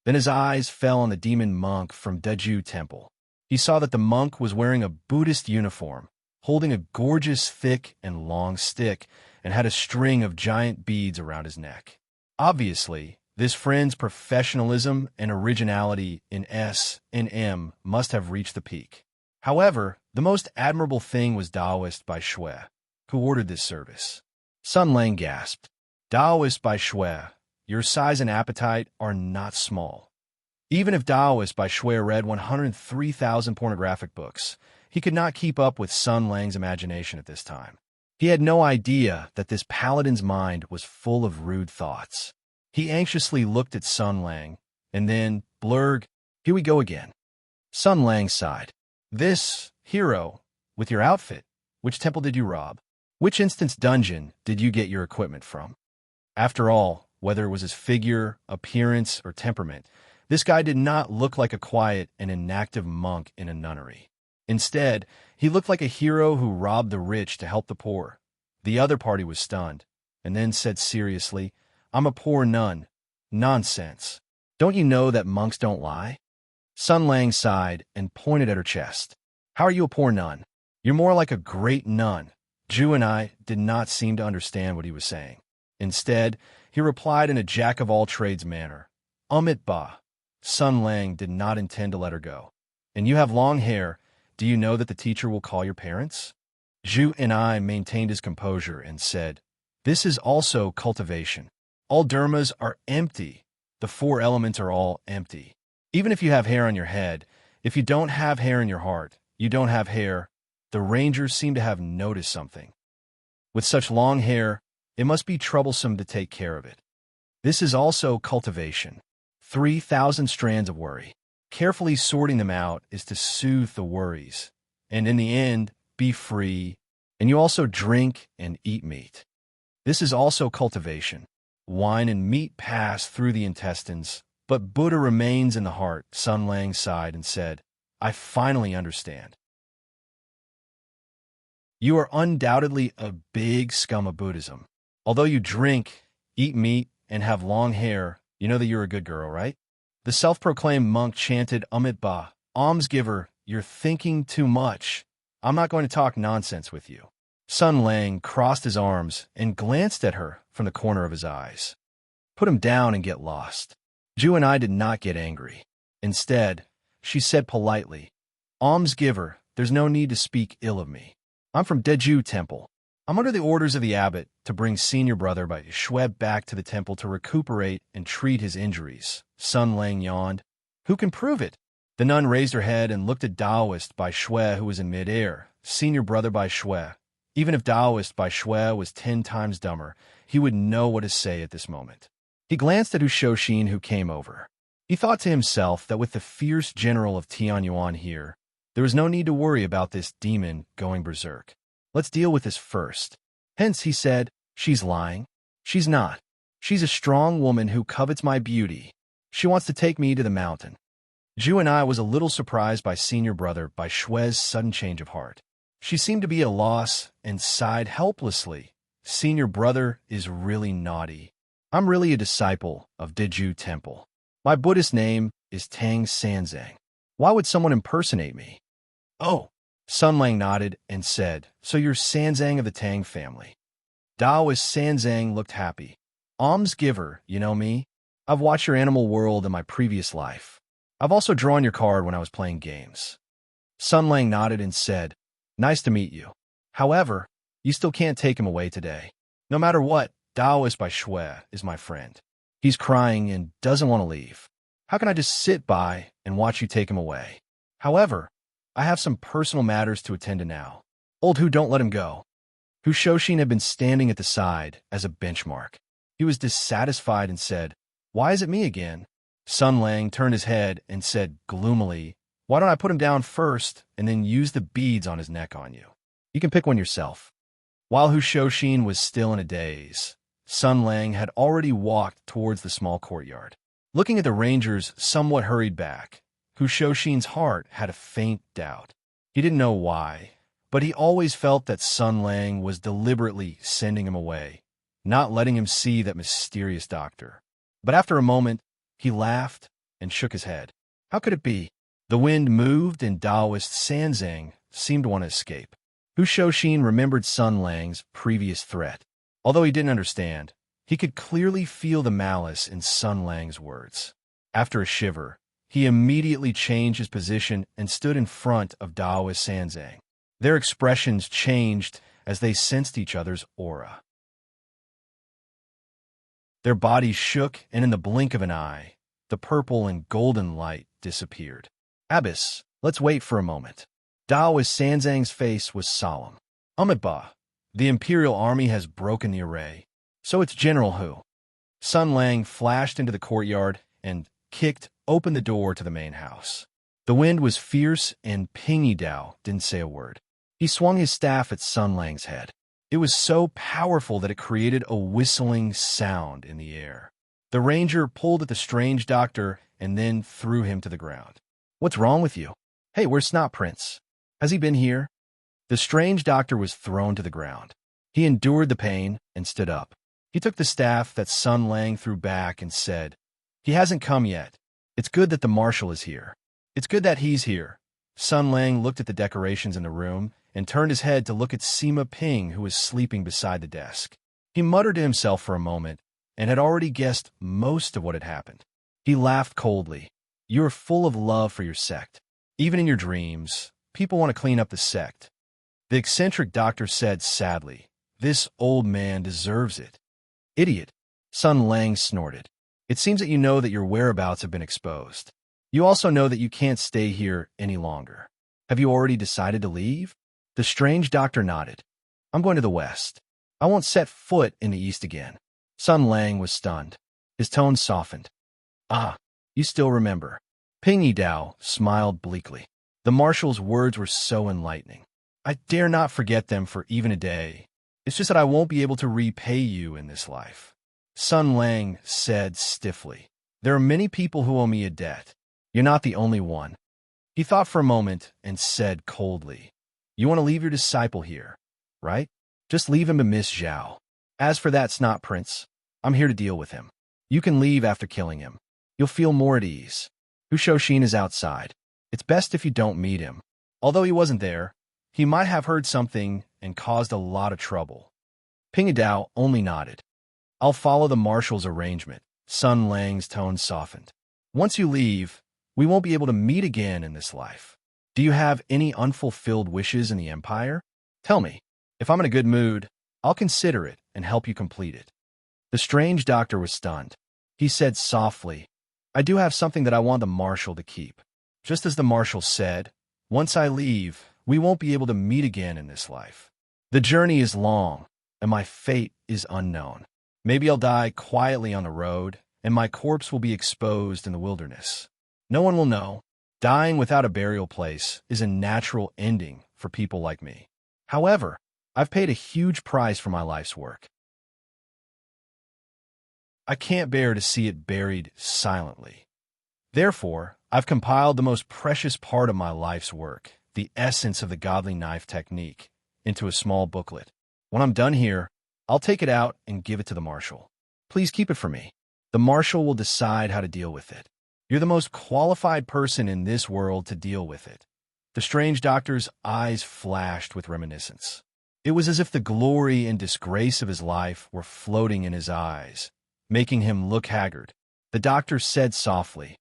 Then his eyes fell on the demon monk from Deju Temple. He saw that the monk was wearing a Buddhist uniform, holding a gorgeous thick and long stick, and had a string of giant beads around his neck. Obviously, this friend's professionalism and originality in S&M must have reached the peak. However, the most admirable thing was Taoist by Shui, who ordered this service. Sun Lang gasped, "Taoist by Shui, your size and appetite are not small." Even if Taoist by Shui read 103,000 pornographic books, he could not keep up with Sun Lang's imagination at this time. He had no idea that this paladin's mind was full of rude thoughts. He anxiously looked at Sun Lang, and then, blurg, "Here we go again." Sun Lang sighed. "This, hero, with your outfit, which temple did you rob? Which instance dungeon did you get your equipment from?" After all, whether it was his figure, appearance, or temperament, this guy did not look like a quiet and inactive monk in a nunnery. Instead, he looked like a hero who robbed the rich to help the poor. The other party was stunned, and then said seriously, "I'm a poor nun." "Nonsense. Don't you know that monks don't lie?" Sun Lang sighed and pointed at her chest. "How are you a poor nun? You're more like a great nun." Ju and I did not seem to understand what he was saying. Instead, he replied in a jack-of-all-trades manner, "Amit ba." Sun Lang did not intend to let her go. "And you have long hair. Do you know that the teacher will call your parents?" Ju and I maintained his composure and said, "This is also cultivation. All dharmas are empty. The four elements are all empty. Even if you have hair on your head, if you don't have hair in your heart, you don't have hair." The rangers seemed to have noticed something. With such long hair, it must be troublesome to take care of it. This is also cultivation. 3,000 strands of worry. Carefully sorting them out is to soothe the worries, and in the end, be free. And you also drink and eat meat. This is also cultivation. Wine and meat pass through the intestines, but Buddha remains in the heart. Sun Lang sighed and said, "I finally understand. You are undoubtedly a big scum of Buddhism. Although you drink, eat meat, and have long hair, you know that you're a good girl, right?" The self-proclaimed monk chanted, "Amit ba, almsgiver, you're thinking too much. I'm not going to talk nonsense with you." Sun Lang crossed his arms and glanced at her from the corner of his eyes. "Put him down and get lost." Ju and I did not get angry. Instead, she said politely, "Almsgiver, there's no need to speak ill of me. I'm from Deju Temple. I'm under the orders of the abbot to bring senior brother by Shui back to the temple to recuperate and treat his injuries." Sun Lang yawned. "Who can prove it?" The nun raised her head and looked at Taoist by Shui, who was in midair. Senior brother by Shui. Even if Taoist by Shui was 10 times dumber, he would know what to say at this moment. He glanced at Shoshin, who came over. He thought to himself that with the fierce general of Tianyuan here, there was no need to worry about this demon going berserk. Let's deal with this first. Hence, he said, "She's lying. She's not. She's a strong woman who covets my beauty. She wants to take me to the mountain." Ju and I was a little surprised by senior brother by Shui's sudden change of heart. She seemed to be at a loss and sighed helplessly. "Senior brother is really naughty. I'm really a disciple of Deju Temple. My Buddhist name is Tang Sanzang. Why would someone impersonate me? Oh, Sun Lang nodded and said, so you're Sanzang of the Tang family. Daoist Sanzang looked happy. Alms giver, you know me? I've watched your animal world in my previous life. I've also drawn your card when I was playing games. Sun Lang nodded and said, nice to meet you. However, you still can't take him away today. No matter what, Daoist by Shui is my friend. He's crying and doesn't want to leave. How can I just sit by and watch you take him away? However, I have some personal matters to attend to now. Old Hu, don't let him go. Hu Shoshin had been standing at the side as a benchmark. He was dissatisfied and said, why is it me again? Sun Lang turned his head and said gloomily, why don't I put him down first and then use the beads on his neck on you? You can pick one yourself. While Hu Shoshin was still in a daze, Sun Lang had already walked towards the small courtyard. Looking at the rangers somewhat hurried back, Hu Shoshin's heart had a faint doubt. He didn't know why, but he always felt that Sun Lang was deliberately sending him away, not letting him see that mysterious doctor. But after a moment, he laughed and shook his head. How could it be? The wind moved and Daoist Sanzang seemed to want to escape. Hu Shoshin remembered Sun Lang's previous threat. Although he didn't understand, he could clearly feel the malice in Sun Lang's words. After a shiver, he immediately changed his position and stood in front of Daoist Sanzang. Their expressions changed as they sensed each other's aura. Their bodies shook, and in the blink of an eye, the purple and golden light disappeared. Abbess, let's wait for a moment. Daoist Sanzang's face was solemn. Umitba, the Imperial Army has broken the array. So it's General Hu. Sun Lang flashed into the courtyard and kicked open the door to the main house. The wind was fierce and Pingy Dao didn't say a word. He swung his staff at Sun Lang's head. It was so powerful that it created a whistling sound in the air. The ranger pulled at the strange doctor and then threw him to the ground. What's wrong with you? Hey, where's Snot Prince? Has he been here? The strange doctor was thrown to the ground. He endured the pain and stood up. He took the staff that Sun Lang threw back and said, he hasn't come yet. It's good that the marshal is here. It's good that he's here. Sun Lang looked at the decorations in the room and turned his head to look at Sima Ping, who was sleeping beside the desk. He muttered to himself for a moment and had already guessed most of what had happened. He laughed coldly. You are full of love for your sect. Even in your dreams, people want to clean up the sect. The eccentric doctor said sadly, this old man deserves it. Idiot, Sun Lang snorted. It seems that you know that your whereabouts have been exposed. You also know that you can't stay here any longer. Have you already decided to leave? The strange doctor nodded. I'm going to the west. I won't set foot in the east again. Sun Lang was stunned. His tone softened. Ah, you still remember. Pingy Dao smiled bleakly. The marshal's words were so enlightening. I dare not forget them for even a day. It's just that I won't be able to repay you in this life. Sun Lang said stiffly. There are many people who owe me a debt. You're not the only one. He thought for a moment and said coldly, you want to leave your disciple here, right? Just leave him to Miss Zhao. As for that Snot Prince, I'm here to deal with him. You can leave after killing him. You'll feel more at ease. Hu Shoshin is outside. It's best if you don't meet him. Although he wasn't there, he might have heard something and caused a lot of trouble. Pingadao only nodded. I'll follow the marshal's arrangement. Sun Lang's tone softened. Once you leave, we won't be able to meet again in this life. Do you have any unfulfilled wishes in the Empire? Tell me. If I'm in a good mood, I'll consider it and help you complete it. The strange doctor was stunned. He said softly, I do have something that I want the marshal to keep. Just as the marshal said, once I leave, we won't be able to meet again in this life. The journey is long, and my fate is unknown. Maybe I'll die quietly on the road, and my corpse will be exposed in the wilderness. No one will know. Dying without a burial place is a natural ending for people like me. However, I've paid a huge price for my life's work. I can't bear to see it buried silently. Therefore, I've compiled the most precious part of my life's work, the essence of the godly knife technique, into a small booklet. When I'm done here, I'll take it out and give it to the marshal. Please keep it for me. The marshal will decide how to deal with it. You're the most qualified person in this world to deal with it. The strange doctor's eyes flashed with reminiscence. It was as if the glory and disgrace of his life were floating in his eyes, making him look haggard. The doctor said softly,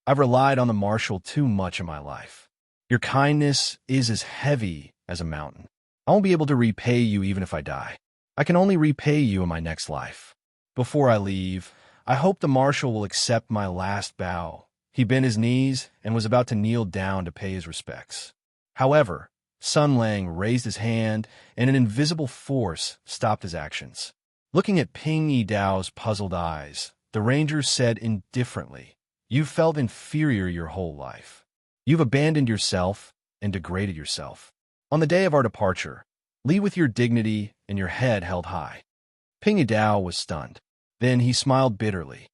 I've relied on the marshal too much in my life. Your kindness is as heavy as a mountain. I won't be able to repay you even if I die. I can only repay you in my next life. Before I leave, I hope the marshal will accept my last bow. He bent his knees and was about to kneel down to pay his respects. However, Sun Lang raised his hand, and an invisible force stopped his actions. Looking at Ping Yi Dao's puzzled eyes, the ranger said indifferently, You've felt inferior your whole life. You've abandoned yourself and degraded yourself. On the day of our departure, leave with your dignity and your head held high. Ping Yi Dao was stunned. Then he smiled bitterly.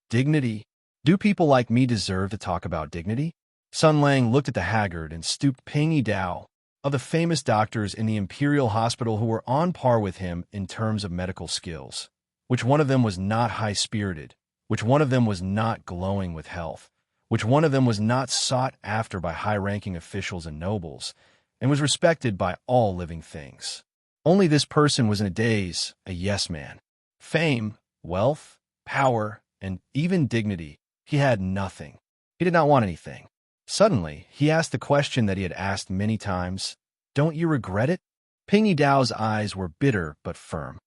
Dignity? Do people like me deserve to talk about dignity? Sun Lang looked at the haggard and stooped. Ping Yi Dao, of the famous doctors in the Imperial Hospital who were on par with him in terms of medical skills. Which one of them was not high-spirited? Which one of them was not glowing with health? Which one of them was not sought after by high-ranking officials and nobles, and was respected by all living things? Only this person was in a daze, a yes man. Fame, wealth, power, and even dignity. He had nothing. He did not want anything. Suddenly, he asked the question that he had asked many times, Don't you regret it? Ping Yi Dao's eyes were bitter but firm.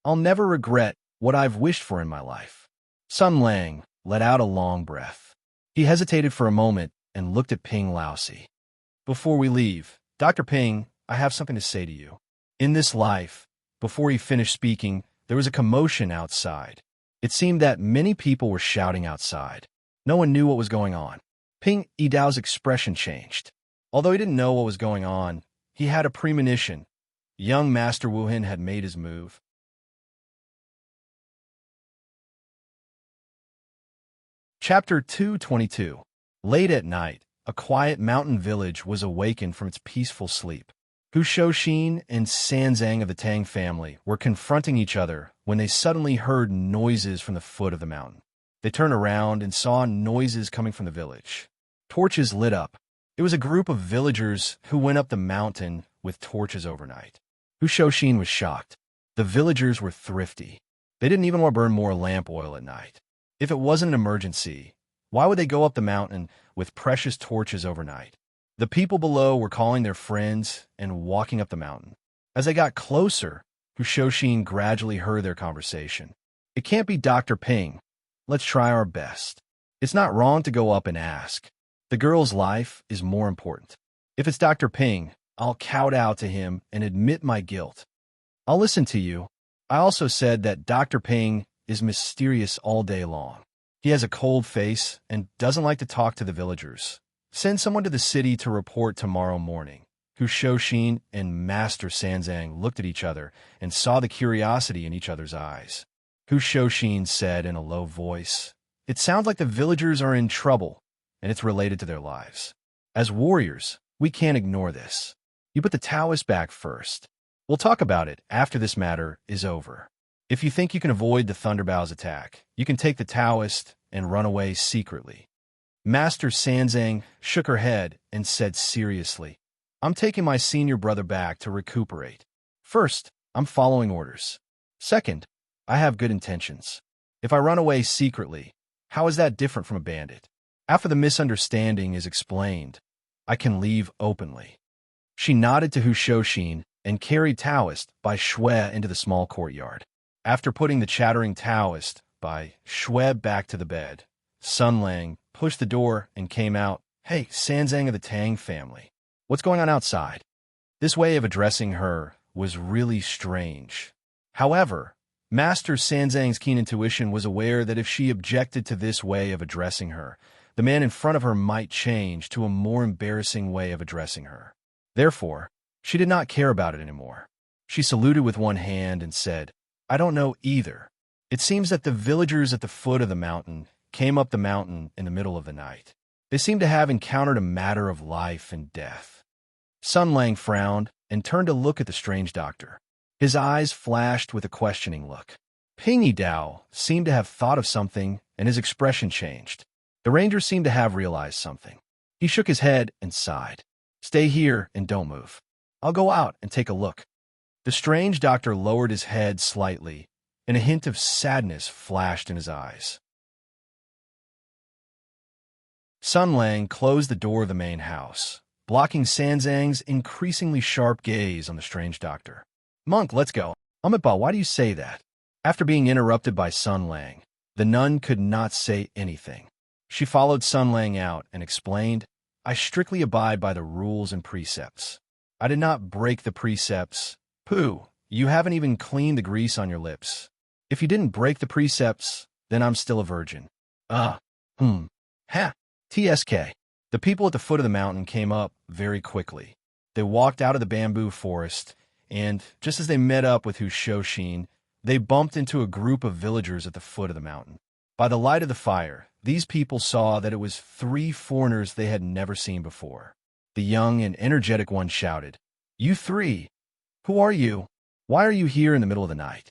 I'll never regret what I've wished for in my life. Sun Lang let out a long breath. He hesitated for a moment and looked at Ping Laosi. Before we leave, Dr. Ping, I have something to say to you. In this life, before he finished speaking, there was a commotion outside. It seemed that many people were shouting outside. No one knew what was going on. Ping Yi Dao's expression changed. Although he didn't know what was going on, he had a premonition. Young Master Wu Hin had made his move. Chapter 222. Late at night, a quiet mountain village was awakened from its peaceful sleep. Hu Shouxin and Sanzang of the Tang family were confronting each other when they suddenly heard noises from the foot of the mountain. They turned around and saw noises coming from the village. Torches lit up. It was a group of villagers who went up the mountain with torches overnight. Hu Shouxin was shocked. The villagers were thrifty. They didn't even want to burn more lamp oil at night. If it wasn't an emergency, why would they go up the mountain with precious torches overnight? The people below were calling their friends and walking up the mountain. As they got closer, Hu Shouxin gradually heard their conversation. It can't be Dr. Ping. Let's try our best. It's not wrong to go up and ask. The girl's life is more important. If it's Dr. Ping, I'll kowtow to him and admit my guilt. I'll listen to you. I also said that Dr. Ping is mysterious all day long. He has a cold face and doesn't like to talk to the villagers. Send someone to the city to report tomorrow morning. Hu Shouxin and Master Sanzang looked at each other and saw the curiosity in each other's eyes. Hu Shouxin said in a low voice, It sounds like the villagers are in trouble, and it's related to their lives. As warriors, we can't ignore this. You put the Taoist back first. We'll talk about it after this matter is over. If you think you can avoid the Thunderbow's attack, you can take the Taoist and run away secretly. Master Sanzang shook her head and said seriously, I'm taking my senior brother back to recuperate. First, I'm following orders. Second, I have good intentions. If I run away secretly, how is that different from a bandit? After the misunderstanding is explained, I can leave openly. She nodded to Hu Shouxin and carried Taoist by Shui into the small courtyard. After putting the chattering Taoist by Shui back to the bed, Sun Lang pushed the door and came out. Hey, Sanzang of the Tang family. What's going on outside? This way of addressing her was really strange. However, Master Sanzang's keen intuition was aware that if she objected to this way of addressing her, the man in front of her might change to a more embarrassing way of addressing her. Therefore, she did not care about it anymore. She saluted with one hand and said, I don't know either. It seems that the villagers at the foot of the mountain came up the mountain in the middle of the night. They seem to have encountered a matter of life and death. Sun Lang frowned and turned to look at the strange doctor. His eyes flashed with a questioning look. Pingy Dao seemed to have thought of something, and his expression changed. The ranger seemed to have realized something. He shook his head and sighed. Stay here and don't move. I'll go out and take a look. The strange doctor lowered his head slightly, and a hint of sadness flashed in his eyes. Sun Lang closed the door of the main house, blocking Sanzang's increasingly sharp gaze on the strange doctor. Monk, let's go. Amitabha, why do you say that? After being interrupted by Sun Lang, the nun could not say anything. She followed Sun Lang out and explained, I strictly abide by the rules and precepts. I did not break the precepts. Pooh, you haven't even cleaned the grease on your lips. If you didn't break the precepts, then I'm still a virgin. Ha. TSK. The people at the foot of the mountain came up very quickly. They walked out of the bamboo forest, and just as they met up with Hu Shoshin, they bumped into a group of villagers at the foot of the mountain. By the light of the fire, these people saw that it was 3 foreigners they had never seen before. The young and energetic one shouted, You 3! Who are you? Why are you here in the middle of the night?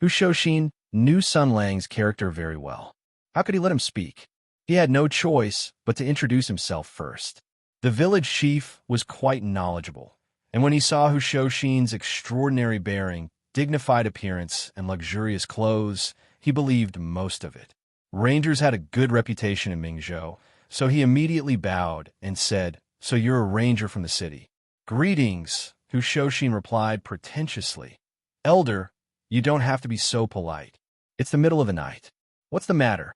Hu Shoshin knew Sun Lang's character very well. How could he let him speak? He had no choice but to introduce himself first. The village chief was quite knowledgeable, and when he saw Hu Shoshin's extraordinary bearing, dignified appearance, and luxurious clothes, he believed most of it. Rangers had a good reputation in Mingzhou, so he immediately bowed and said, So you're a ranger from the city. Greetings, Hu Shoshin replied pretentiously. Elder, you don't have to be so polite. It's the middle of the night. What's the matter?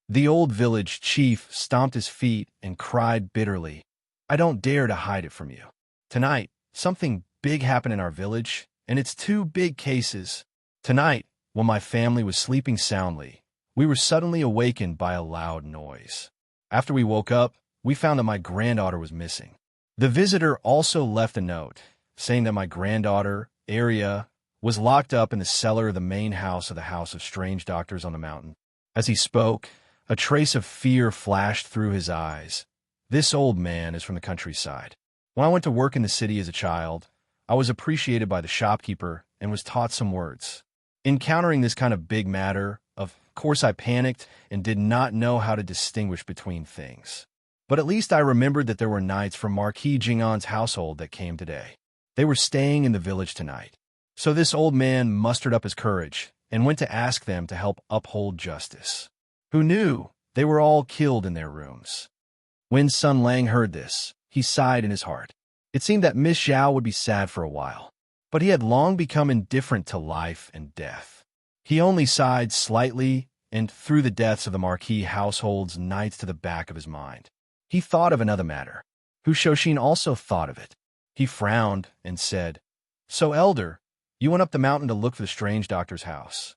The old village chief stomped his feet and cried bitterly, I don't dare to hide it from you. Tonight, something big happened in our village, and it's 2 big cases. Tonight, when my family was sleeping soundly, we were suddenly awakened by a loud noise. After we woke up, we found that my granddaughter was missing. The visitor also left a note, saying that my granddaughter, Arya, was locked up in the cellar of the main house of the House of Strange Doctors on the mountain. As he spoke, a trace of fear flashed through his eyes. This old man is from the countryside. When I went to work in the city as a child, I was appreciated by the shopkeeper and was taught some words. Encountering this kind of big matter, of course I panicked and did not know how to distinguish between things. But at least I remembered that there were knights from Marquis Jing'an's household that came today. They were staying in the village tonight. So this old man mustered up his courage and went to ask them to help uphold justice. Who knew? They were all killed in their rooms. When Sun Lang heard this, he sighed in his heart. It seemed that Miss Zhao would be sad for a while, but he had long become indifferent to life and death. He only sighed slightly and threw the deaths of the Marquis household's knights to the back of his mind. He thought of another matter. Hu Shoshin also thought of it. He frowned and said, So, Elder, you went up the mountain to look for the strange doctor's house.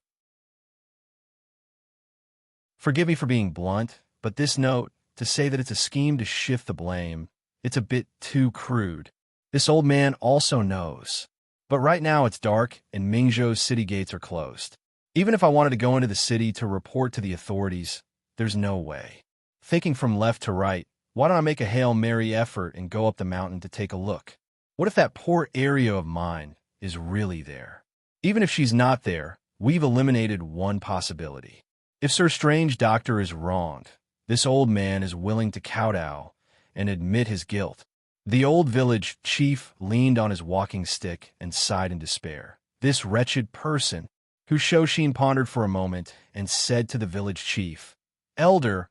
Forgive me for being blunt, but this note, to say that it's a scheme to shift the blame, it's a bit too crude. This old man also knows. But right now it's dark and Mingzhou's city gates are closed. Even if I wanted to go into the city to report to the authorities, there's no way. Thinking from left to right, why don't I make a Hail Mary effort and go up the mountain to take a look? What if that poor area of mine is really there? Even if she's not there, we've eliminated one possibility. If Sir Strange Doctor is wronged, this old man is willing to kowtow and admit his guilt. The old village chief leaned on his walking stick and sighed in despair. This wretched person, Hu Shoshin pondered for a moment and said to the village chief, Elder,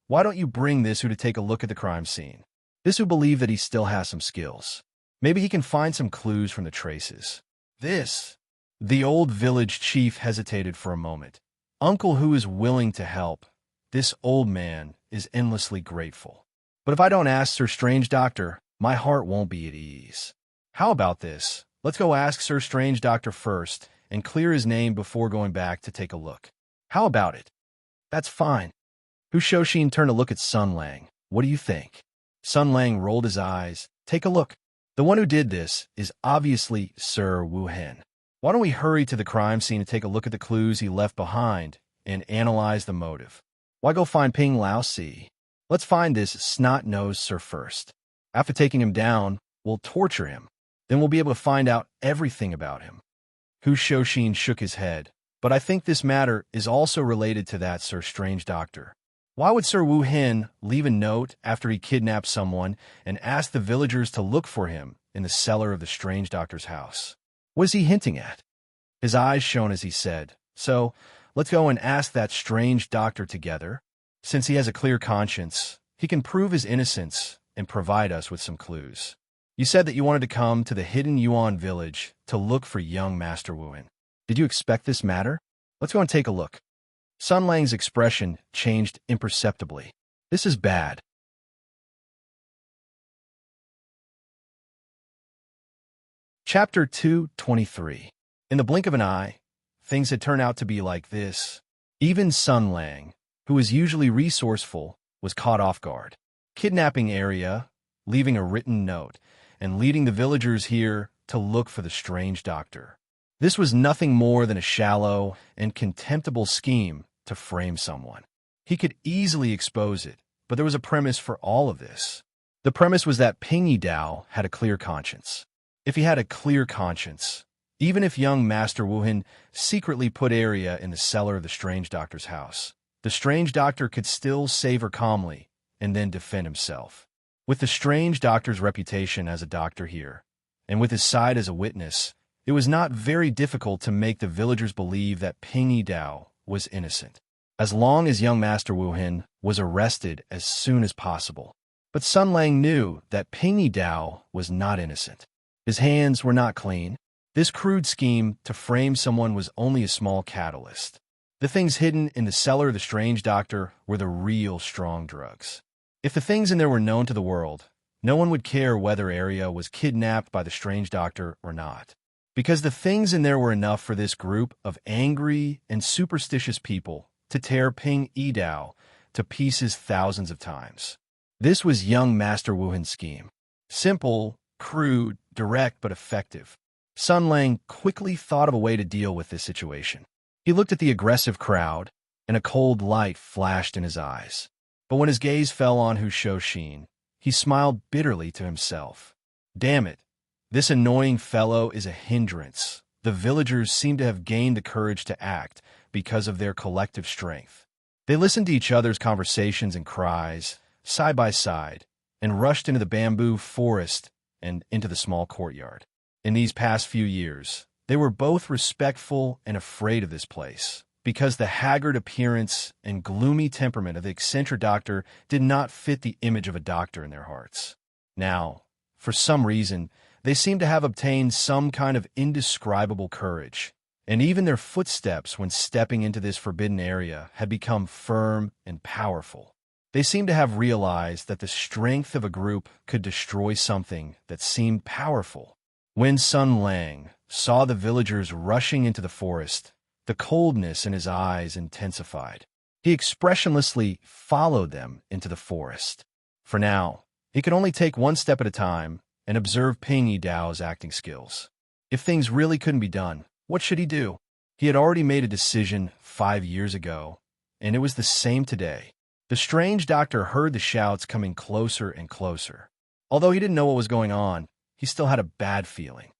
why don't you bring this Hu to take a look at the crime scene? This Hu believed that he still has some skills. Maybe he can find some clues from the traces. The old village chief hesitated for a moment. Uncle Hu is willing to help. This old man is endlessly grateful. But if I don't ask Sir Strange Doctor, my heart won't be at ease. How about this? Let's go ask Sir Strange Doctor first and clear his name before going back to take a look. How about it? That's fine. Hu Shoshin turned to look at Sun Lang. What do you think? Sun Lang rolled his eyes. Take a look. The one who did this is obviously Sir Wu Hen. Why don't we hurry to the crime scene and take a look at the clues he left behind and analyze the motive? Why go find Ping Lao Si? Let's find this snot-nosed sir first. After taking him down, we'll torture him. Then we'll be able to find out everything about him. Hu Shoshin shook his head. But I think this matter is also related to that Sir Strange Doctor. Why would Sir Wu Hin leave a note after he kidnapped someone and ask the villagers to look for him in the cellar of the Strange Doctor's house? What is he hinting at? His eyes shone as he said, "So, let's go and ask that Strange Doctor together. Since he has a clear conscience, he can prove his innocence and provide us with some clues." You said that you wanted to come to the hidden Yuan village to look for young Master Wuhan. Did you expect this matter? Let's go and take a look. Sun Lang's expression changed imperceptibly. This is bad. Chapter 223. In the blink of an eye, things had turned out to be like this. Even Sun Lang, who is usually resourceful, was caught off guard. Kidnapping Arya, leaving a written note, and leading the villagers here to look for the Strange Doctor. This was nothing more than a shallow and contemptible scheme to frame someone. He could easily expose it, but there was a premise for all of this. The premise was that Ping Yidao had a clear conscience. If he had a clear conscience, even if young Master Wuhan secretly put Arya in the cellar of the Strange Doctor's house, the Strange Doctor could still save her calmly and then defend himself. With the Strange Doctor's reputation as a doctor here, and with his side as a witness, it was not very difficult to make the villagers believe that Ping Yidao was innocent, as long as young Master Wuhan was arrested as soon as possible. But Sun Lang knew that Ping Yidao was not innocent. His hands were not clean. This crude scheme to frame someone was only a small catalyst. The things hidden in the cellar of the Strange Doctor were the real strong drugs. If the things in there were known to the world, no one would care whether Arya was kidnapped by the Strange Doctor or not, because the things in there were enough for this group of angry and superstitious people to tear Ping Yidao to pieces thousands of times. This was young Master Wuhan's scheme. Simple, crude, direct, but effective. Sun Lang quickly thought of a way to deal with this situation. He looked at the aggressive crowd, and a cold light flashed in his eyes. But when his gaze fell on Hu Shouxin, he smiled bitterly to himself. Damn it, this annoying fellow is a hindrance. The villagers seem to have gained the courage to act because of their collective strength. They listened to each other's conversations and cries, side by side, and rushed into the bamboo forest and into the small courtyard. In these past few years, they were both respectful and afraid of this place, because the haggard appearance and gloomy temperament of the eccentric doctor did not fit the image of a doctor in their hearts. Now, for some reason, they seemed to have obtained some kind of indescribable courage, and even their footsteps when stepping into this forbidden area had become firm and powerful. They seemed to have realized that the strength of a group could destroy something that seemed powerful. When Sun Lang saw the villagers rushing into the forest, the coldness in his eyes intensified. He expressionlessly followed them into the forest. For now, he could only take one step at a time and observe Ping Yidao's acting skills. If things really couldn't be done, what should he do? He had already made a decision 5 years ago, and it was the same today. The Strange Doctor heard the shouts coming closer and closer. Although he didn't know what was going on, he still had a bad feeling.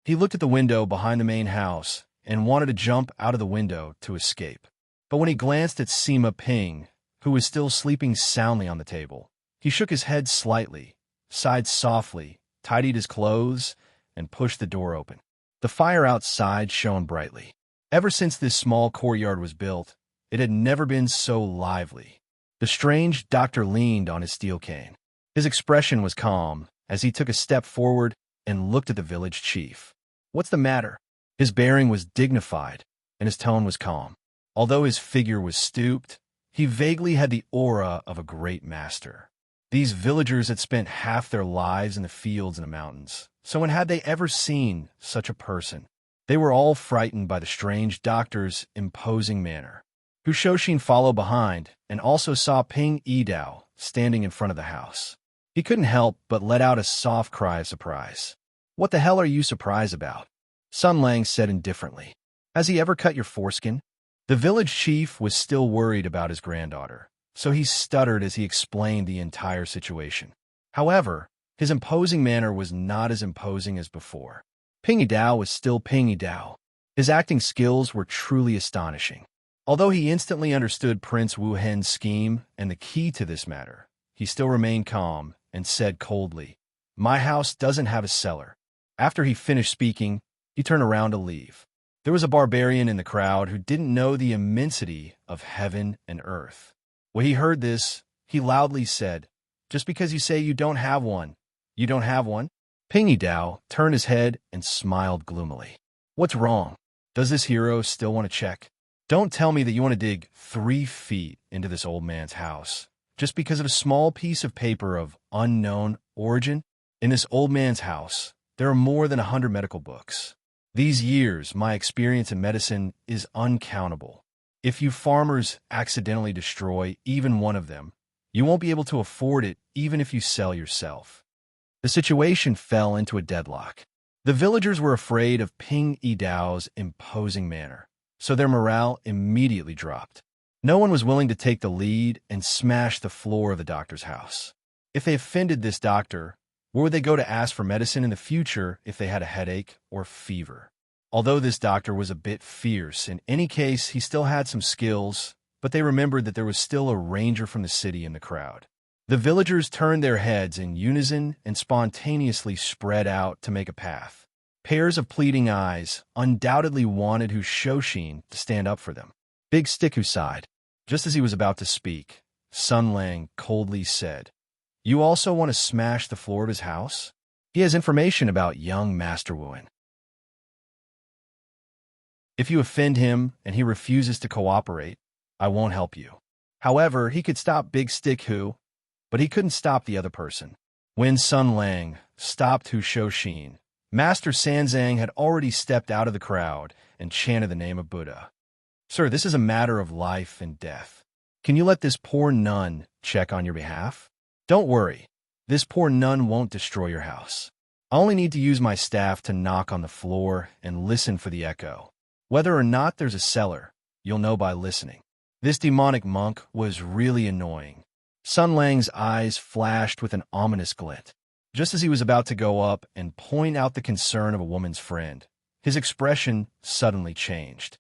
He looked at the window behind the main house and wanted to jump out of the window to escape. But when he glanced at Sima Ping, who was still sleeping soundly on the table, he shook his head slightly, sighed softly, tidied his clothes, and pushed the door open. The fire outside shone brightly. Ever since this small courtyard was built, it had never been so lively. The Strange Doctor leaned on his steel cane. His expression was calm as he took a step forward and looked at the village chief. "What's the matter?" His bearing was dignified, and his tone was calm. Although his figure was stooped, he vaguely had the aura of a great master. These villagers had spent half their lives in the fields and the mountains, so when had they ever seen such a person? They were all frightened by the Strange Doctor's imposing manner. Hu Shouxin followed behind and also saw Ping Yidao standing in front of the house. He couldn't help but let out a soft cry of surprise. "What the hell are you surprised about?" Sun Lang said indifferently. "Has he ever cut your foreskin?" The village chief was still worried about his granddaughter, so he stuttered as he explained the entire situation. However, his imposing manner was not as imposing as before. Pingy Dao was still Pingy Dao. His acting skills were truly astonishing. Although he instantly understood Prince Wu Hen's scheme and the key to this matter, he still remained calm and said coldly, "My house doesn't have a cellar." After he finished speaking, he turned around to leave. There was a barbarian in the crowd who didn't know the immensity of heaven and earth. When he heard this, he loudly said, "Just because you say you don't have one, you don't have one?" Pingy Dao turned his head and smiled gloomily. "What's wrong? Does this hero still want to check? Don't tell me that you want to dig 3 feet into this old man's house just because of a small piece of paper of unknown origin? In this old man's house, there are more than 100 medical books. These years, my experience in medicine is uncountable. If you farmers accidentally destroy even one of them, you won't be able to afford it even if you sell yourself." The situation fell into a deadlock. The villagers were afraid of Ping Yi Dao's imposing manner, so their morale immediately dropped. No one was willing to take the lead and smash the floor of the doctor's house. If they offended this doctor, where would they go to ask for medicine in the future if they had a headache or fever? Although this doctor was a bit fierce, in any case, he still had some skills, but they remembered that there was still a ranger from the city in the crowd. The villagers turned their heads in unison and spontaneously spread out to make a path. Pairs of pleading eyes undoubtedly wanted Hu Shoshin to stand up for them. Big Stick Who sighed. Just as he was about to speak, Sun Lang coldly said, "You also want to smash the floor of his house? He has information about young Master Wuan. If you offend him and he refuses to cooperate, I won't help you." However, he could stop Big Stick Who, but he couldn't stop the other person. When Sun Lang stopped Hu Shoshin, Master Sanzang had already stepped out of the crowd and chanted the name of Buddha. "Sir, this is a matter of life and death. Can you let this poor nun check on your behalf? Don't worry, this poor nun won't destroy your house. I only need to use my staff to knock on the floor and listen for the echo. Whether or not there's a cellar, you'll know by listening." This demonic monk was really annoying. Sun Lang's eyes flashed with an ominous glint. Just as he was about to go up and point out the concern of a woman's friend, his expression suddenly changed.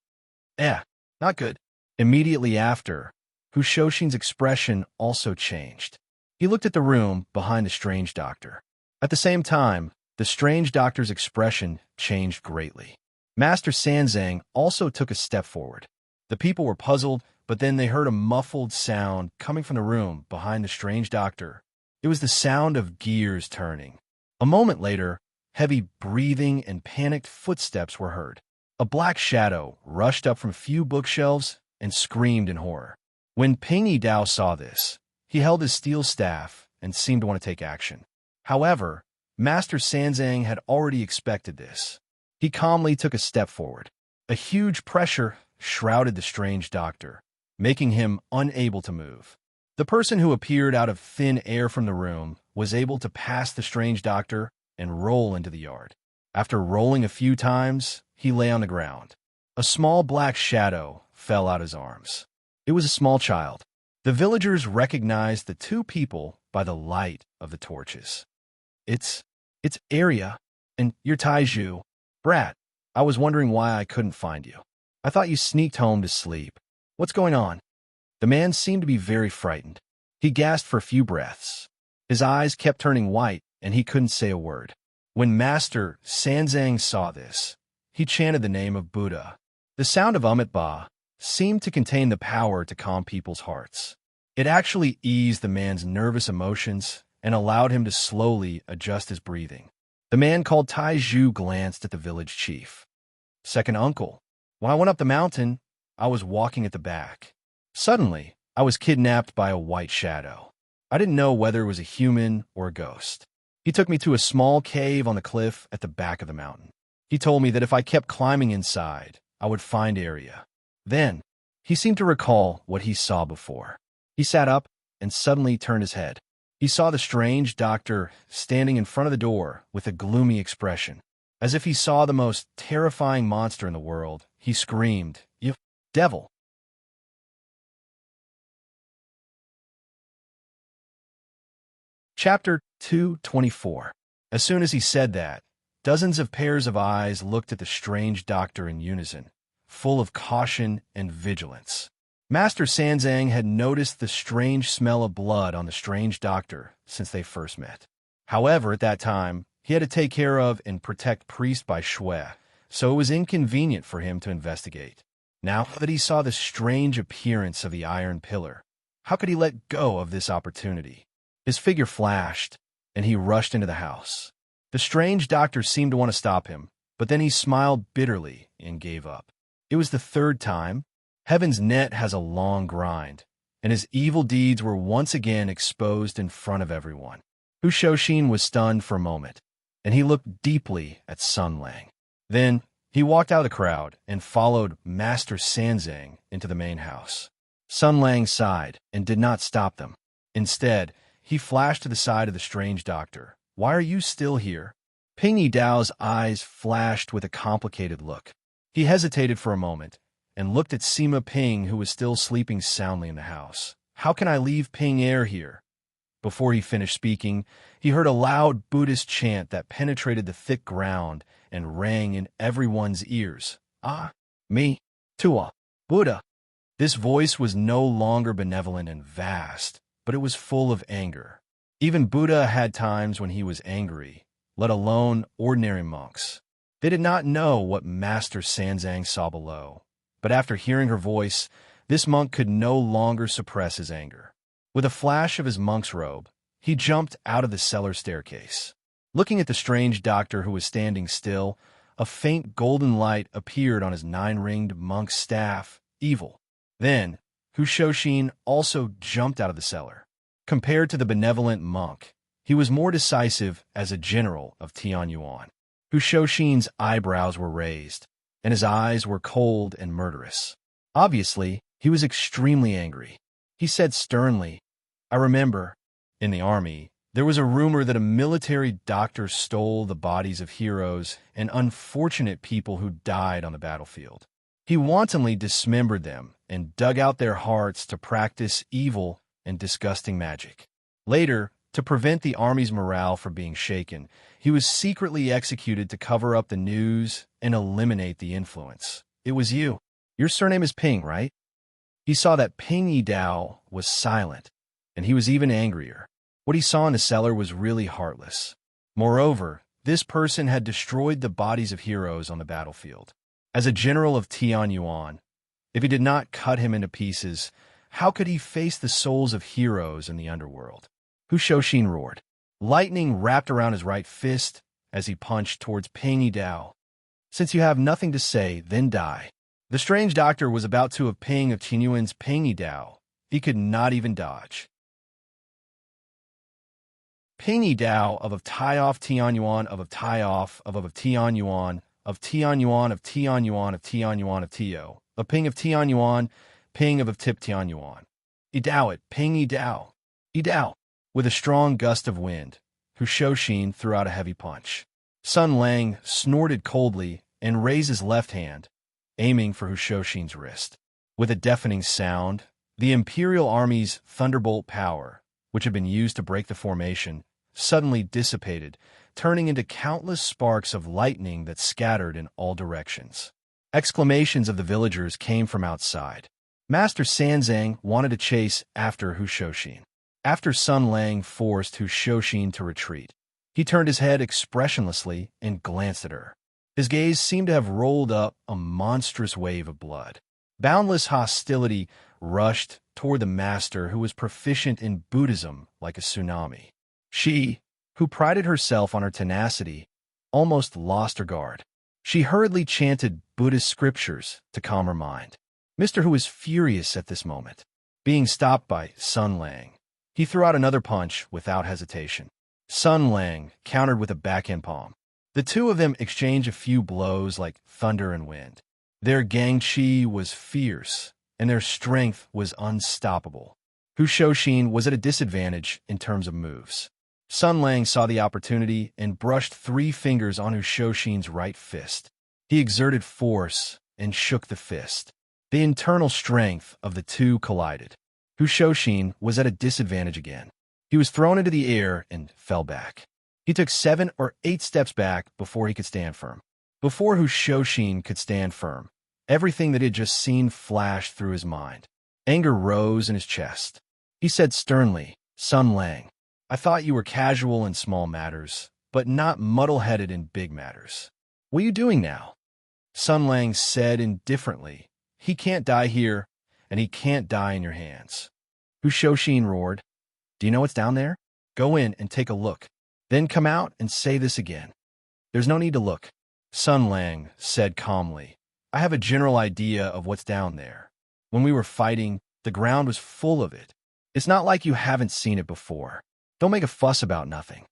Not good." Immediately after, Hu Shoshin's expression also changed. He looked at the room behind the strange doctor. At the same time, the strange doctor's expression changed greatly. Master Sanzang also took a step forward. The people were puzzled, but then they heard a muffled sound coming from the room behind the strange doctor. It was the sound of gears turning. A moment later, heavy breathing and panicked footsteps were heard. A black shadow rushed up from a few bookshelves and screamed in horror. When Ping Yi Dao saw this, he held his steel staff and seemed to want to take action. However, Master Sanzang had already expected this. He calmly took a step forward. A huge pressure shrouded the strange doctor, making him unable to move. The person who appeared out of thin air from the room was able to pass the strange doctor and roll into the yard. After rolling a few times, he lay on the ground. A small black shadow fell out his arms. It was a small child. The villagers recognized the 2 people by the light of the torches. It's Arya, and you're Taiju. Brat, I was wondering why I couldn't find you. I thought you sneaked home to sleep. What's going on?" The man seemed to be very frightened. He gasped for a few breaths. His eyes kept turning white, and he couldn't say a word. When Master Sanzang saw this, he chanted the name of Buddha. The sound of Amitabha seemed to contain the power to calm people's hearts. It actually eased the man's nervous emotions and allowed him to slowly adjust his breathing. The man called Taiju glanced at the village chief. "Second uncle, when I went up the mountain, I was walking at the back. Suddenly, I was kidnapped by a white shadow. I didn't know whether it was a human or a ghost. He took me to a small cave on the cliff at the back of the mountain. He told me that if I kept climbing inside, I would find Arya. Then, he seemed to recall what he saw before. He sat up and suddenly turned his head. He saw the strange doctor standing in front of the door with a gloomy expression. As if he saw the most terrifying monster in the world, he screamed, "You devil!" Chapter 224. As soon as he said that, Dozens of pairs of eyes looked at the strange doctor in unison, full of caution and vigilance. Master Sanzang had noticed the strange smell of blood on the strange doctor since they first met. However, at that time, he had to take care of and protect Priest by Shui, so it was inconvenient for him to investigate. Now that he saw the strange appearance of the iron pillar, how could he let go of this opportunity? His figure flashed, and he rushed into the house. The strange doctor seemed to want to stop him, but then he smiled bitterly and gave up. It was the third time. Heaven's net has a long grind, and his evil deeds were once again exposed in front of everyone. Hu Shouxin was stunned for a moment, and he looked deeply at Sun Lang. Then he walked out of the crowd and followed Master Sanzang into the main house. Sun Lang sighed and did not stop them. Instead, he flashed to the side of the strange doctor. "Why are you still here?" Ping Yidao's eyes flashed with a complicated look. He hesitated for a moment and looked at Sima Ping, who was still sleeping soundly in the house. "How can I leave Ping Er here?" Before he finished speaking, he heard a loud Buddhist chant that penetrated the thick ground and rang in everyone's ears. "Ah, me, Tua, Buddha." This voice was no longer benevolent and vast, but it was full of anger. Even Buddha had times when he was angry, let alone ordinary monks. They did not know what Master Sanzang saw below, but after hearing her voice, this monk could no longer suppress his anger. With a flash of his monk's robe, he jumped out of the cellar staircase. Looking at the strange doctor who was standing still, a faint golden light appeared on his 9-ringed monk's staff. Evil. Then, Hu Shouxin also jumped out of the cellar. Compared to the benevolent monk, he was more decisive as a general of Tianyuan. Hu Shouxin's eyebrows were raised, and his eyes were cold and murderous. Obviously, he was extremely angry. He said sternly, "I remember, in the army, there was a rumor that a military doctor stole the bodies of heroes and unfortunate people who died on the battlefield. He wantonly dismembered them and dug out their hearts to practice evil and disgusting magic. Later, to prevent the army's morale from being shaken, he was secretly executed to cover up the news and eliminate the influence. It was you. Your surname is Ping, right?" He saw that Ping Yidao was silent, and he was even angrier. What he saw in the cellar was really heartless. Moreover, this person had destroyed the bodies of heroes on the battlefield. As a general of Tianyuan, if he did not cut him into pieces, how could he face the souls of heroes in the underworld? Hu Shouxin roared. Lightning wrapped around his right fist as he punched towards Ping Yidao. "Since you have nothing to say, then die." The strange doctor was about to have Ping of Tianyuan's Ping Yidao. He could not even dodge. Ping Yidao of Tioff Tianyuan of Tioff of Tianyuan of Tianyuan of Tianyuan of Tianyuan of Tio, a Ping of Tianyuan, Ping of Tip Tianyuan. Yidao it, Ping Yidao. Yidao. With a strong gust of wind, Hu Shouxin threw out a heavy punch. Sun Lang snorted coldly and raised his left hand, aiming for Hu Shouxin's wrist. With a deafening sound, the Imperial Army's thunderbolt power, which had been used to break the formation, suddenly dissipated, turning into countless sparks of lightning that scattered in all directions. Exclamations of the villagers came from outside. Master Sanzang wanted to chase after Hu Shouxin. After Sun Lang forced Hu Shouxin to retreat, he turned his head expressionlessly and glanced at her. His gaze seemed to have rolled up a monstrous wave of blood. Boundless hostility rushed toward the master who was proficient in Buddhism like a tsunami. She, who prided herself on her tenacity, almost lost her guard. She hurriedly chanted Buddhist scriptures to calm her mind. Mr. Hu was furious at this moment. Being stopped by Sun Lang, he threw out another punch without hesitation. Sun Lang countered with a backhand palm. The two of them exchanged a few blows like thunder and wind. Their gangqi was fierce, and their strength was unstoppable. Hu Shouxin was at a disadvantage in terms of moves. Sun Lang saw the opportunity and brushed 3 fingers on Hu Shouxin's right fist. He exerted force and shook the fist. The internal strength of the two collided. Hu Shouxin was at a disadvantage again. He was thrown into the air and fell back. He took 7 or 8 steps back before he could stand firm. Before Hushoshin could stand firm, everything that he had just seen flashed through his mind. Anger rose in his chest. He said sternly, "Sun Lang, I thought you were casual in small matters, but not muddle-headed in big matters. What are you doing now?" Sun Lang said indifferently, "He can't die here, and he can't die in your hands." Hushoshin roared, "Do you know what's down there? Go in and take a look. Then come out and say this again." "There's no need to look," Sun Lang said calmly. "I have a general idea of what's down there. When we were fighting, the ground was full of it. It's not like you haven't seen it before. Don't make a fuss about nothing."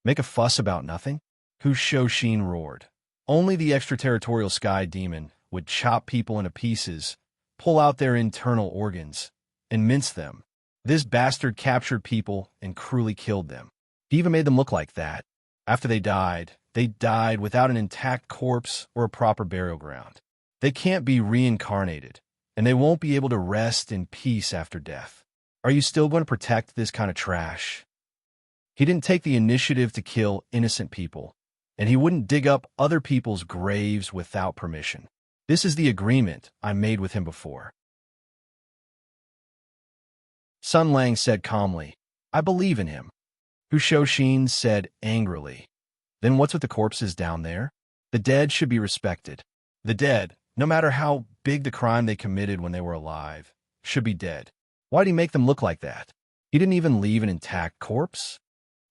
"Make a fuss about nothing?" Hushoshin roared. "Only the extraterritorial sky demon would chop people into pieces, pull out their internal organs, and mince them. This bastard captured people and cruelly killed them. He even made them look like that. After they died without an intact corpse or a proper burial ground. They can't be reincarnated, and they won't be able to rest in peace after death. Are you still going to protect this kind of trash? He didn't take the initiative to kill innocent people, and he wouldn't dig up other people's graves without permission. This is the agreement I made with him before." Sun Lang said calmly, "I believe in him." Hushoshin said angrily, "Then what's with the corpses down there? The dead should be respected. The dead, no matter how big the crime they committed when they were alive, should be dead. Why'd he make them look like that? He didn't even leave an intact corpse?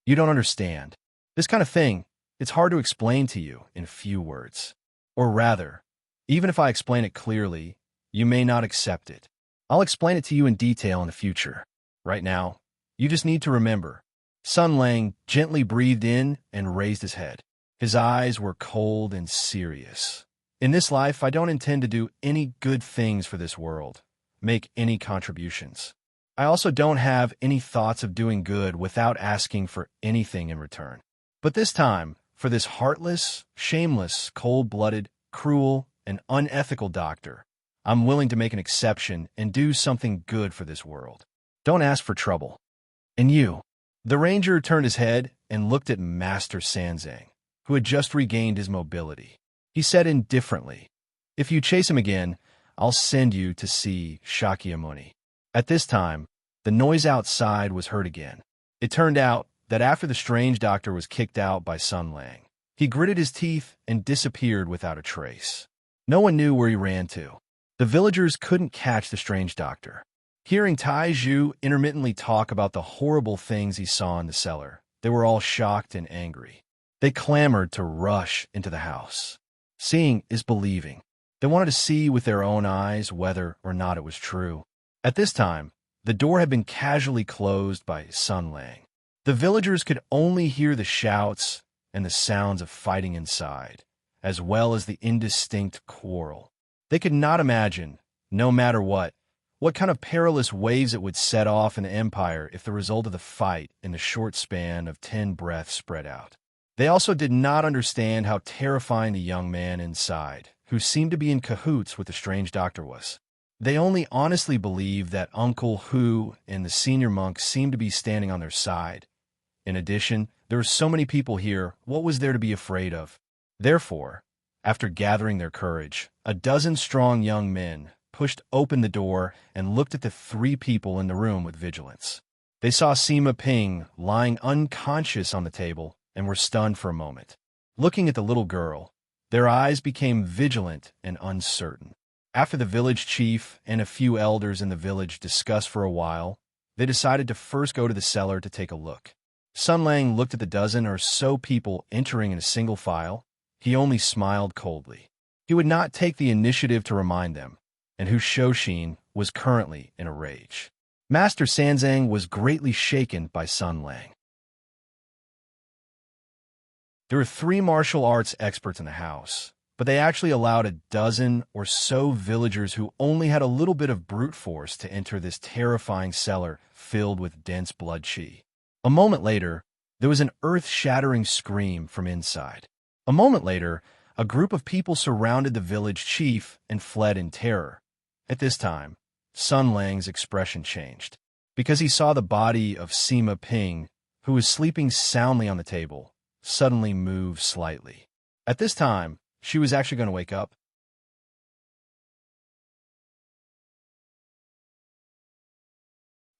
You don't understand. This kind of thing, it's hard to explain to you in few words. Or rather, even if I explain it clearly, you may not accept it. I'll explain it to you in detail in the future. Right now, you just need to remember." Sun Lang gently breathed in and raised his head. His eyes were cold and serious. "In this life, I don't intend to do any good things for this world, make any contributions. I also don't have any thoughts of doing good without asking for anything in return. But this time, for this heartless, shameless, cold-blooded, cruel, and unethical doctor, I'm willing to make an exception and do something good for this world. Don't ask for trouble. And you?" The ranger turned his head and looked at Master Sanzang, who had just regained his mobility. He said indifferently, "If you chase him again, I'll send you to see Shakyamuni." At this time, the noise outside was heard again. It turned out that after the strange doctor was kicked out by Sun Lang, he gritted his teeth and disappeared without a trace. No one knew where he ran to. The villagers couldn't catch the strange doctor. Hearing Taiju intermittently talk about the horrible things he saw in the cellar, they were all shocked and angry. They clamored to rush into the house. Seeing is believing. They wanted to see with their own eyes whether or not it was true. At this time, the door had been casually closed by Sun Lang. The villagers could only hear the shouts and the sounds of fighting inside, as well as the indistinct quarrel. They could not imagine, no matter what kind of perilous waves it would set off in the Empire if the result of the fight in the short span of 10 breaths spread out. They also did not understand how terrifying the young man inside, who seemed to be in cahoots with the strange doctor, was. They only honestly believed that Uncle Hu and the senior monk seemed to be standing on their side. In addition, there were so many people here, what was there to be afraid of? Therefore, after gathering their courage, a dozen strong young men pushed open the door and looked at the 3 people in the room with vigilance. They saw Sima Ping lying unconscious on the table and were stunned for a moment. Looking at the little girl, their eyes became vigilant and uncertain. After the village chief and a few elders in the village discussed for a while, they decided to first go to the cellar to take a look. Sun Lang looked at the dozen or so people entering in a single file. He only smiled coldly. He would not take the initiative to remind them, and Hushoshin was currently in a rage. Master Sanzang was greatly shaken by Sun Lang. There were 3 martial arts experts in the house, but they actually allowed a dozen or so villagers who only had a little bit of brute force to enter this terrifying cellar filled with dense blood qi. A moment later, there was an earth-shattering scream from inside. A moment later, a group of people surrounded the village chief and fled in terror. At this time, Sun Lang's expression changed. Because he saw the body of Sima Ping, who was sleeping soundly on the table, suddenly moved slightly. At this time, she was actually going to wake up.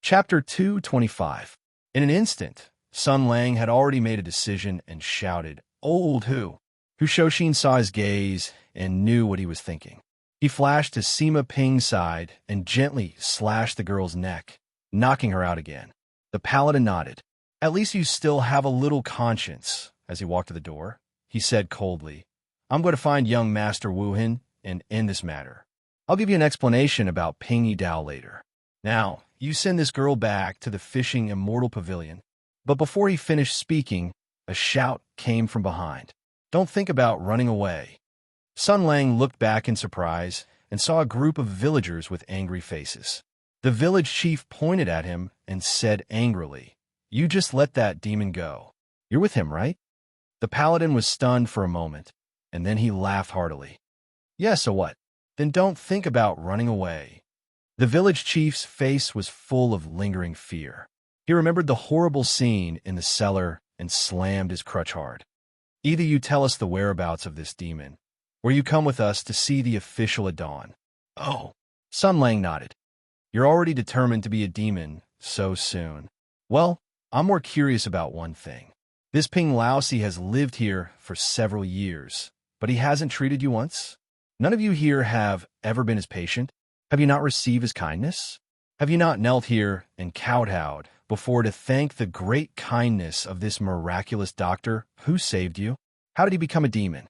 Chapter 225. In an instant, Sun Lang had already made a decision and shouted, "Old who?" Shoshin saw his gaze and knew what he was thinking. He flashed to Sima Ping's side and gently slashed the girl's neck, knocking her out again. The paladin nodded. "At least you still have a little conscience." As he walked to the door, he said coldly, "I'm going to find young Master Wu Hin and end this matter. I'll give you an explanation about Ping Yi Dao later. Now, you send this girl back to the fishing immortal pavilion." But before he finished speaking, a shout came from behind. "Don't think about running away." Sun Lang looked back in surprise and saw a group of villagers with angry faces. The village chief pointed at him and said angrily, "You just let that demon go. You're with him, right?" The paladin was stunned for a moment, and then he laughed heartily. "Yeah, so what? Then don't think about running away." The village chief's face was full of lingering fear. He remembered the horrible scene in the cellar and slammed his crutch hard. "Either you tell us the whereabouts of this demon, or you come with us to see the official at dawn." "Oh." Sun Lang nodded. "You're already determined to be a demon so soon. Well, I'm more curious about one thing. This Ping Laosi has lived here for several years, but he hasn't treated you once? None of you here have ever been his patient? Have you not received his kindness? Have you not knelt here and kowtowed before to thank the great kindness of this miraculous doctor who saved you? How did he become a demon?"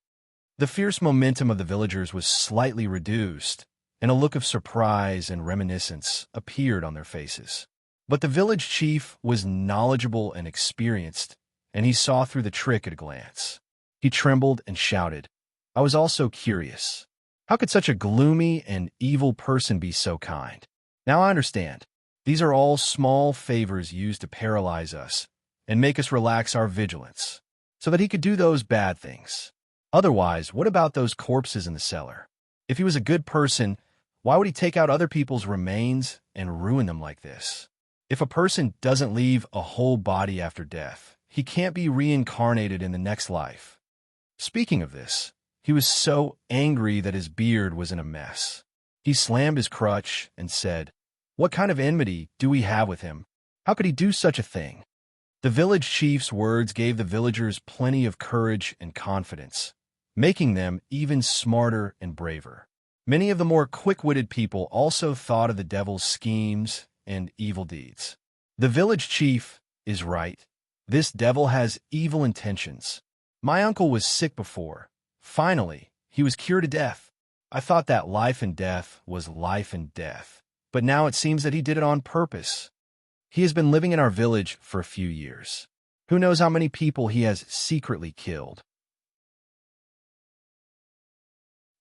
The fierce momentum of the villagers was slightly reduced, and a look of surprise and reminiscence appeared on their faces. But the village chief was knowledgeable and experienced, and he saw through the trick at a glance. He trembled and shouted, "I was also curious. How could such a gloomy and evil person be so kind? Now I understand. These are all small favors used to paralyze us and make us relax our vigilance, so that he could do those bad things. Otherwise, what about those corpses in the cellar? If he was a good person, why would he take out other people's remains and ruin them like this? If a person doesn't leave a whole body after death, he can't be reincarnated in the next life." Speaking of this, he was so angry that his beard was in a mess. He slammed his crutch and said, "What kind of enmity do we have with him? How could he do such a thing?" The village chief's words gave the villagers plenty of courage and confidence, making them even smarter and braver. Many of the more quick-witted people also thought of the devil's schemes and evil deeds. "The village chief is right. This devil has evil intentions. My uncle was sick before. Finally, he was cured of death. I thought that life and death was life and death, but now it seems that he did it on purpose. He has been living in our village for a few years. Who knows how many people he has secretly killed.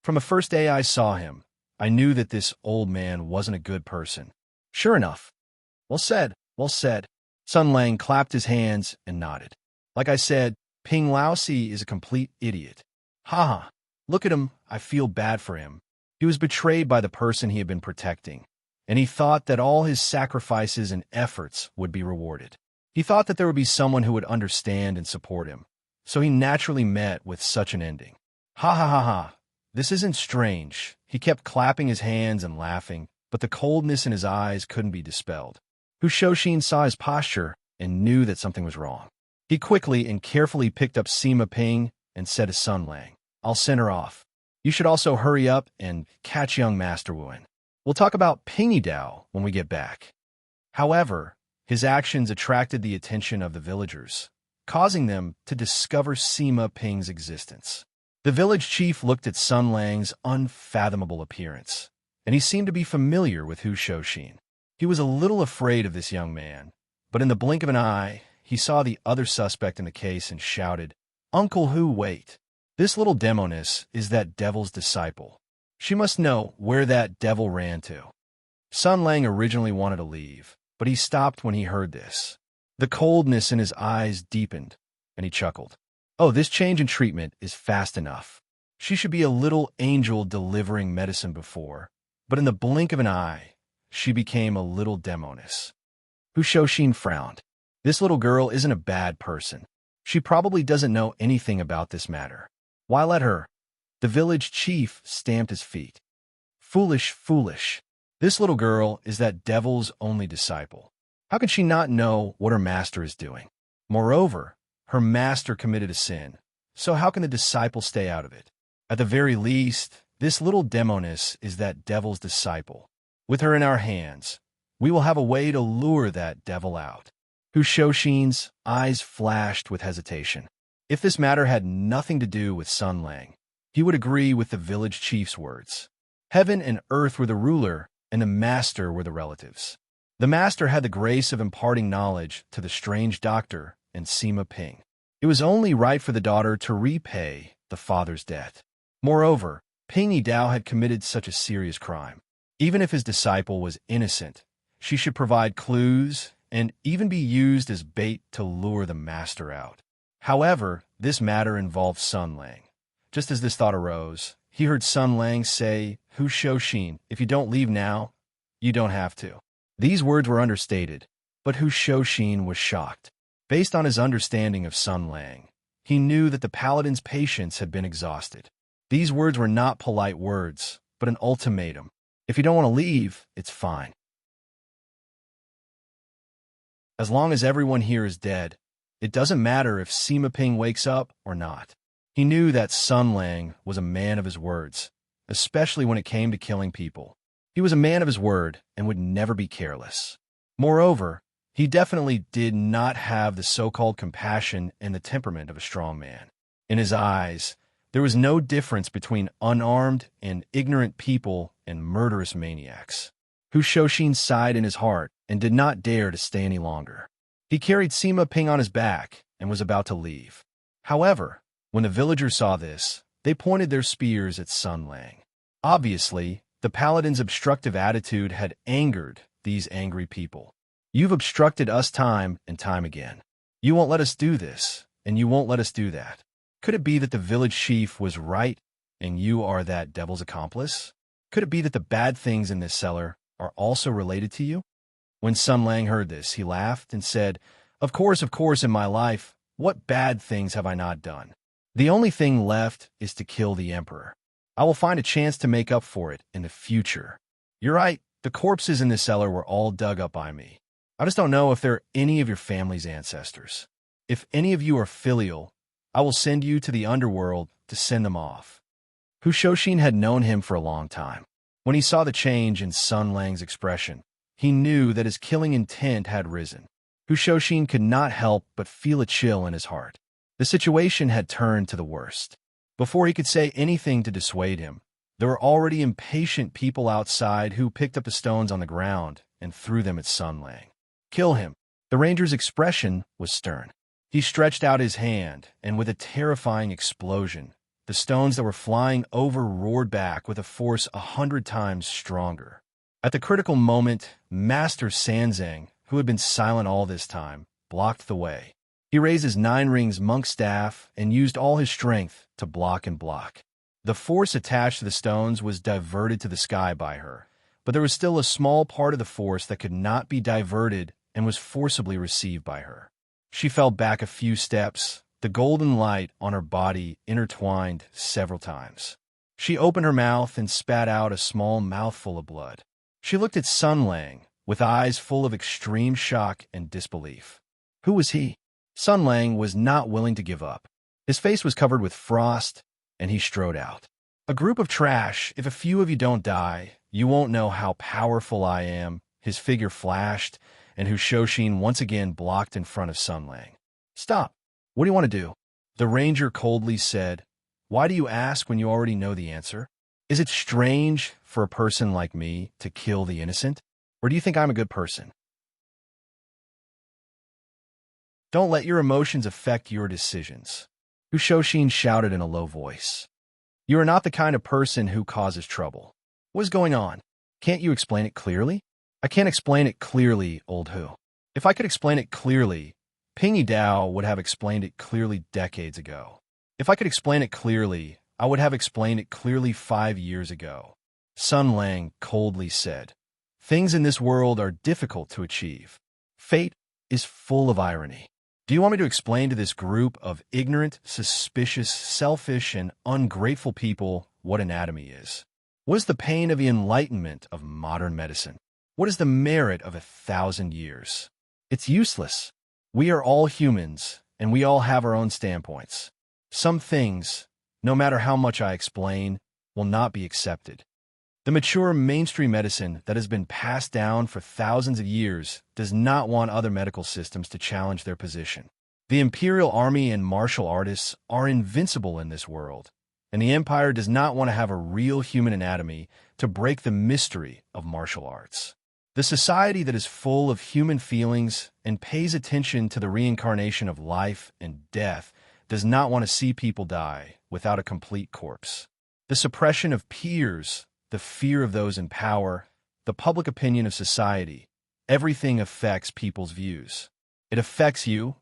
From the first day I saw him, I knew that this old man wasn't a good person." "Sure enough." Well said, well said." Sun Lang clapped his hands and nodded. "Like I said, Ping Laosi is a complete idiot. Ha! Look at him, I feel bad for him. He was betrayed by the person he had been protecting, and he thought that all his sacrifices and efforts would be rewarded. He thought that there would be someone who would understand and support him, so he naturally met with such an ending. Ha ha ha ha. This isn't strange." He kept clapping his hands and laughing, but the coldness in his eyes couldn't be dispelled. Shoshin saw his posture and knew that something was wrong. He quickly and carefully picked up Sima Ping and said to Sun Lang, "I'll send her off. You should also hurry up and catch young Master Wuan. We'll talk about Ping Yi Dao when we get back." However, his actions attracted the attention of the villagers, causing them to discover Sima Ping's existence. The village chief looked at Sun Lang's unfathomable appearance, and he seemed to be familiar with Shoshin. He was a little afraid of this young man, but in the blink of an eye, he saw the other suspect in the case and shouted, "Uncle Hu, wait. This little demoness is that devil's disciple. She must know where that devil ran to." Sun Lang originally wanted to leave, but he stopped when he heard this. The coldness in his eyes deepened, and he chuckled. "Oh, this change in treatment is fast enough. She should be a little angel delivering medicine before, but in the blink of an eye, she became a little demoness." Shoshin frowned. "This little girl isn't a bad person. She probably doesn't know anything about this matter. Why let her? The village chief stamped his feet. Foolish, foolish. This little girl is that devil's only disciple. How can she not know what her master is doing? Moreover, her master committed a sin, so how can the disciple stay out of it? At the very least, this little demoness is that devil's disciple. With her in our hands, we will have a way to lure that devil out. Hushoshin's eyes flashed with hesitation. If this matter had nothing to do with Sun Lang, he would agree with the village chief's words. Heaven and earth were the ruler, and the master were the relatives. The master had the grace of imparting knowledge to the strange doctor and Sima Ping. It was only right for the daughter to repay the father's debt. Moreover, Ping Yidao had committed such a serious crime. Even if his disciple was innocent, she should provide clues and even be used as bait to lure the master out. However, this matter involved Sun Lang. Just as this thought arose, he heard Sun Lang say, "Hu Shoshin, if you don't leave now, you don't have to." These words were understated, but Hu Shoshin was shocked. Based on his understanding of Sun Lang, he knew that the paladin's patience had been exhausted. These words were not polite words, but an ultimatum. If you don't want to leave, it's fine. As long as everyone here is dead, it doesn't matter if Sima Ping wakes up or not. He knew that Sun Lang was a man of his words, especially when it came to killing people. He was a man of his word and would never be careless. Moreover, he definitely did not have the so-called compassion and the temperament of a strong man. In his eyes, there was no difference between unarmed and ignorant people and murderous maniacs. Hu Shoshin sighed in his heart and did not dare to stay any longer. He carried Sima Ping on his back and was about to leave. However, when the villagers saw this, they pointed their spears at Sun Lang. Obviously, the paladin's obstructive attitude had angered these angry people. You've obstructed us time and time again. You won't let us do this, and you won't let us do that. Could it be that the village chief was right, and you are that devil's accomplice? Could it be that the bad things in this cellar are also related to you? When Sun Lang heard this, he laughed and said, of course, in my life, what bad things have I not done? The only thing left is to kill the emperor. I will find a chance to make up for it in the future. You're right, the corpses in this cellar were all dug up by me. I just don't know if they're any of your family's ancestors. If any of you are filial, I will send you to the underworld to send them off. Hu Shoshin had known him for a long time. When he saw the change in Sun Lang's expression, he knew that his killing intent had risen. Hu Shoshin could not help but feel a chill in his heart. The situation had turned to the worst. Before he could say anything to dissuade him, there were already impatient people outside who picked up the stones on the ground and threw them at Sun Lang. Kill him. The ranger's expression was stern. He stretched out his hand, and with a terrifying explosion, the stones that were flying over roared back with a force 100 times stronger. At the critical moment, Master Sanzang, who had been silent all this time, blocked the way. He raised his 9 rings monk staff and used all his strength to block and block. The force attached to the stones was diverted to the sky by her, but there was still a small part of the force that could not be diverted and was forcibly received by her. She fell back a few steps, the golden light on her body intertwined several times. She opened her mouth and spat out a small mouthful of blood. She looked at Sun Lang with eyes full of extreme shock and disbelief. Who was he? Sun Lang was not willing to give up. His face was covered with frost, and he strode out. A group of trash. If a few of you don't die, you won't know how powerful I am. His figure flashed, and Hu Shoshin once again blocked in front of Sun Lang. Stop. What do you want to do? The ranger coldly said, Why do you ask when you already know the answer? Is it strange for a person like me to kill the innocent? Or do you think I'm a good person? Don't let your emotions affect your decisions. Hu Shoshin shouted in a low voice. You are not the kind of person who causes trouble. What is going on? Can't you explain it clearly? I can't explain it clearly, old Hu. If I could explain it clearly, Ping Yidao would have explained it clearly decades ago. If I could explain it clearly, I would have explained it clearly 5 years ago. Sun Lang coldly said, Things in this world are difficult to achieve. Fate is full of irony. Do you want me to explain to this group of ignorant, suspicious, selfish, and ungrateful people what anatomy is? What is the pain of the enlightenment of modern medicine? What is the merit of 1,000 years? It's useless. We are all humans, and we all have our own standpoints. Some things, no matter how much I explain, will not be accepted. The mature mainstream medicine that has been passed down for thousands of years does not want other medical systems to challenge their position. The imperial army and martial artists are invincible in this world, and the empire does not want to have a real human anatomy to break the mystery of martial arts. The society that is full of human feelings and pays attention to the reincarnation of life and death does not want to see people die without a complete corpse. The suppression of peers, the fear of those in power, the public opinion of society, everything affects people's views. It affects you,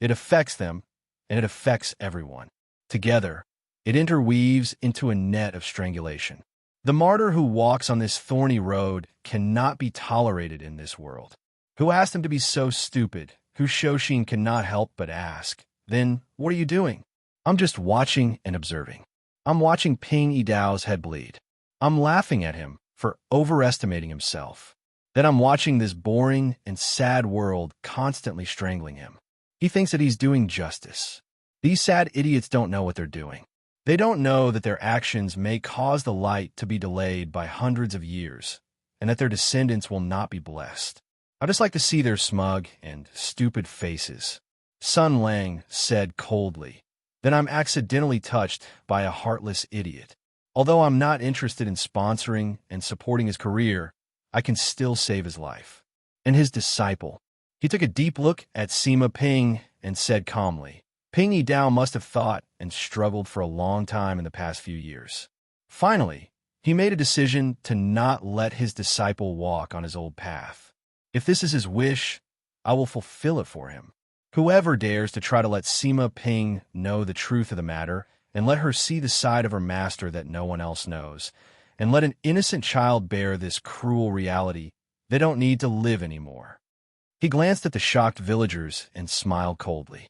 it affects them, and it affects everyone. Together, it interweaves into a net of strangulation. The martyr who walks on this thorny road cannot be tolerated in this world. Who asked him to be so stupid? Who Shoshin cannot help but ask, "Then, what are you doing?" "I'm just watching and observing. I'm watching Ping Yidao's head bleed. I'm laughing at him for overestimating himself. Then I'm watching this boring and sad world constantly strangling him. He thinks that he's doing justice. These sad idiots don't know what they're doing. They don't know that their actions may cause the light to be delayed by hundreds of years, and that their descendants will not be blessed. I just like to see their smug and stupid faces." Sun Lang said coldly. "Then I'm accidentally touched by a heartless idiot. Although I'm not interested in sponsoring and supporting his career, I can still save his life." And his disciple. He took a deep look at Sima Ping and said calmly, "Ping Yidao must have thought and struggled for a long time in the past few years. Finally, he made a decision to not let his disciple walk on his old path. If this is his wish, I will fulfill it for him. Whoever dares to try to let Sima Ping know the truth of the matter and let her see the side of her master that no one else knows, and let an innocent child bear this cruel reality, they don't need to live anymore." He glanced at the shocked villagers and smiled coldly.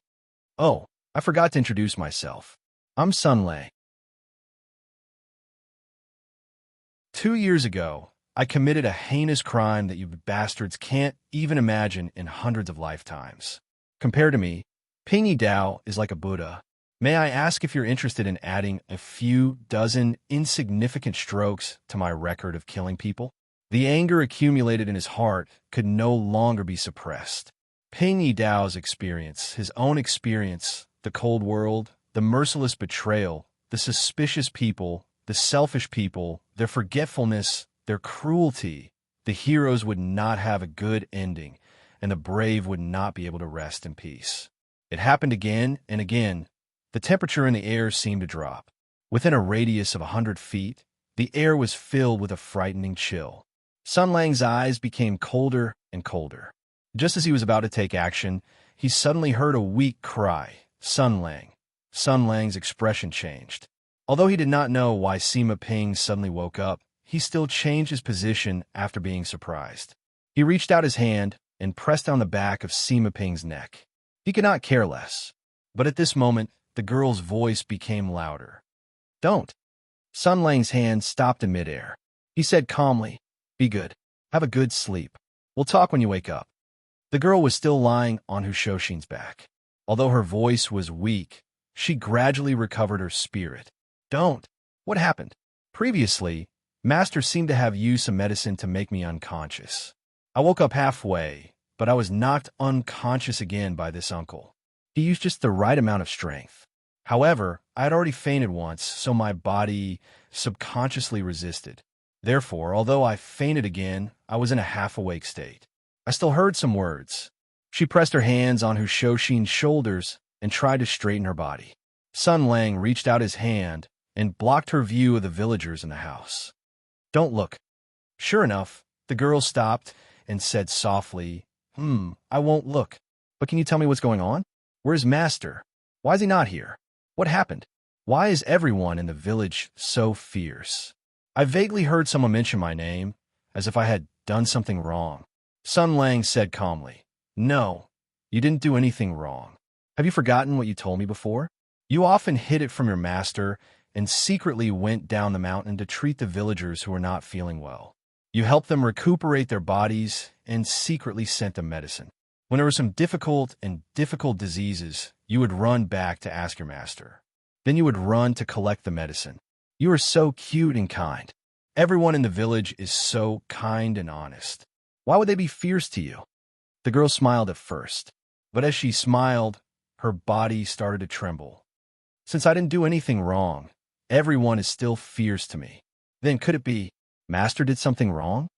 "Oh, I forgot to introduce myself. I'm Sun Lei. 2 years ago, I committed a heinous crime that you bastards can't even imagine in hundreds of lifetimes. Compared to me, Ping Yidao is like a Buddha. May I ask if you're interested in adding a few dozen insignificant strokes to my record of killing people?" The anger accumulated in his heart could no longer be suppressed. Ping Yidao's experience, his own experience, the cold world, the merciless betrayal, the suspicious people, the selfish people, their forgetfulness, their cruelty, the heroes would not have a good ending, and the brave would not be able to rest in peace. It happened again and again. The temperature in the air seemed to drop. Within a radius of 100 feet, the air was filled with a frightening chill. Sun Lang's eyes became colder and colder. Just as he was about to take action, he suddenly heard a weak cry, "Sun Lang." Sun Lang's expression changed. Although he did not know why Sima Ping suddenly woke up, he still changed his position after being surprised. He reached out his hand and pressed down the back of Sima Ping's neck. He could not care less. But at this moment, the girl's voice became louder. "Don't." Sun Lang's hand stopped in midair. He said calmly, "Be good. Have a good sleep. We'll talk when you wake up." The girl was still lying on Hushoshin's back. Although her voice was weak, she gradually recovered her spirit. "Don't. What happened?" "Previously, Master seemed to have used some medicine to make me unconscious. I woke up halfway, but I was knocked unconscious again by this uncle. He used just the right amount of strength. However, I had already fainted once, so my body subconsciously resisted. Therefore, although I fainted again, I was in a half-awake state. I still heard some words." She pressed her hands on Hushoshin's shoulders and tried to straighten her body. Sun Lang reached out his hand and blocked her view of the villagers in the house. "Don't look." Sure enough, the girl stopped and said softly, I won't look. But can you tell me what's going on? Where's Master? Why is he not here? What happened? Why is everyone in the village so fierce? I vaguely heard someone mention my name, as if I had done something wrong." Sun Lang said calmly, "No, you didn't do anything wrong. Have you forgotten what you told me before? You often hid it from your master and secretly went down the mountain to treat the villagers who were not feeling well. You helped them recuperate their bodies and secretly sent them medicine. When there were some difficult diseases, you would run back to ask your master. Then you would run to collect the medicine. You are so cute and kind. Everyone in the village is so kind and honest. Why would they be fierce to you? The girl smiled at first, but as she smiled, her body started to tremble. Since I didn't do anything wrong, everyone is still fierce to me. Then could it be, Master did something wrong?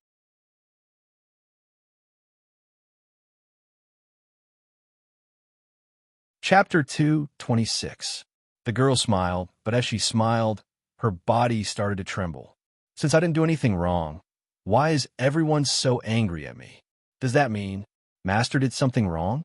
Chapter 2:26. The girl smiled, but as she smiled, her body started to tremble. Since I didn't do anything wrong, why is everyone so angry at me? Does that mean Master did something wrong?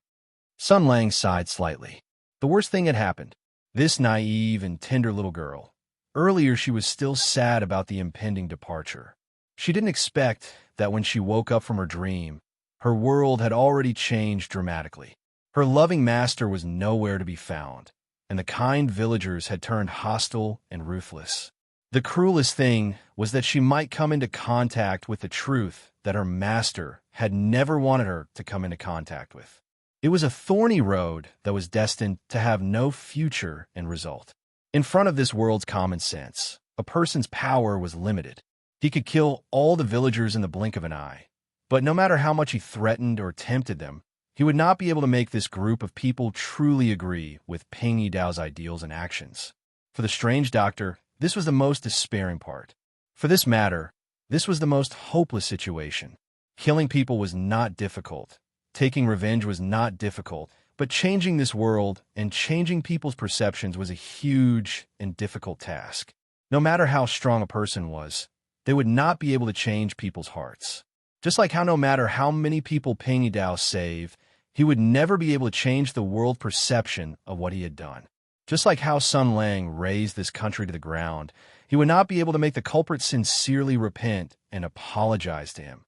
Sun Lang sighed slightly. The worst thing had happened. This naive and tender little girl. Earlier she was still sad about the impending departure. She didn't expect that when she woke up from her dream, her world had already changed dramatically. Her loving master was nowhere to be found, and the kind villagers had turned hostile and ruthless. The cruelest thing was that she might come into contact with the truth that her master had never wanted her to come into contact with. It was a thorny road that was destined to have no future end result. In front of this world's common sense, a person's power was limited. He could kill all the villagers in the blink of an eye, but no matter how much he threatened or tempted them, he would not be able to make this group of people truly agree with Ping Yidao's ideals and actions. For the strange doctor, this was the most despairing part. For this matter, this was the most hopeless situation. Killing people was not difficult. Taking revenge was not difficult, but changing this world and changing people's perceptions was a huge and difficult task. No matter how strong a person was, they would not be able to change people's hearts. Just like how no matter how many people Ping Yidao saved, he would never be able to change the world perception of what he had done. Just like how Sun Lang razed this country to the ground, he would not be able to make the culprit sincerely repent and apologize to him.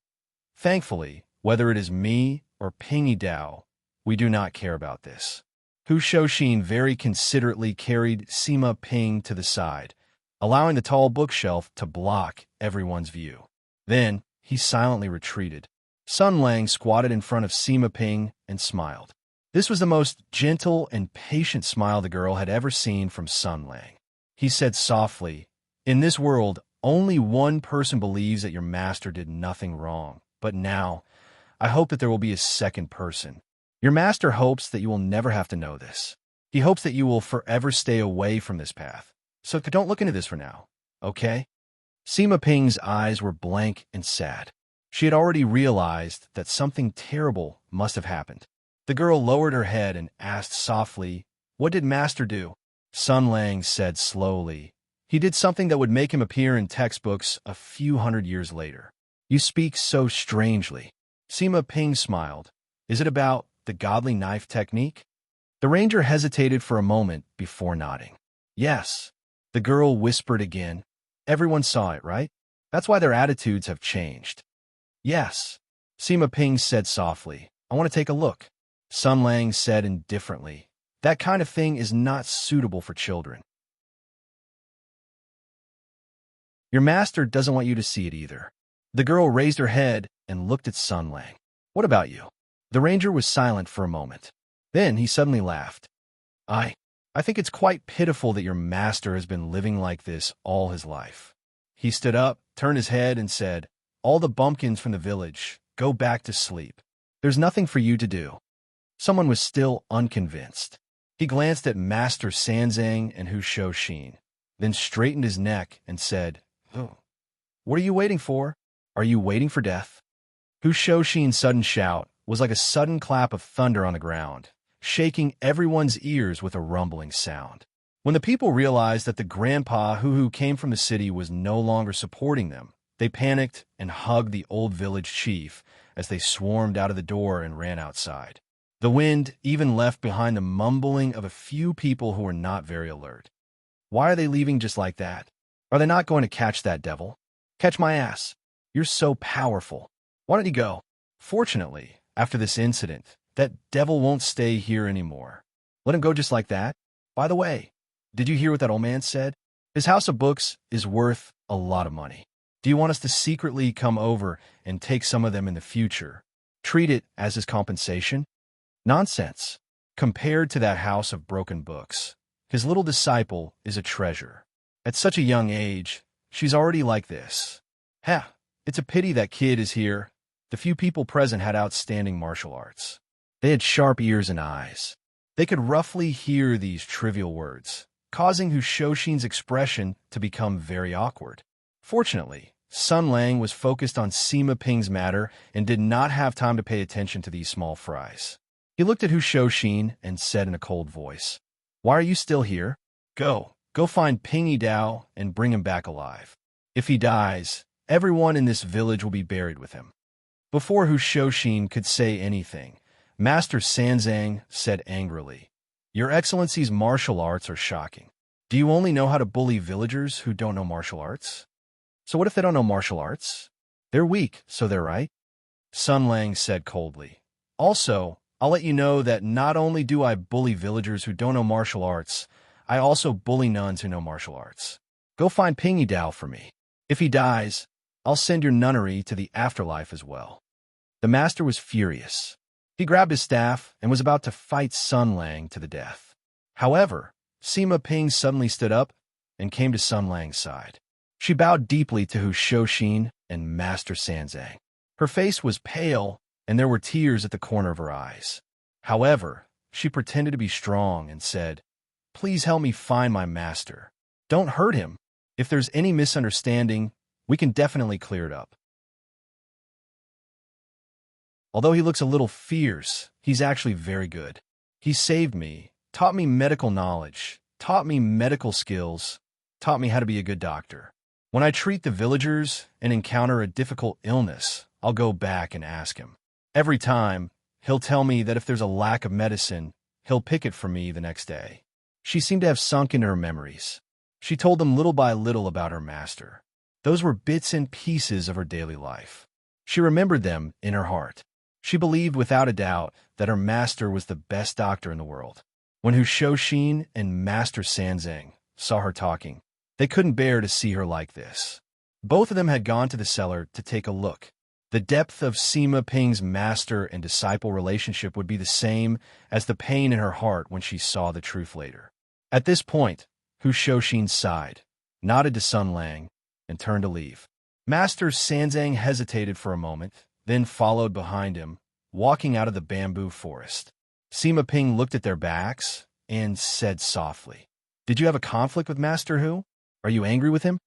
Thankfully, whether it is me or Ping Yidao, we do not care about this. Hu Shouxin very considerately carried Sima Ping to the side, allowing the tall bookshelf to block everyone's view. Then, he silently retreated. Sun Lang squatted in front of Sima Ping and smiled. This was the most gentle and patient smile the girl had ever seen from Sun Lang. He said softly, "In this world, only one person believes that your master did nothing wrong. But now, I hope that there will be a second person. Your master hopes that you will never have to know this. He hopes that you will forever stay away from this path. So don't look into this for now, okay?" Sima Ping's eyes were blank and sad. She had already realized that something terrible must have happened. The girl lowered her head and asked softly, "What did Master do?" Sun Lang said slowly, "He did something that would make him appear in textbooks a few hundred years later." "You speak so strangely." Sima Ping smiled. "Is it about the godly knife technique?" The ranger hesitated for a moment before nodding. "Yes." The girl whispered again. "Everyone saw it, right? That's why their attitudes have changed." "Yes." Sima Ping said softly. "I want to take a look." Sun Lang said indifferently, "That kind of thing is not suitable for children." "Your master doesn't want you to see it either." The girl raised her head and looked at Sun Lang. "What about you?" The ranger was silent for a moment. Then he suddenly laughed. I think it's quite pitiful that your master has been living like this all his life." He stood up, turned his head, and said, "All the bumpkins from the village, go back to sleep. There's nothing for you to do." Someone was still unconvinced. He glanced at Master Sanzang and Hu Shouxin, then straightened his neck and said, "Oh, what are you waiting for? Are you waiting for death?" Hu Shouxin's sudden shout was like a sudden clap of thunder on the ground, shaking everyone's ears with a rumbling sound. When the people realized that the grandpa who came from the city was no longer supporting them, they panicked and hugged the old village chief as they swarmed out of the door and ran outside. The wind even left behind the mumbling of a few people who were not very alert. Why are they leaving just like that? Are they not going to catch that devil? Catch my ass. You're so powerful. Why don't you go? Fortunately, after this incident, that devil won't stay here anymore. Let him go just like that? By the way, did you hear what that old man said? His house of books is worth a lot of money. Do you want us to secretly come over and take some of them in the future? Treat it as his compensation? Nonsense. Compared to that house of broken books, his little disciple is a treasure. At such a young age, she's already like this. Ha! It's a pity that kid is here. The few people present had outstanding martial arts. They had sharp ears and eyes. They could roughly hear these trivial words, causing Hushoshin's expression to become very awkward. Fortunately, Sun Lang was focused on Sima Ping's matter and did not have time to pay attention to these small fries. He looked at Hushoshin and said in a cold voice, "Why are you still here? Go find Pingy Dao and bring him back alive. If he dies, everyone in this village will be buried with him." Before Hushoshin could say anything, Master Sanzang said angrily, "Your Excellency's martial arts are shocking. Do you only know how to bully villagers who don't know martial arts? So what if they don't know martial arts? They're weak, so they're right." Sun Lang said coldly, "Also, I'll let you know that not only do I bully villagers who don't know martial arts, I also bully nuns who know martial arts. Go find Pingy Dao for me. If he dies, I'll send your nunnery to the afterlife as well." The master was furious. He grabbed his staff and was about to fight Sun Lang to the death. However, Sima Ping suddenly stood up and came to Sun Lang's side. She bowed deeply to Hushoshin and Master Sanzang. Her face was pale, and there were tears at the corner of her eyes. However, she pretended to be strong and said, "Please help me find my master. Don't hurt him. If there's any misunderstanding, we can definitely clear it up. Although he looks a little fierce, he's actually very good. He saved me, taught me medical knowledge, taught me medical skills, taught me how to be a good doctor. When I treat the villagers and encounter a difficult illness, I'll go back and ask him. Every time, he'll tell me that if there's a lack of medicine, he'll pick it for me the next day." She seemed to have sunk into her memories. She told them little by little about her master. Those were bits and pieces of her daily life. She remembered them in her heart. She believed without a doubt that her master was the best doctor in the world. When Hushoshin and Master Sanzang saw her talking, they couldn't bear to see her like this. Both of them had gone to the cellar to take a look. The depth of Sima Ping's master and disciple relationship would be the same as the pain in her heart when she saw the truth later. At this point, Hushoshin sighed, nodded to Sun Lang, and turned to leave. Master Sanzang hesitated for a moment, then followed behind him, walking out of the bamboo forest. Sima Ping looked at their backs and said softly, "Did you have a conflict with Master Hu? Are you angry with him?"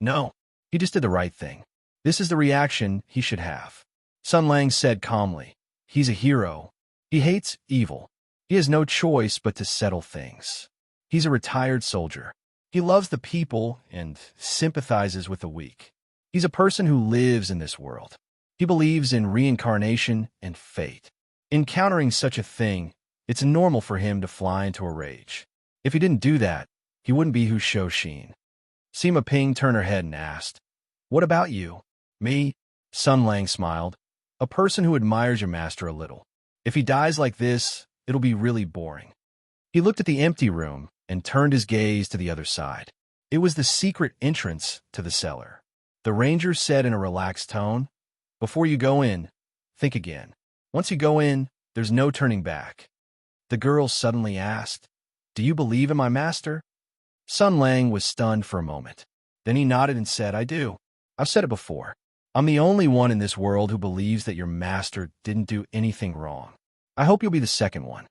"No, he just did the right thing. This is the reaction he should have." Sun Lang said calmly, "He's a hero. He hates evil. He has no choice but to settle things. He's a retired soldier. He loves the people and sympathizes with the weak. He's a person who lives in this world. He believes in reincarnation and fate. Encountering such a thing, it's normal for him to fly into a rage. If he didn't do that, he wouldn't be Hushoshin." Sima Ping turned her head and asked, "What about you?" "Me?" Sun Lang smiled. "A person who admires your master a little. If he dies like this, it'll be really boring." He looked at the empty room and turned his gaze to the other side. It was the secret entrance to the cellar. The ranger said in a relaxed tone, "Before you go in, think again. Once you go in, there's no turning back." The girl suddenly asked, "Do you believe in my master?" Sun Lang was stunned for a moment. Then he nodded and said, "I do. I've said it before. I'm the only one in this world who believes that your master didn't do anything wrong. I hope you'll be the second one."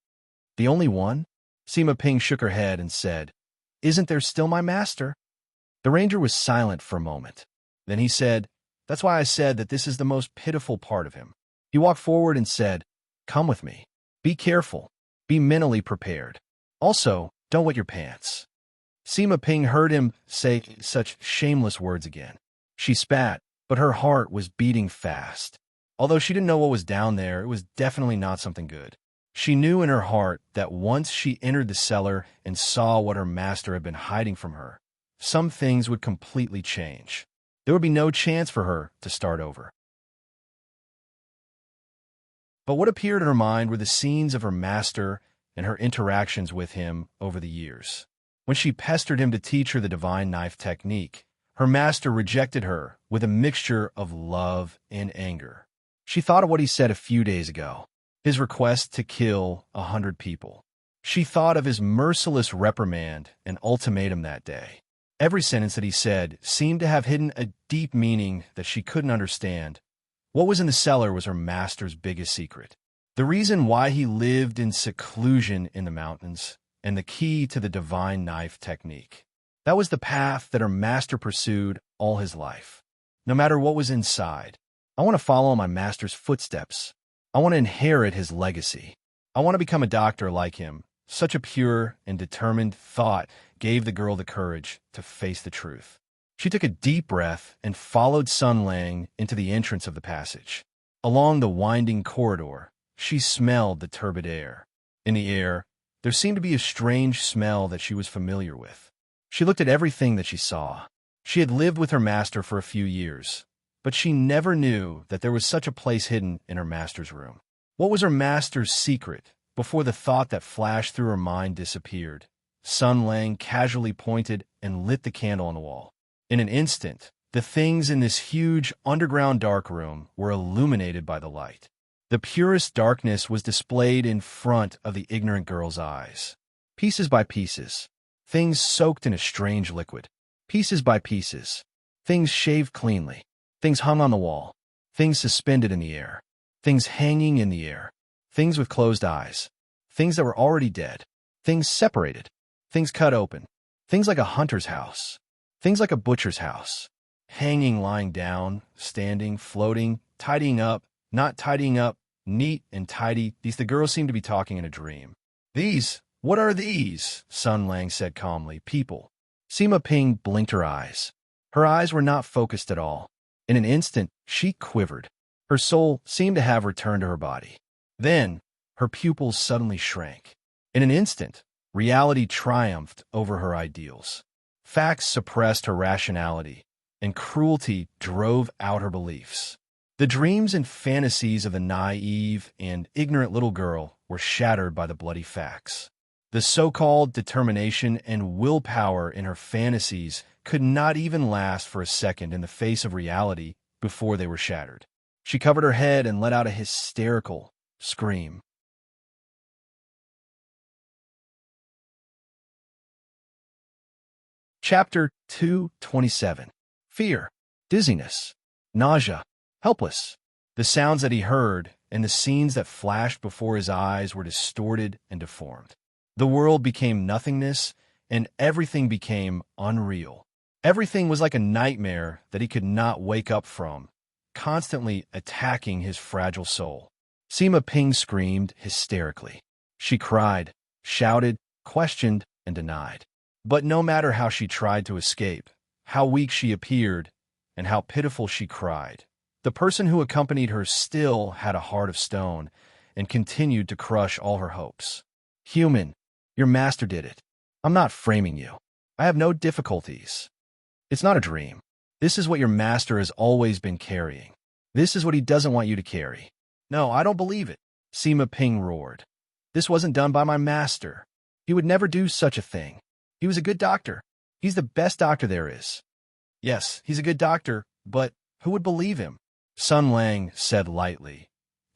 "The only one?" Sima Ping shook her head and said, "Isn't there still my master?" The ranger was silent for a moment. Then he said, "That's why I said that this is the most pitiful part of him." He walked forward and said, "Come with me. Be careful. Be mentally prepared. Also, don't wet your pants." Sima Ping heard him say such shameless words again. She spat, but her heart was beating fast. Although she didn't know what was down there, it was definitely not something good. She knew in her heart that once she entered the cellar and saw what her master had been hiding from her, some things would completely change. There would be no chance for her to start over. But what appeared in her mind were the scenes of her master and her interactions with him over the years. When she pestered him to teach her the divine knife technique, her master rejected her with a mixture of love and anger. She thought of what he said a few days ago, his request to kill 100 people. She thought of his merciless reprimand and ultimatum that day. Every sentence that he said seemed to have hidden a deep meaning that she couldn't understand. What was in the cellar was her master's biggest secret. The reason why he lived in seclusion in the mountains, and the key to the divine knife technique. That was the path that her master pursued all his life. No matter what was inside, I want to follow my master's footsteps. I want to inherit his legacy. I want to become a doctor like him. Such a pure and determined thought gave the girl the courage to face the truth. She took a deep breath and followed Sun Lang into the entrance of the passage. Along the winding corridor, she smelled the turbid air. In the air, there seemed to be a strange smell that she was familiar with. She looked at everything that she saw. She had lived with her master for a few years, but she never knew that there was such a place hidden in her master's room. What was her master's secret? Before the thought that flashed through her mind disappeared, Sun Lang casually pointed and lit the candle on the wall. In an instant, the things in this huge underground dark room were illuminated by the light. The purest darkness was displayed in front of the ignorant girl's eyes. Pieces by pieces, things soaked in a strange liquid. Pieces by pieces, things shaved cleanly. Things hung on the wall. Things suspended in the air. Things hanging in the air. Things with closed eyes. Things that were already dead. Things separated. Things cut open. Things like a hunter's house. Things like a butcher's house. Hanging, lying down, standing, floating, tidying up, not tidying up, neat and tidy. The girls seemed to be talking in a dream. These? What are these? Sun Lang said calmly. People. Sima Ping blinked her eyes. Her eyes were not focused at all. In an instant, she quivered. Her soul seemed to have returned to her body. Then, her pupils suddenly shrank. In an instant, reality triumphed over her ideals. Facts suppressed her rationality, and cruelty drove out her beliefs. The dreams and fantasies of the naive and ignorant little girl were shattered by the bloody facts. The so-called determination and willpower in her fantasies could not even last for a second in the face of reality before they were shattered. She covered her head and let out a hysterical scream. Chapter 227. Fear, dizziness, nausea, helpless. The sounds that he heard and the scenes that flashed before his eyes were distorted and deformed. The world became nothingness, and everything became unreal. Everything was like a nightmare that he could not wake up from, constantly attacking his fragile soul. Sima Ping screamed hysterically. She cried, shouted, questioned, and denied. But no matter how she tried to escape, how weak she appeared, and how pitiful she cried, the person who accompanied her still had a heart of stone and continued to crush all her hopes. Human, your master did it. I'm not framing you. I have no difficulties. It's not a dream. This is what your master has always been carrying. This is what he doesn't want you to carry. No, I don't believe it, Sima Ping roared. This wasn't done by my master. He would never do such a thing. He was a good doctor. He's the best doctor there is. Yes, he's a good doctor, but who would believe him? Sun Lang said lightly.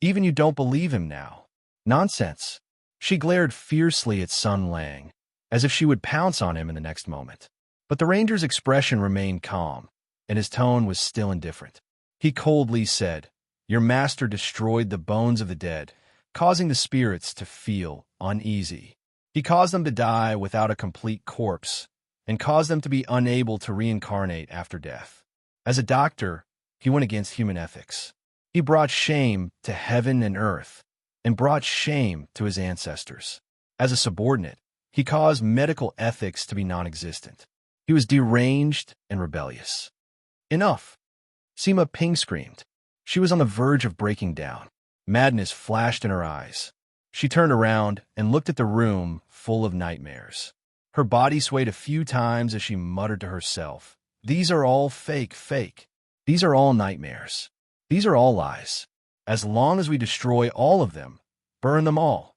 Even you don't believe him now. Nonsense. She glared fiercely at Sun Lang, as if she would pounce on him in the next moment. But the ranger's expression remained calm, and his tone was still indifferent. He coldly said, Your master destroyed the bones of the dead, causing the spirits to feel uneasy. He caused them to die without a complete corpse, and caused them to be unable to reincarnate after death. As a doctor, he went against human ethics. He brought shame to heaven and earth, and brought shame to his ancestors. As a subordinate, he caused medical ethics to be non-existent. He was deranged and rebellious. Enough! Sima Ping screamed. She was on the verge of breaking down. Madness flashed in her eyes. She turned around and looked at the room full of nightmares. Her body swayed a few times as she muttered to herself, These are all fake. These are all nightmares. These are all lies. As long as we destroy all of them, burn them all,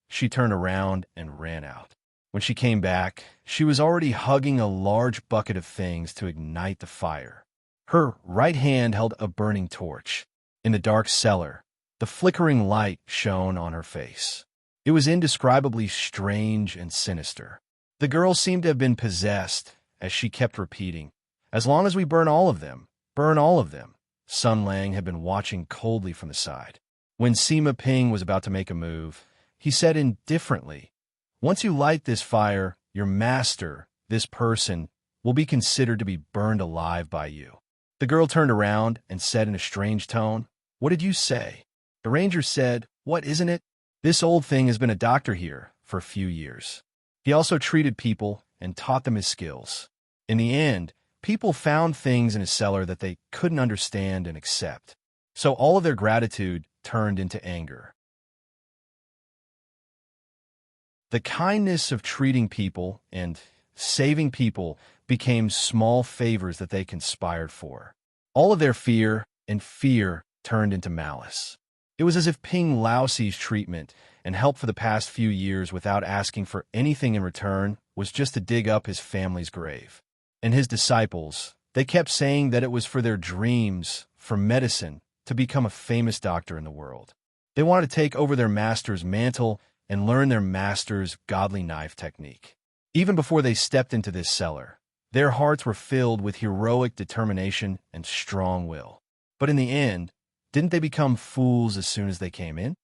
She turned around and ran out. When she came back, she was already hugging a large bucket of things to ignite the fire. Her right hand held a burning torch. In the dark cellar, the flickering light shone on her face. It was indescribably strange and sinister. The girl seemed to have been possessed, as she kept repeating, "As long as we burn all of them, burn all of them." Sun Lang had been watching coldly from the side. When Sima Ping was about to make a move, he said indifferently, "Once you light this fire, your master, this person, will be considered to be burned alive by you." The girl turned around and said in a strange tone, "What did you say?" The ranger said, "What, isn't it? This old thing has been a doctor here for a few years. He also treated people and taught them his skills. In the end, people found things in his cellar that they couldn't understand and accept. So all of their gratitude turned into anger." The kindness of treating people and saving people became small favors that they conspired for. All of their fear and fear turned into malice. It was as if Ping Laoxi's treatment and help for the past few years without asking for anything in return was just to dig up his family's grave. And his disciples, they kept saying that it was for their dreams, for medicine, to become a famous doctor in the world. They wanted to take over their master's mantle and learn their master's godly knife technique. Even before they stepped into this cellar, their hearts were filled with heroic determination and strong will. But in the end, didn't they become fools as soon as they came in?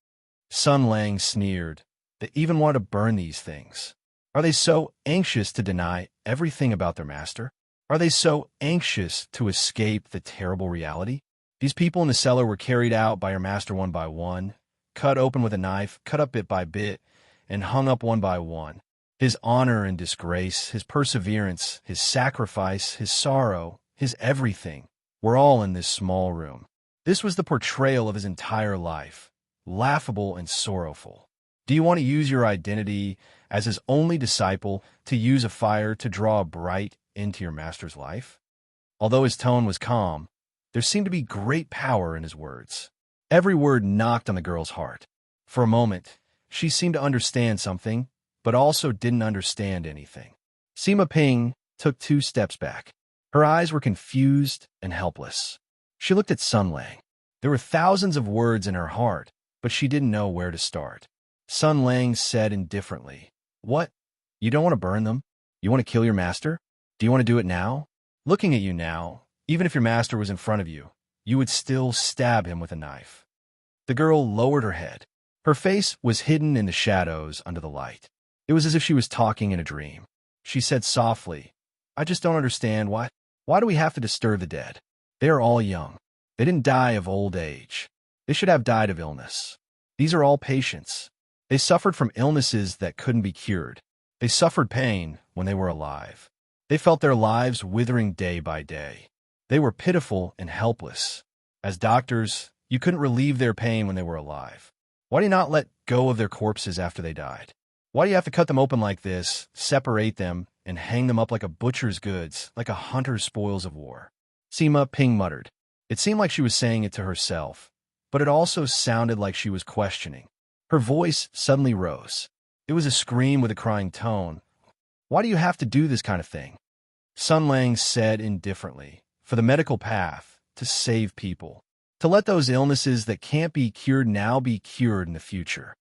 Sun Lang sneered. They even want to burn these things. Are they so anxious to deny everything about their master? Are they so anxious to escape the terrible reality? These people in the cellar were carried out by your master one by one, cut open with a knife, cut up bit by bit, and hung up one by one. His honor and disgrace, his perseverance, his sacrifice, his sorrow, his everything, were all in this small room. This was the portrayal of his entire life, laughable and sorrowful. Do you want to use your identity as his only disciple to use a fire to draw a bright into your master's life? Although his tone was calm, there seemed to be great power in his words. Every word knocked on the girl's heart. For a moment, she seemed to understand something, but also didn't understand anything. Sima Ping took 2 steps back. Her eyes were confused and helpless. She looked at Sun Lang. There were thousands of words in her heart, but she didn't know where to start. Sun Lang said indifferently, "What? You don't want to burn them? You want to kill your master? Do you want to do it now? Looking at you now, even if your master was in front of you, you would still stab him with a knife." The girl lowered her head. Her face was hidden in the shadows under the light. It was as if she was talking in a dream. She said softly, "I just don't understand why do we have to disturb the dead? They are all young. They didn't die of old age. They should have died of illness. These are all patients. They suffered from illnesses that couldn't be cured. They suffered pain when they were alive. They felt their lives withering day by day. They were pitiful and helpless. As doctors, you couldn't relieve their pain when they were alive. Why do you not let go of their corpses after they died? Why do you have to cut them open like this, separate them, and hang them up like a butcher's goods, like a hunter's spoils of war?" Sima Ping muttered. It seemed like she was saying it to herself, but it also sounded like she was questioning. Her voice suddenly rose. It was a scream with a crying tone. "Why do you have to do this kind of thing?" Sun Lang said indifferently, "For the medical path, to save people, to let those illnesses that can't be cured now be cured in the future.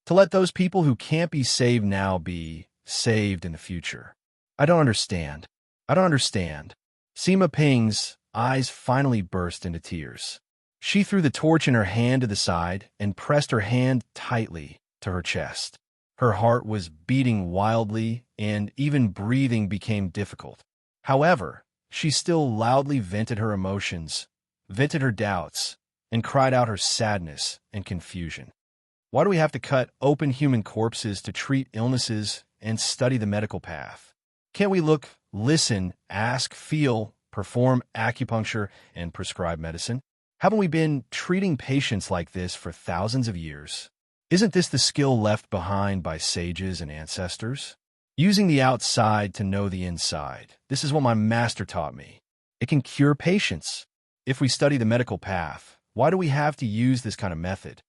To let those people who can't be saved now be saved in the future. I don't understand. I don't understand." Sima Ping's eyes finally burst into tears. She threw the torch in her hand to the side and pressed her hand tightly to her chest. Her heart was beating wildly, and even breathing became difficult. However, she still loudly vented her emotions, vented her doubts, and cried out her sadness and confusion. Why do we have to cut open human corpses to treat illnesses and study the medical path? Can't we look, listen, ask, feel, perform acupuncture, and prescribe medicine? Haven't we been treating patients like this for thousands of years? Isn't this the skill left behind by sages and ancestors? Using the outside to know the inside. This is what my master taught me. It can cure patients. If we study the medical path, why do we have to use this kind of method?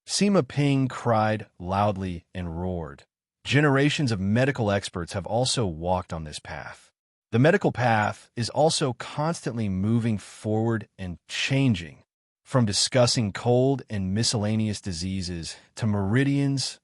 Sima Ping cried loudly and roared. Generations of medical experts have also walked on this path. The medical path is also constantly moving forward and changing, from discussing cold and miscellaneous diseases to meridians,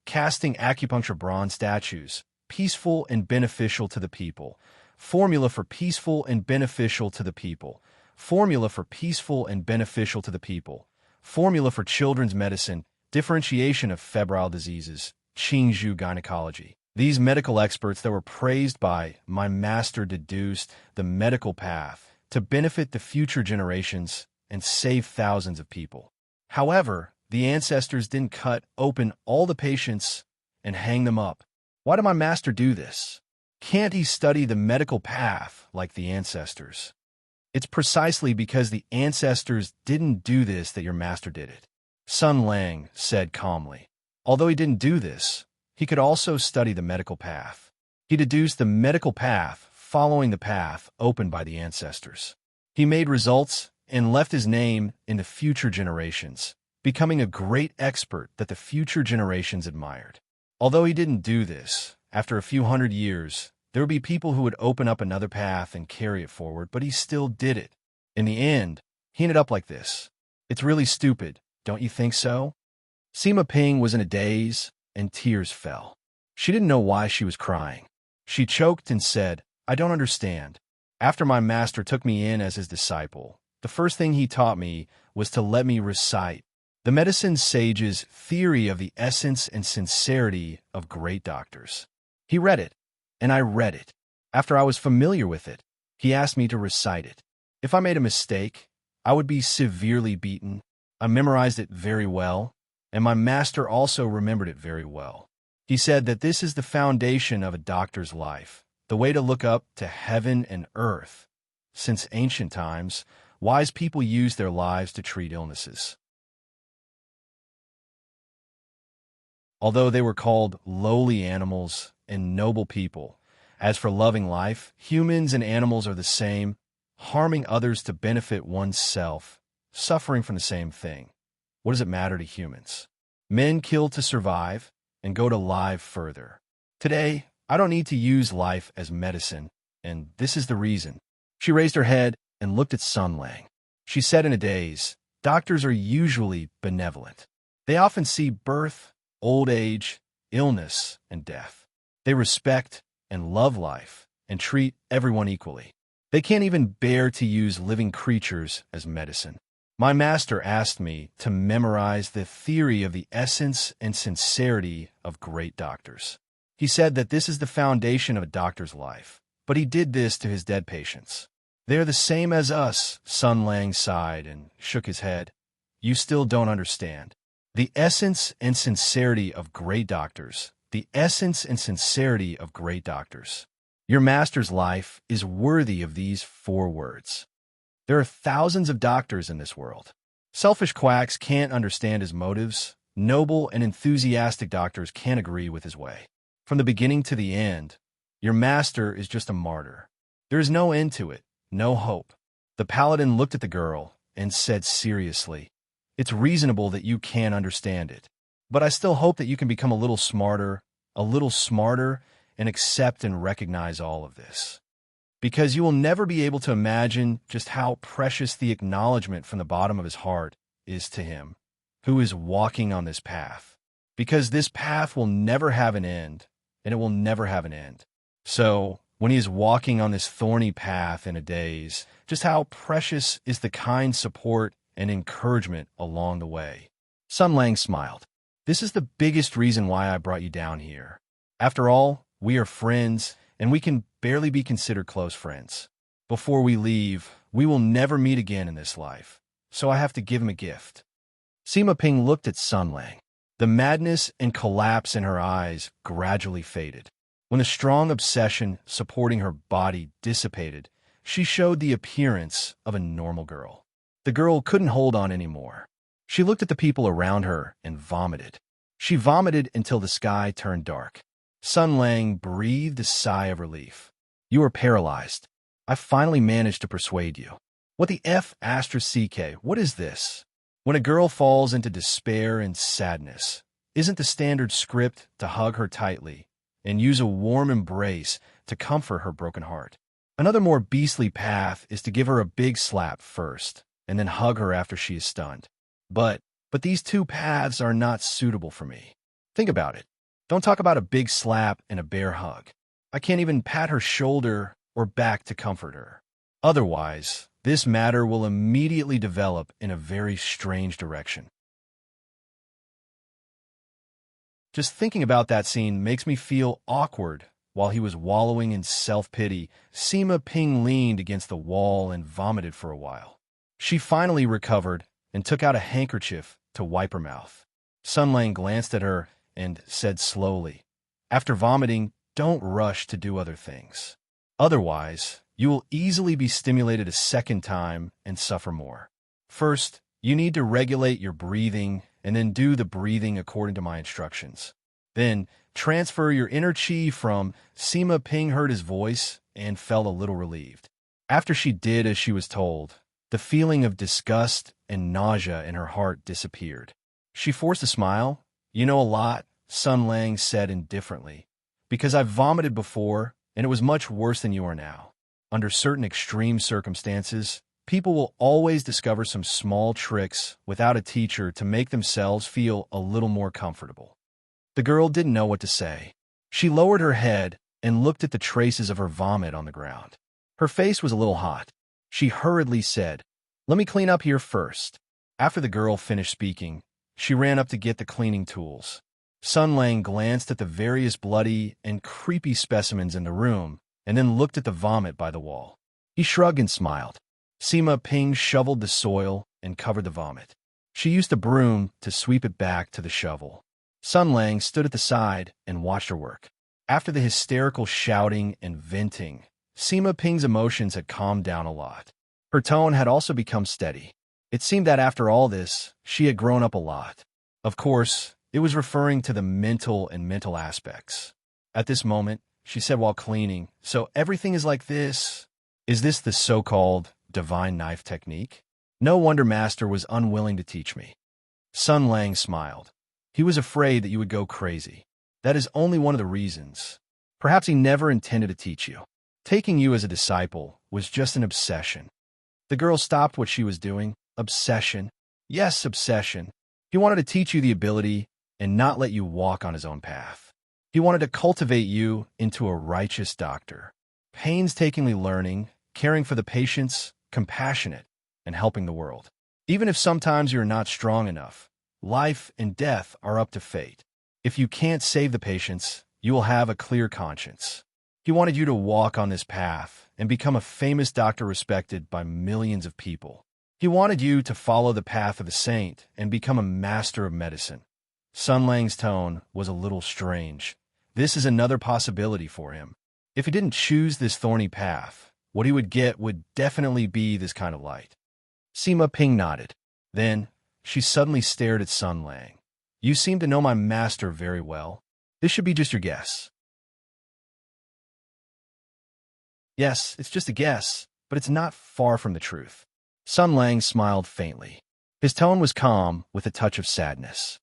casting acupuncture bronze statues, peaceful and beneficial to the people, formula for peaceful and beneficial to the people, formula for peaceful and beneficial to the people, formula for children's medicine, differentiation of febrile diseases, Qingzhu gynecology. These medical experts that were praised by my master deduced the medical path to benefit the future generations and save thousands of people. However, the ancestors didn't cut open all the patients and hang them up. Why did my master do this? Can't he study the medical path like the ancestors? It's precisely because the ancestors didn't do this that your master did it, Sun Lang said calmly. Although he didn't do this, he could also study the medical path. He deduced the medical path following the path opened by the ancestors. He made results and left his name in the future generations, becoming a great expert that the future generations admired. Although he didn't do this, after a few hundred years, there would be people who would open up another path and carry it forward, but he still did it. In the end, he ended up like this. It's really stupid, don't you think so? Sima Ping was in a daze, and tears fell. She didn't know why she was crying. She choked and said, I don't understand. After my master took me in as his disciple, the first thing he taught me was to let me recite the medicine sage's theory of the essence and sincerity of great doctors. He read it, and I read it. After I was familiar with it, he asked me to recite it. If I made a mistake, I would be severely beaten. I memorized it very well, and my master also remembered it very well. He said that this is the foundation of a doctor's life, the way to look up to heaven and earth. Since ancient times, wise people used their lives to treat illnesses. Although they were called lowly animals and noble people, as for loving life, humans and animals are the same, harming others to benefit oneself, suffering from the same thing. What does it matter to humans? Men kill to survive and go to live further. Today, I don't need to use life as medicine, and this is the reason. She raised her head and looked at Sun Lang. She said in a daze, doctors are usually benevolent. They often see birth, old age, illness, and death. They respect and love life and treat everyone equally. They can't even bear to use living creatures as medicine. My master asked me to memorize the theory of the essence and sincerity of great doctors. He said that this is the foundation of a doctor's life, but he did this to his dead patients. They are the same as us, Sun Lang sighed and shook his head. You still don't understand. The essence and sincerity of great doctors. The essence and sincerity of great doctors. Your master's life is worthy of these 4 words. There are thousands of doctors in this world. Selfish quacks can't understand his motives. Noble and enthusiastic doctors can't agree with his way. From the beginning to the end, your master is just a martyr. There is no end to it, no hope. The paladin looked at the girl and said seriously, it's reasonable that you can't understand it, but I still hope that you can become a little smarter, and accept and recognize all of this. Because you will never be able to imagine just how precious the acknowledgement from the bottom of his heart is to him, who is walking on this path. Because this path will never have an end, and it will never have an end. So, when he is walking on this thorny path in a daze, just how precious is the kind support and encouragement along the way. Sun Lang smiled. This is the biggest reason why I brought you down here. After all, we are friends, and we can barely be considered close friends. Before we leave, we will never meet again in this life, so I have to give him a gift. Sima Ping looked at Sun Lang. The madness and collapse in her eyes gradually faded. When the strong obsession supporting her body dissipated, she showed the appearance of a normal girl. The girl couldn't hold on anymore. She looked at the people around her and vomited. She vomited until the sky turned dark. Sun Lang breathed a sigh of relief. You are paralyzed. I finally managed to persuade you. What the F***, what is this? When a girl falls into despair and sadness, isn't the standard script to hug her tightly and use a warm embrace to comfort her broken heart? Another more beastly path is to give her a big slap first and then hug her after she is stunned. But these two paths are not suitable for me. Think about it. Don't talk about a big slap and a bear hug. I can't even pat her shoulder or back to comfort her. Otherwise, this matter will immediately develop in a very strange direction. Just thinking about that scene makes me feel awkward. While he was wallowing in self-pity, Sima Ping leaned against the wall and vomited for a while. She finally recovered and took out a handkerchief to wipe her mouth. Sun Lang glanced at her and said slowly, "After vomiting, don't rush to do other things. Otherwise, you will easily be stimulated a second time and suffer more. First, you need to regulate your breathing and then do the breathing according to my instructions. Then, transfer your inner chi from..." Sima Ping heard his voice and felt a little relieved. After she did as she was told, the feeling of disgust and nausea in her heart disappeared. She forced a smile. "You know a lot," Sun Lang said indifferently, "because I've vomited before, and it was much worse than you are now. Under certain extreme circumstances, people will always discover some small tricks without a teacher to make themselves feel a little more comfortable." The girl didn't know what to say. She lowered her head and looked at the traces of her vomit on the ground. Her face was a little hot. She hurriedly said, "Let me clean up here first." After the girl finished speaking, she ran up to get the cleaning tools. Sun Lang glanced at the various bloody and creepy specimens in the room and then looked at the vomit by the wall. He shrugged and smiled. Sima Ping shoveled the soil and covered the vomit. She used a broom to sweep it back to the shovel. Sun Lang stood at the side and watched her work. After the hysterical shouting and venting, Sima Ping's emotions had calmed down a lot. Her tone had also become steady. It seemed that after all this, she had grown up a lot. Of course, it was referring to the mental aspects. At this moment, she said while cleaning, "So everything is like this? Is this the so-called divine knife technique? No wonder Master was unwilling to teach me." Sun Lang smiled. "He was afraid that you would go crazy. That is only one of the reasons. Perhaps he never intended to teach you. Taking you as a disciple was just an obsession." The girl stopped what she was doing. "Obsession?" "Yes, obsession. He wanted to teach you the ability and not let you walk on his own path. He wanted to cultivate you into a righteous doctor, painstakingly learning, caring for the patients, compassionate, and helping the world. Even if sometimes you're not strong enough, life and death are up to fate. If you can't save the patients, you will have a clear conscience. He wanted you to walk on this path and become a famous doctor respected by millions of people. He wanted you to follow the path of a saint and become a master of medicine." Sun Lang's tone was a little strange. This is another possibility for him. If he didn't choose this thorny path, what he would get would definitely be this kind of light. Sima Ping nodded. Then, she suddenly stared at Sun Lang. "You seem to know my master very well. This should be just your guess." "Yes, it's just a guess, but it's not far from the truth." Sun Lang smiled faintly. His tone was calm with a touch of sadness.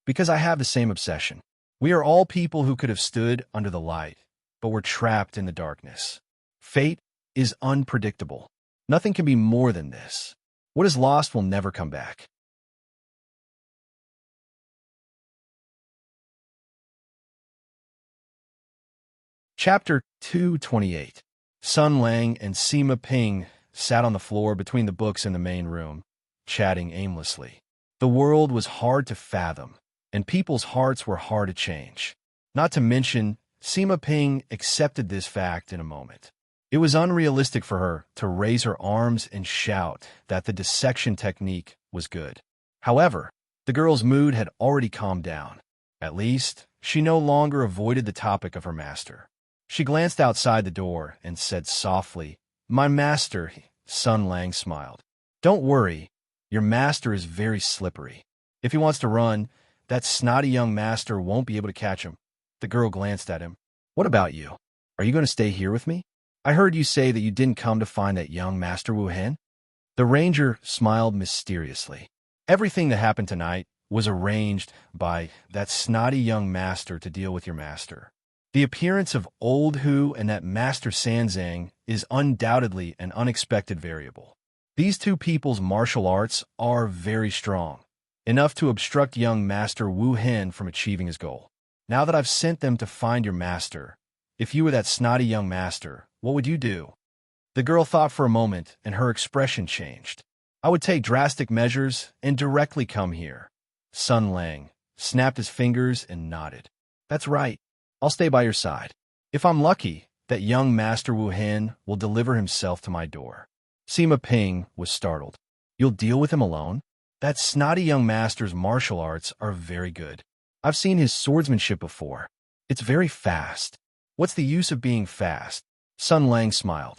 "Because I have the same obsession. We are all people who could have stood under the light, but were trapped in the darkness. Fate is unpredictable. Nothing can be more than this. What is lost will never come back." Chapter 228. Sun Lang and Sima Ping sat on the floor between the books in the main room, chatting aimlessly. The world was hard to fathom, and people's hearts were hard to change. Not to mention, Sima Ping accepted this fact in a moment. It was unrealistic for her to raise her arms and shout that the dissection technique was good. However, the girl's mood had already calmed down. At least, she no longer avoided the topic of her master. She glanced outside the door and said softly, "My master." Sun Lang smiled. "Don't worry, your master is very slippery. If he wants to run, that snotty young master won't be able to catch him." The girl glanced at him. "What about you? Are you going to stay here with me? I heard you say that you didn't come to find that young Master Wu Hen." The ranger smiled mysteriously. Everything that happened tonight was arranged by that snotty young master to deal with your master. The appearance of Old Hu and that Master Sanzang is undoubtedly an unexpected variable. These two people's martial arts are very strong, enough to obstruct young Master Wu Hen from achieving his goal. Now that I've sent them to find your master, if you were that snotty young master, what would you do? The girl thought for a moment, and her expression changed. I would take drastic measures and directly come here. Sun Lang snapped his fingers and nodded. That's right. I'll stay by your side. If I'm lucky, that young Master Wu Hen will deliver himself to my door. Sima Ping was startled. You'll deal with him alone? That snotty young master's martial arts are very good. I've seen his swordsmanship before. It's very fast. What's the use of being fast? Sun Lang smiled.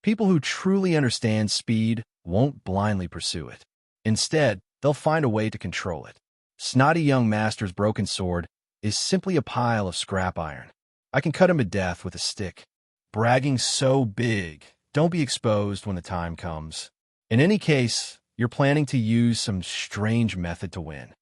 People who truly understand speed won't blindly pursue it. Instead, they'll find a way to control it. Snotty young master's broken sword is simply a pile of scrap iron. I can cut him to death with a stick. Bragging so big, don't be exposed when the time comes. In any case, you're planning to use some strange method to win.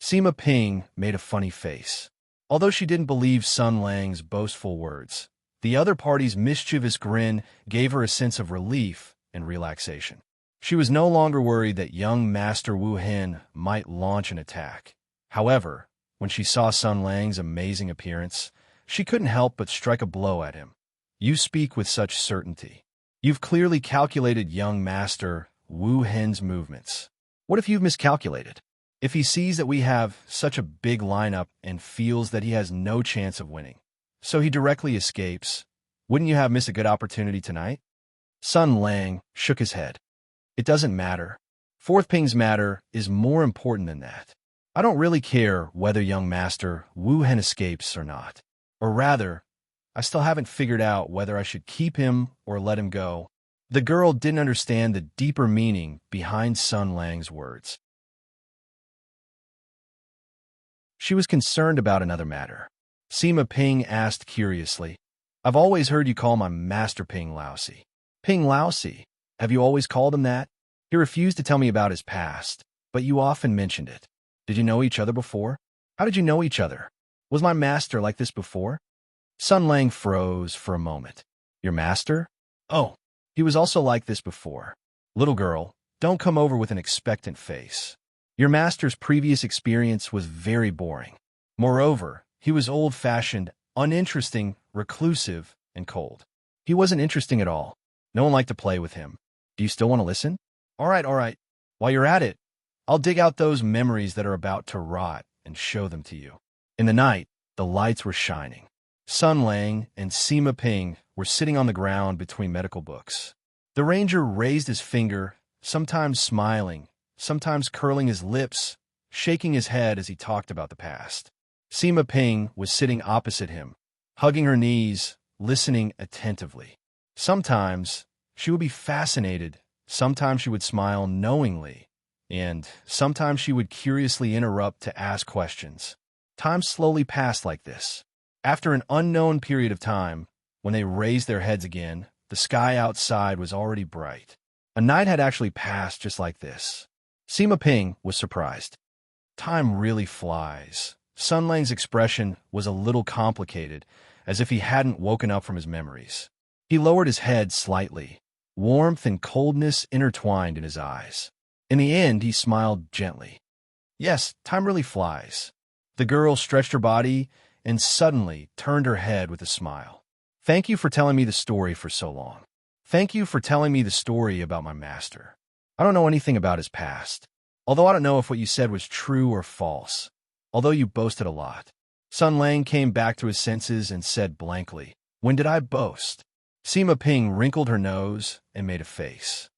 Sima Ping made a funny face. Although she didn't believe Sun Lang's boastful words, the other party's mischievous grin gave her a sense of relief and relaxation. She was no longer worried that young Master Wu Hen might launch an attack. However, when she saw Sun Lang's amazing appearance, she couldn't help but strike a blow at him. You speak with such certainty. You've clearly calculated young Master Wu Hen's movements. What if you've miscalculated? If he sees that we have such a big lineup and feels that he has no chance of winning, so he directly escapes, wouldn't you have missed a good opportunity tonight? Sun Lang shook his head. It doesn't matter. Fourth Ping's matter is more important than that. I don't really care whether young Master Wu Hen escapes or not. Or rather, I still haven't figured out whether I should keep him or let him go. The girl didn't understand the deeper meaning behind Sun Lang's words. She was concerned about another matter. Sima Ping asked curiously, I've always heard you call my master Ping Laosi. Ping Laosi? Have you always called him that? He refused to tell me about his past, but you often mentioned it. Did you know each other before? How did you know each other? Was my master like this before? Sun Lang froze for a moment. Your master? Oh, he was also like this before. Little girl, don't come over with an expectant face. Your master's previous experience was very boring. Moreover, he was old-fashioned, uninteresting, reclusive, and cold. He wasn't interesting at all. No one liked to play with him. Do you still want to listen? All right. While you're at it, I'll dig out those memories that are about to rot and show them to you. In the night, the lights were shining. Sun Lang and Sima Ping were sitting on the ground between medical books. The ranger raised his finger, sometimes smiling, sometimes curling his lips, shaking his head as he talked about the past. Sima Ping was sitting opposite him, hugging her knees, listening attentively. Sometimes she would be fascinated, sometimes she would smile knowingly, and sometimes she would curiously interrupt to ask questions. Time slowly passed like this. After an unknown period of time, when they raised their heads again, the sky outside was already bright. A night had actually passed just like this. Sima Ping was surprised. Time really flies. Sun Lang's expression was a little complicated, as if he hadn't woken up from his memories. He lowered his head slightly. Warmth and coldness intertwined in his eyes. In the end, he smiled gently. Yes, time really flies. The girl stretched her body and suddenly turned her head with a smile. Thank you for telling me the story for so long. Thank you for telling me the story about my master. I don't know anything about his past. Although I don't know if what you said was true or false. Although you boasted a lot. Sun Lang came back to his senses and said blankly, When did I boast? Sima Ping wrinkled her nose and made a face.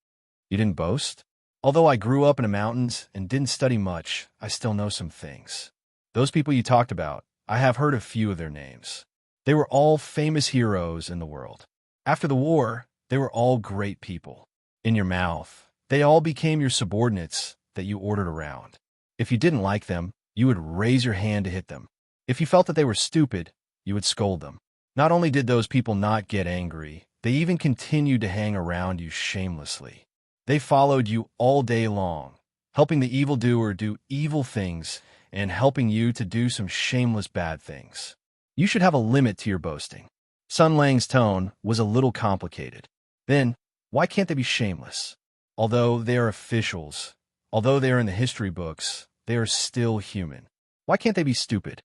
You didn't boast? Although I grew up in the mountains and didn't study much, I still know some things. Those people you talked about, I have heard a few of their names. They were all famous heroes in the world. After the war, they were all great people. In your mouth, they all became your subordinates that you ordered around. If you didn't like them, you would raise your hand to hit them. If you felt that they were stupid, you would scold them. Not only did those people not get angry, they even continued to hang around you shamelessly. They followed you all day long, helping the evildoer do evil things and helping you to do some shameless bad things. You should have a limit to your boasting. Sun Lang's tone was a little complicated. Then, why can't they be shameless? Although they are officials, although they are in the history books, they are still human. Why can't they be stupid?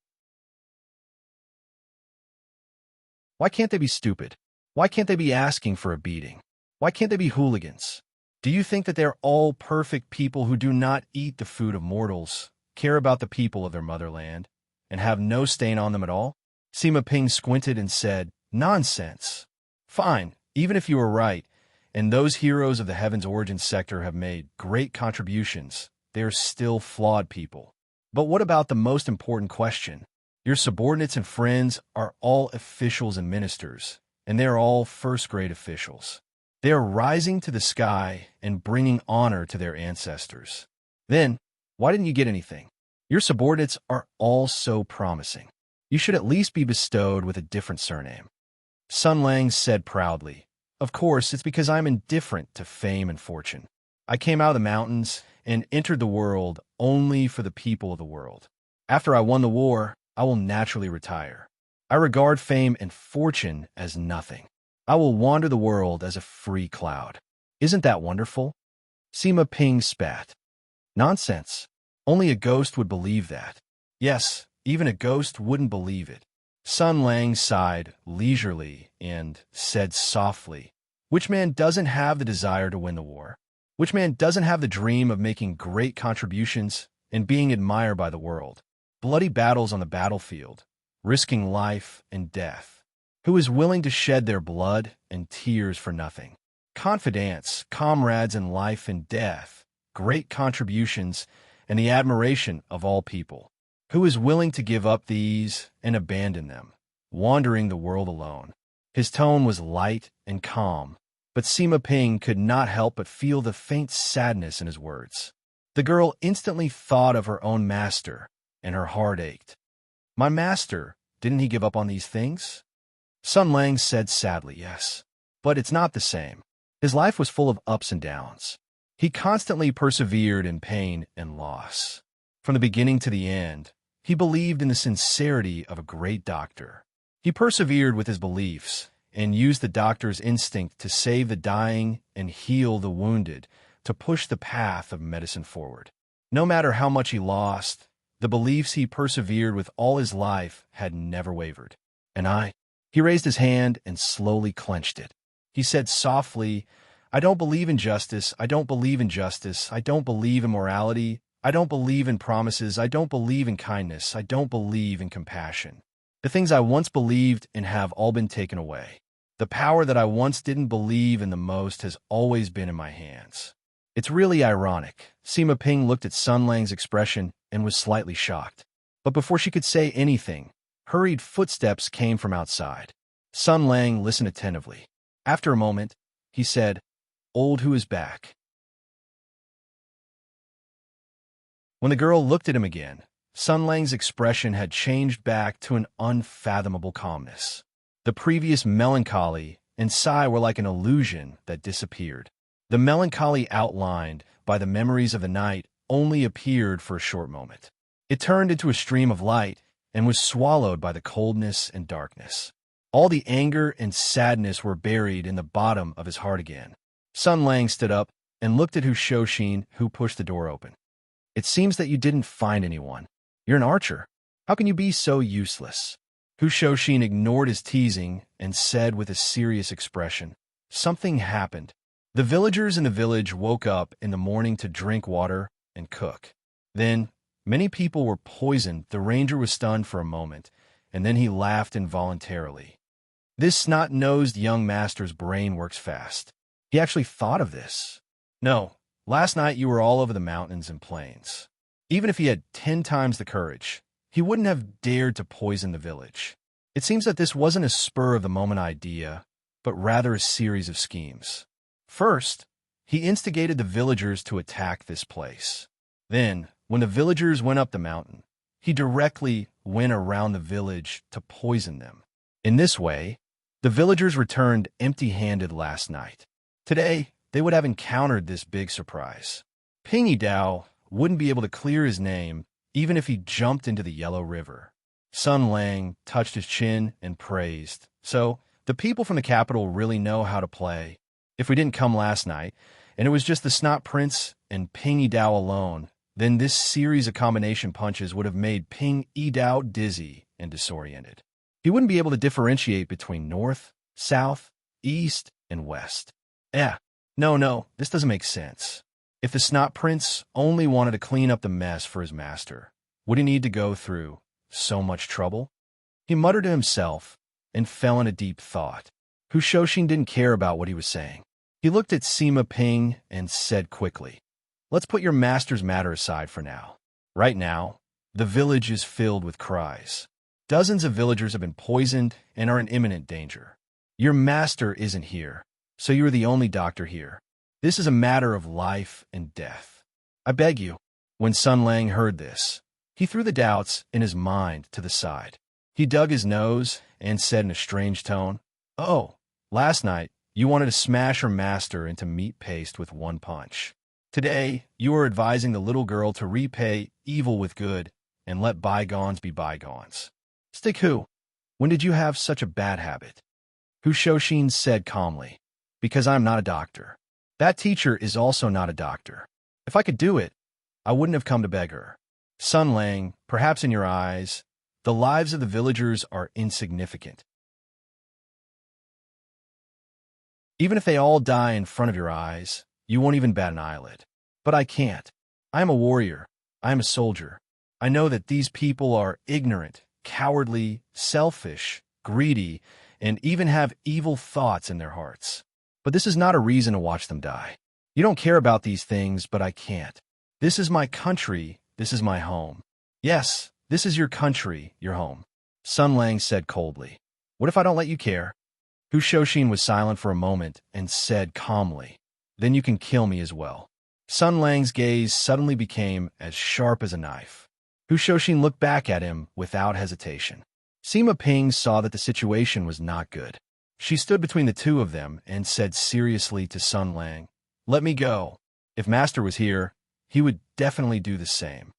Why can't they be stupid? Why can't they be asking for a beating? Why can't they be hooligans? Do you think that they're all perfect people who do not eat the food of mortals, care about the people of their motherland, and have no stain on them at all? Sima Ping squinted and said, "Nonsense. Fine, even if you were right, and those heroes of the Heaven's Origin sector have made great contributions, they are still flawed people. But what about the most important question? Your subordinates and friends are all officials and ministers, and they are all first-grade officials. They are rising to the sky and bringing honor to their ancestors. Then, why didn't you get anything? Your subordinates are all so promising. You should at least be bestowed with a different surname." Sun Lang said proudly, "Of course, it's because I'm indifferent to fame and fortune. I came out of the mountains and entered the world only for the people of the world. After I won the war, I will naturally retire. I regard fame and fortune as nothing. I will wander the world as a free cloud. Isn't that wonderful?" Sima Ping spat. "Nonsense. Only a ghost would believe that." "Yes, even a ghost wouldn't believe it." Sun Lang sighed leisurely and said softly, "Which man doesn't have the desire to win the war? Which man doesn't have the dream of making great contributions and being admired by the world? Bloody battles on the battlefield, risking life and death. Who is willing to shed their blood and tears for nothing? Confidants, comrades in life and death, great contributions, and the admiration of all people. Who is willing to give up these and abandon them, wandering the world alone?" His tone was light and calm, but Sima Ping could not help but feel the faint sadness in his words. The girl instantly thought of her own master, and her heart ached. "My master, didn't he give up on these things?" Sun Lang said sadly, "Yes, but it's not the same. His life was full of ups and downs. He constantly persevered in pain and loss. From the beginning to the end, he believed in the sincerity of a great doctor. He persevered with his beliefs and used the doctor's instinct to save the dying and heal the wounded, to push the path of medicine forward. No matter how much he lost, the beliefs he persevered with all his life had never wavered. And I..." He raised his hand and slowly clenched it. He said softly, "I don't believe in justice. I don't believe in justice. I don't believe in morality. I don't believe in promises. I don't believe in kindness. I don't believe in compassion. The things I once believed in have all been taken away. The power that I once didn't believe in the most has always been in my hands." It's really ironic. Sima Ping looked at Sun Lang's expression and was slightly shocked. But before she could say anything, hurried footsteps came from outside. Sun Lang listened attentively. After a moment, he said, "Old who is back?" When the girl looked at him again, Sun Lang's expression had changed back to an unfathomable calmness. The previous melancholy and sigh were like an illusion that disappeared. The melancholy outlined by the memories of the night only appeared for a short moment. It turned into a stream of light and was swallowed by the coldness and darkness. All the anger and sadness were buried in the bottom of his heart again. Sun Lang stood up and looked at Hu Shouxin, who pushed the door open. "It seems that you didn't find anyone. You're an archer. How can you be so useless?" Hu Shouxin ignored his teasing and said with a serious expression, "Something happened. The villagers in the village woke up in the morning to drink water and cook. Then, many people were poisoned. The ranger was stunned for a moment, and then he laughed involuntarily. This snot-nosed young master's brain works fast. He actually thought of this. No, last night you were all over the mountains and plains. Even if he had 10 times the courage, he wouldn't have dared to poison the village. It seems that this wasn't a spur-of-the-moment idea, but rather a series of schemes. First, he instigated the villagers to attack this place. Then, when the villagers went up the mountain, he directly went around the village to poison them. In this way, the villagers returned empty-handed last night. Today, they would have encountered this big surprise. Ping Yi Dao wouldn't be able to clear his name even if he jumped into the Yellow River. Sun Lang touched his chin and praised. So, the people from the capital really know how to play. If we didn't come last night, and it was just the Snot Prince and Ping Yidao alone, then this series of combination punches would have made Ping Yidao dizzy and disoriented. He wouldn't be able to differentiate between north, south, east, and west. No, this doesn't make sense. If the Snot Prince only wanted to clean up the mess for his master, would he need to go through so much trouble? He muttered to himself and fell into deep thought. Hu Shouxin didn't care about what he was saying. He looked at Sima Ping and said quickly, "Let's put your master's matter aside for now. Right now, the village is filled with cries. Dozens of villagers have been poisoned and are in imminent danger. Your master isn't here, so you are the only doctor here. This is a matter of life and death. I beg you." When Sun Lang heard this, he threw the doubts in his mind to the side. He dug his nose and said in a strange tone, "Oh, last night you wanted to smash her master into meat paste with one punch. Today you are advising the little girl to repay evil with good and let bygones be bygones. Stick Hu, when did you have such a bad habit?" Hu Shouxin said calmly, "Because I'm not a doctor. That teacher is also not a doctor. If I could do it, I wouldn't have come to beg her. Sun Lang, perhaps in your eyes, the lives of the villagers are insignificant. Even if they all die in front of your eyes, you won't even bat an eyelid. But I can't. I am a warrior. I am a soldier. I know that these people are ignorant, cowardly, selfish, greedy, and even have evil thoughts in their hearts. But this is not a reason to watch them die. You don't care about these things, but I can't. This is my country. This is my home." "Yes, this is your country, your home," Sun Lang said coldly. "What if I don't let you care?" Hu Shouxin was silent for a moment and said calmly, "Then you can kill me as well." Sun Lang's gaze suddenly became as sharp as a knife. Hu Shouxin looked back at him without hesitation. Sima Ping saw that the situation was not good. She stood between the two of them and said seriously to Sun Lang, "Let me go. If Master was here, he would definitely do the same."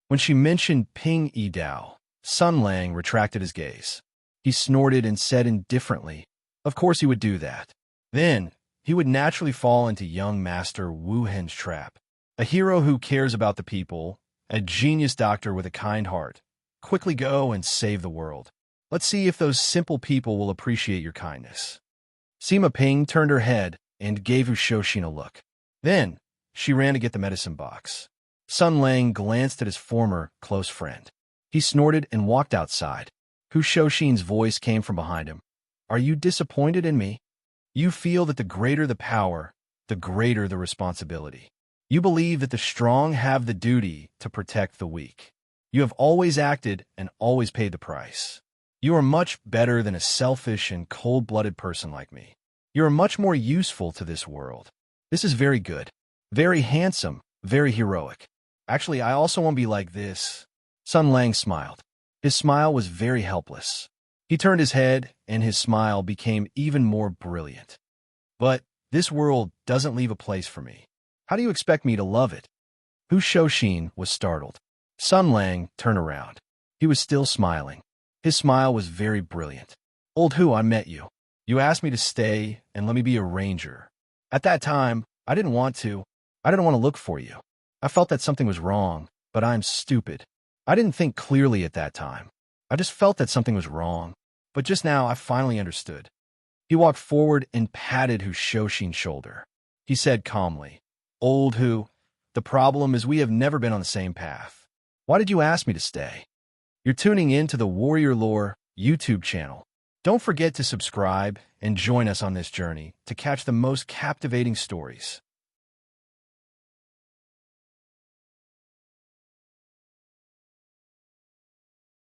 When she mentioned Ping Yidao, Sun Lang retracted his gaze. He snorted and said indifferently, "Of course he would do that. Then he would naturally fall into young Master Wu Hen's trap. A hero who cares about the people, a genius doctor with a kind heart. Quickly go and save the world. Let's see if those simple people will appreciate your kindness." Sima Ping turned her head and gave Hu Shouxin a look. Then she ran to get the medicine box. Sun Lang glanced at his former close friend. He snorted and walked outside. Hu Shouxin's voice came from behind him. "Are you disappointed in me? You feel that the greater the power, the greater the responsibility. You believe that the strong have the duty to protect the weak. You have always acted and always paid the price. You are much better than a selfish and cold-blooded person like me. You are much more useful to this world. This is very good, very handsome, very heroic. Actually, I also want to be like this." Sun Lang smiled. His smile was very helpless. He turned his head, and his smile became even more brilliant. "But this world doesn't leave a place for me. How do you expect me to love it?" Hu Shouxin was startled. Sun Lang turned around. He was still smiling. His smile was very brilliant. "Old Hu, I met you. You asked me to stay and let me be a ranger. At that time, I didn't want to. I didn't want to look for you. I felt that something was wrong, but I'm stupid. I didn't think clearly at that time. I just felt that something was wrong. But just now, I finally understood." He walked forward and patted Hu Shouxin's shoulder. He said calmly, "Old Hu, the problem is we have never been on the same path. Why did you ask me to stay? You're tuning in to the Warrior Lore YouTube channel. Don't forget to subscribe and join us on this journey to catch the most captivating stories.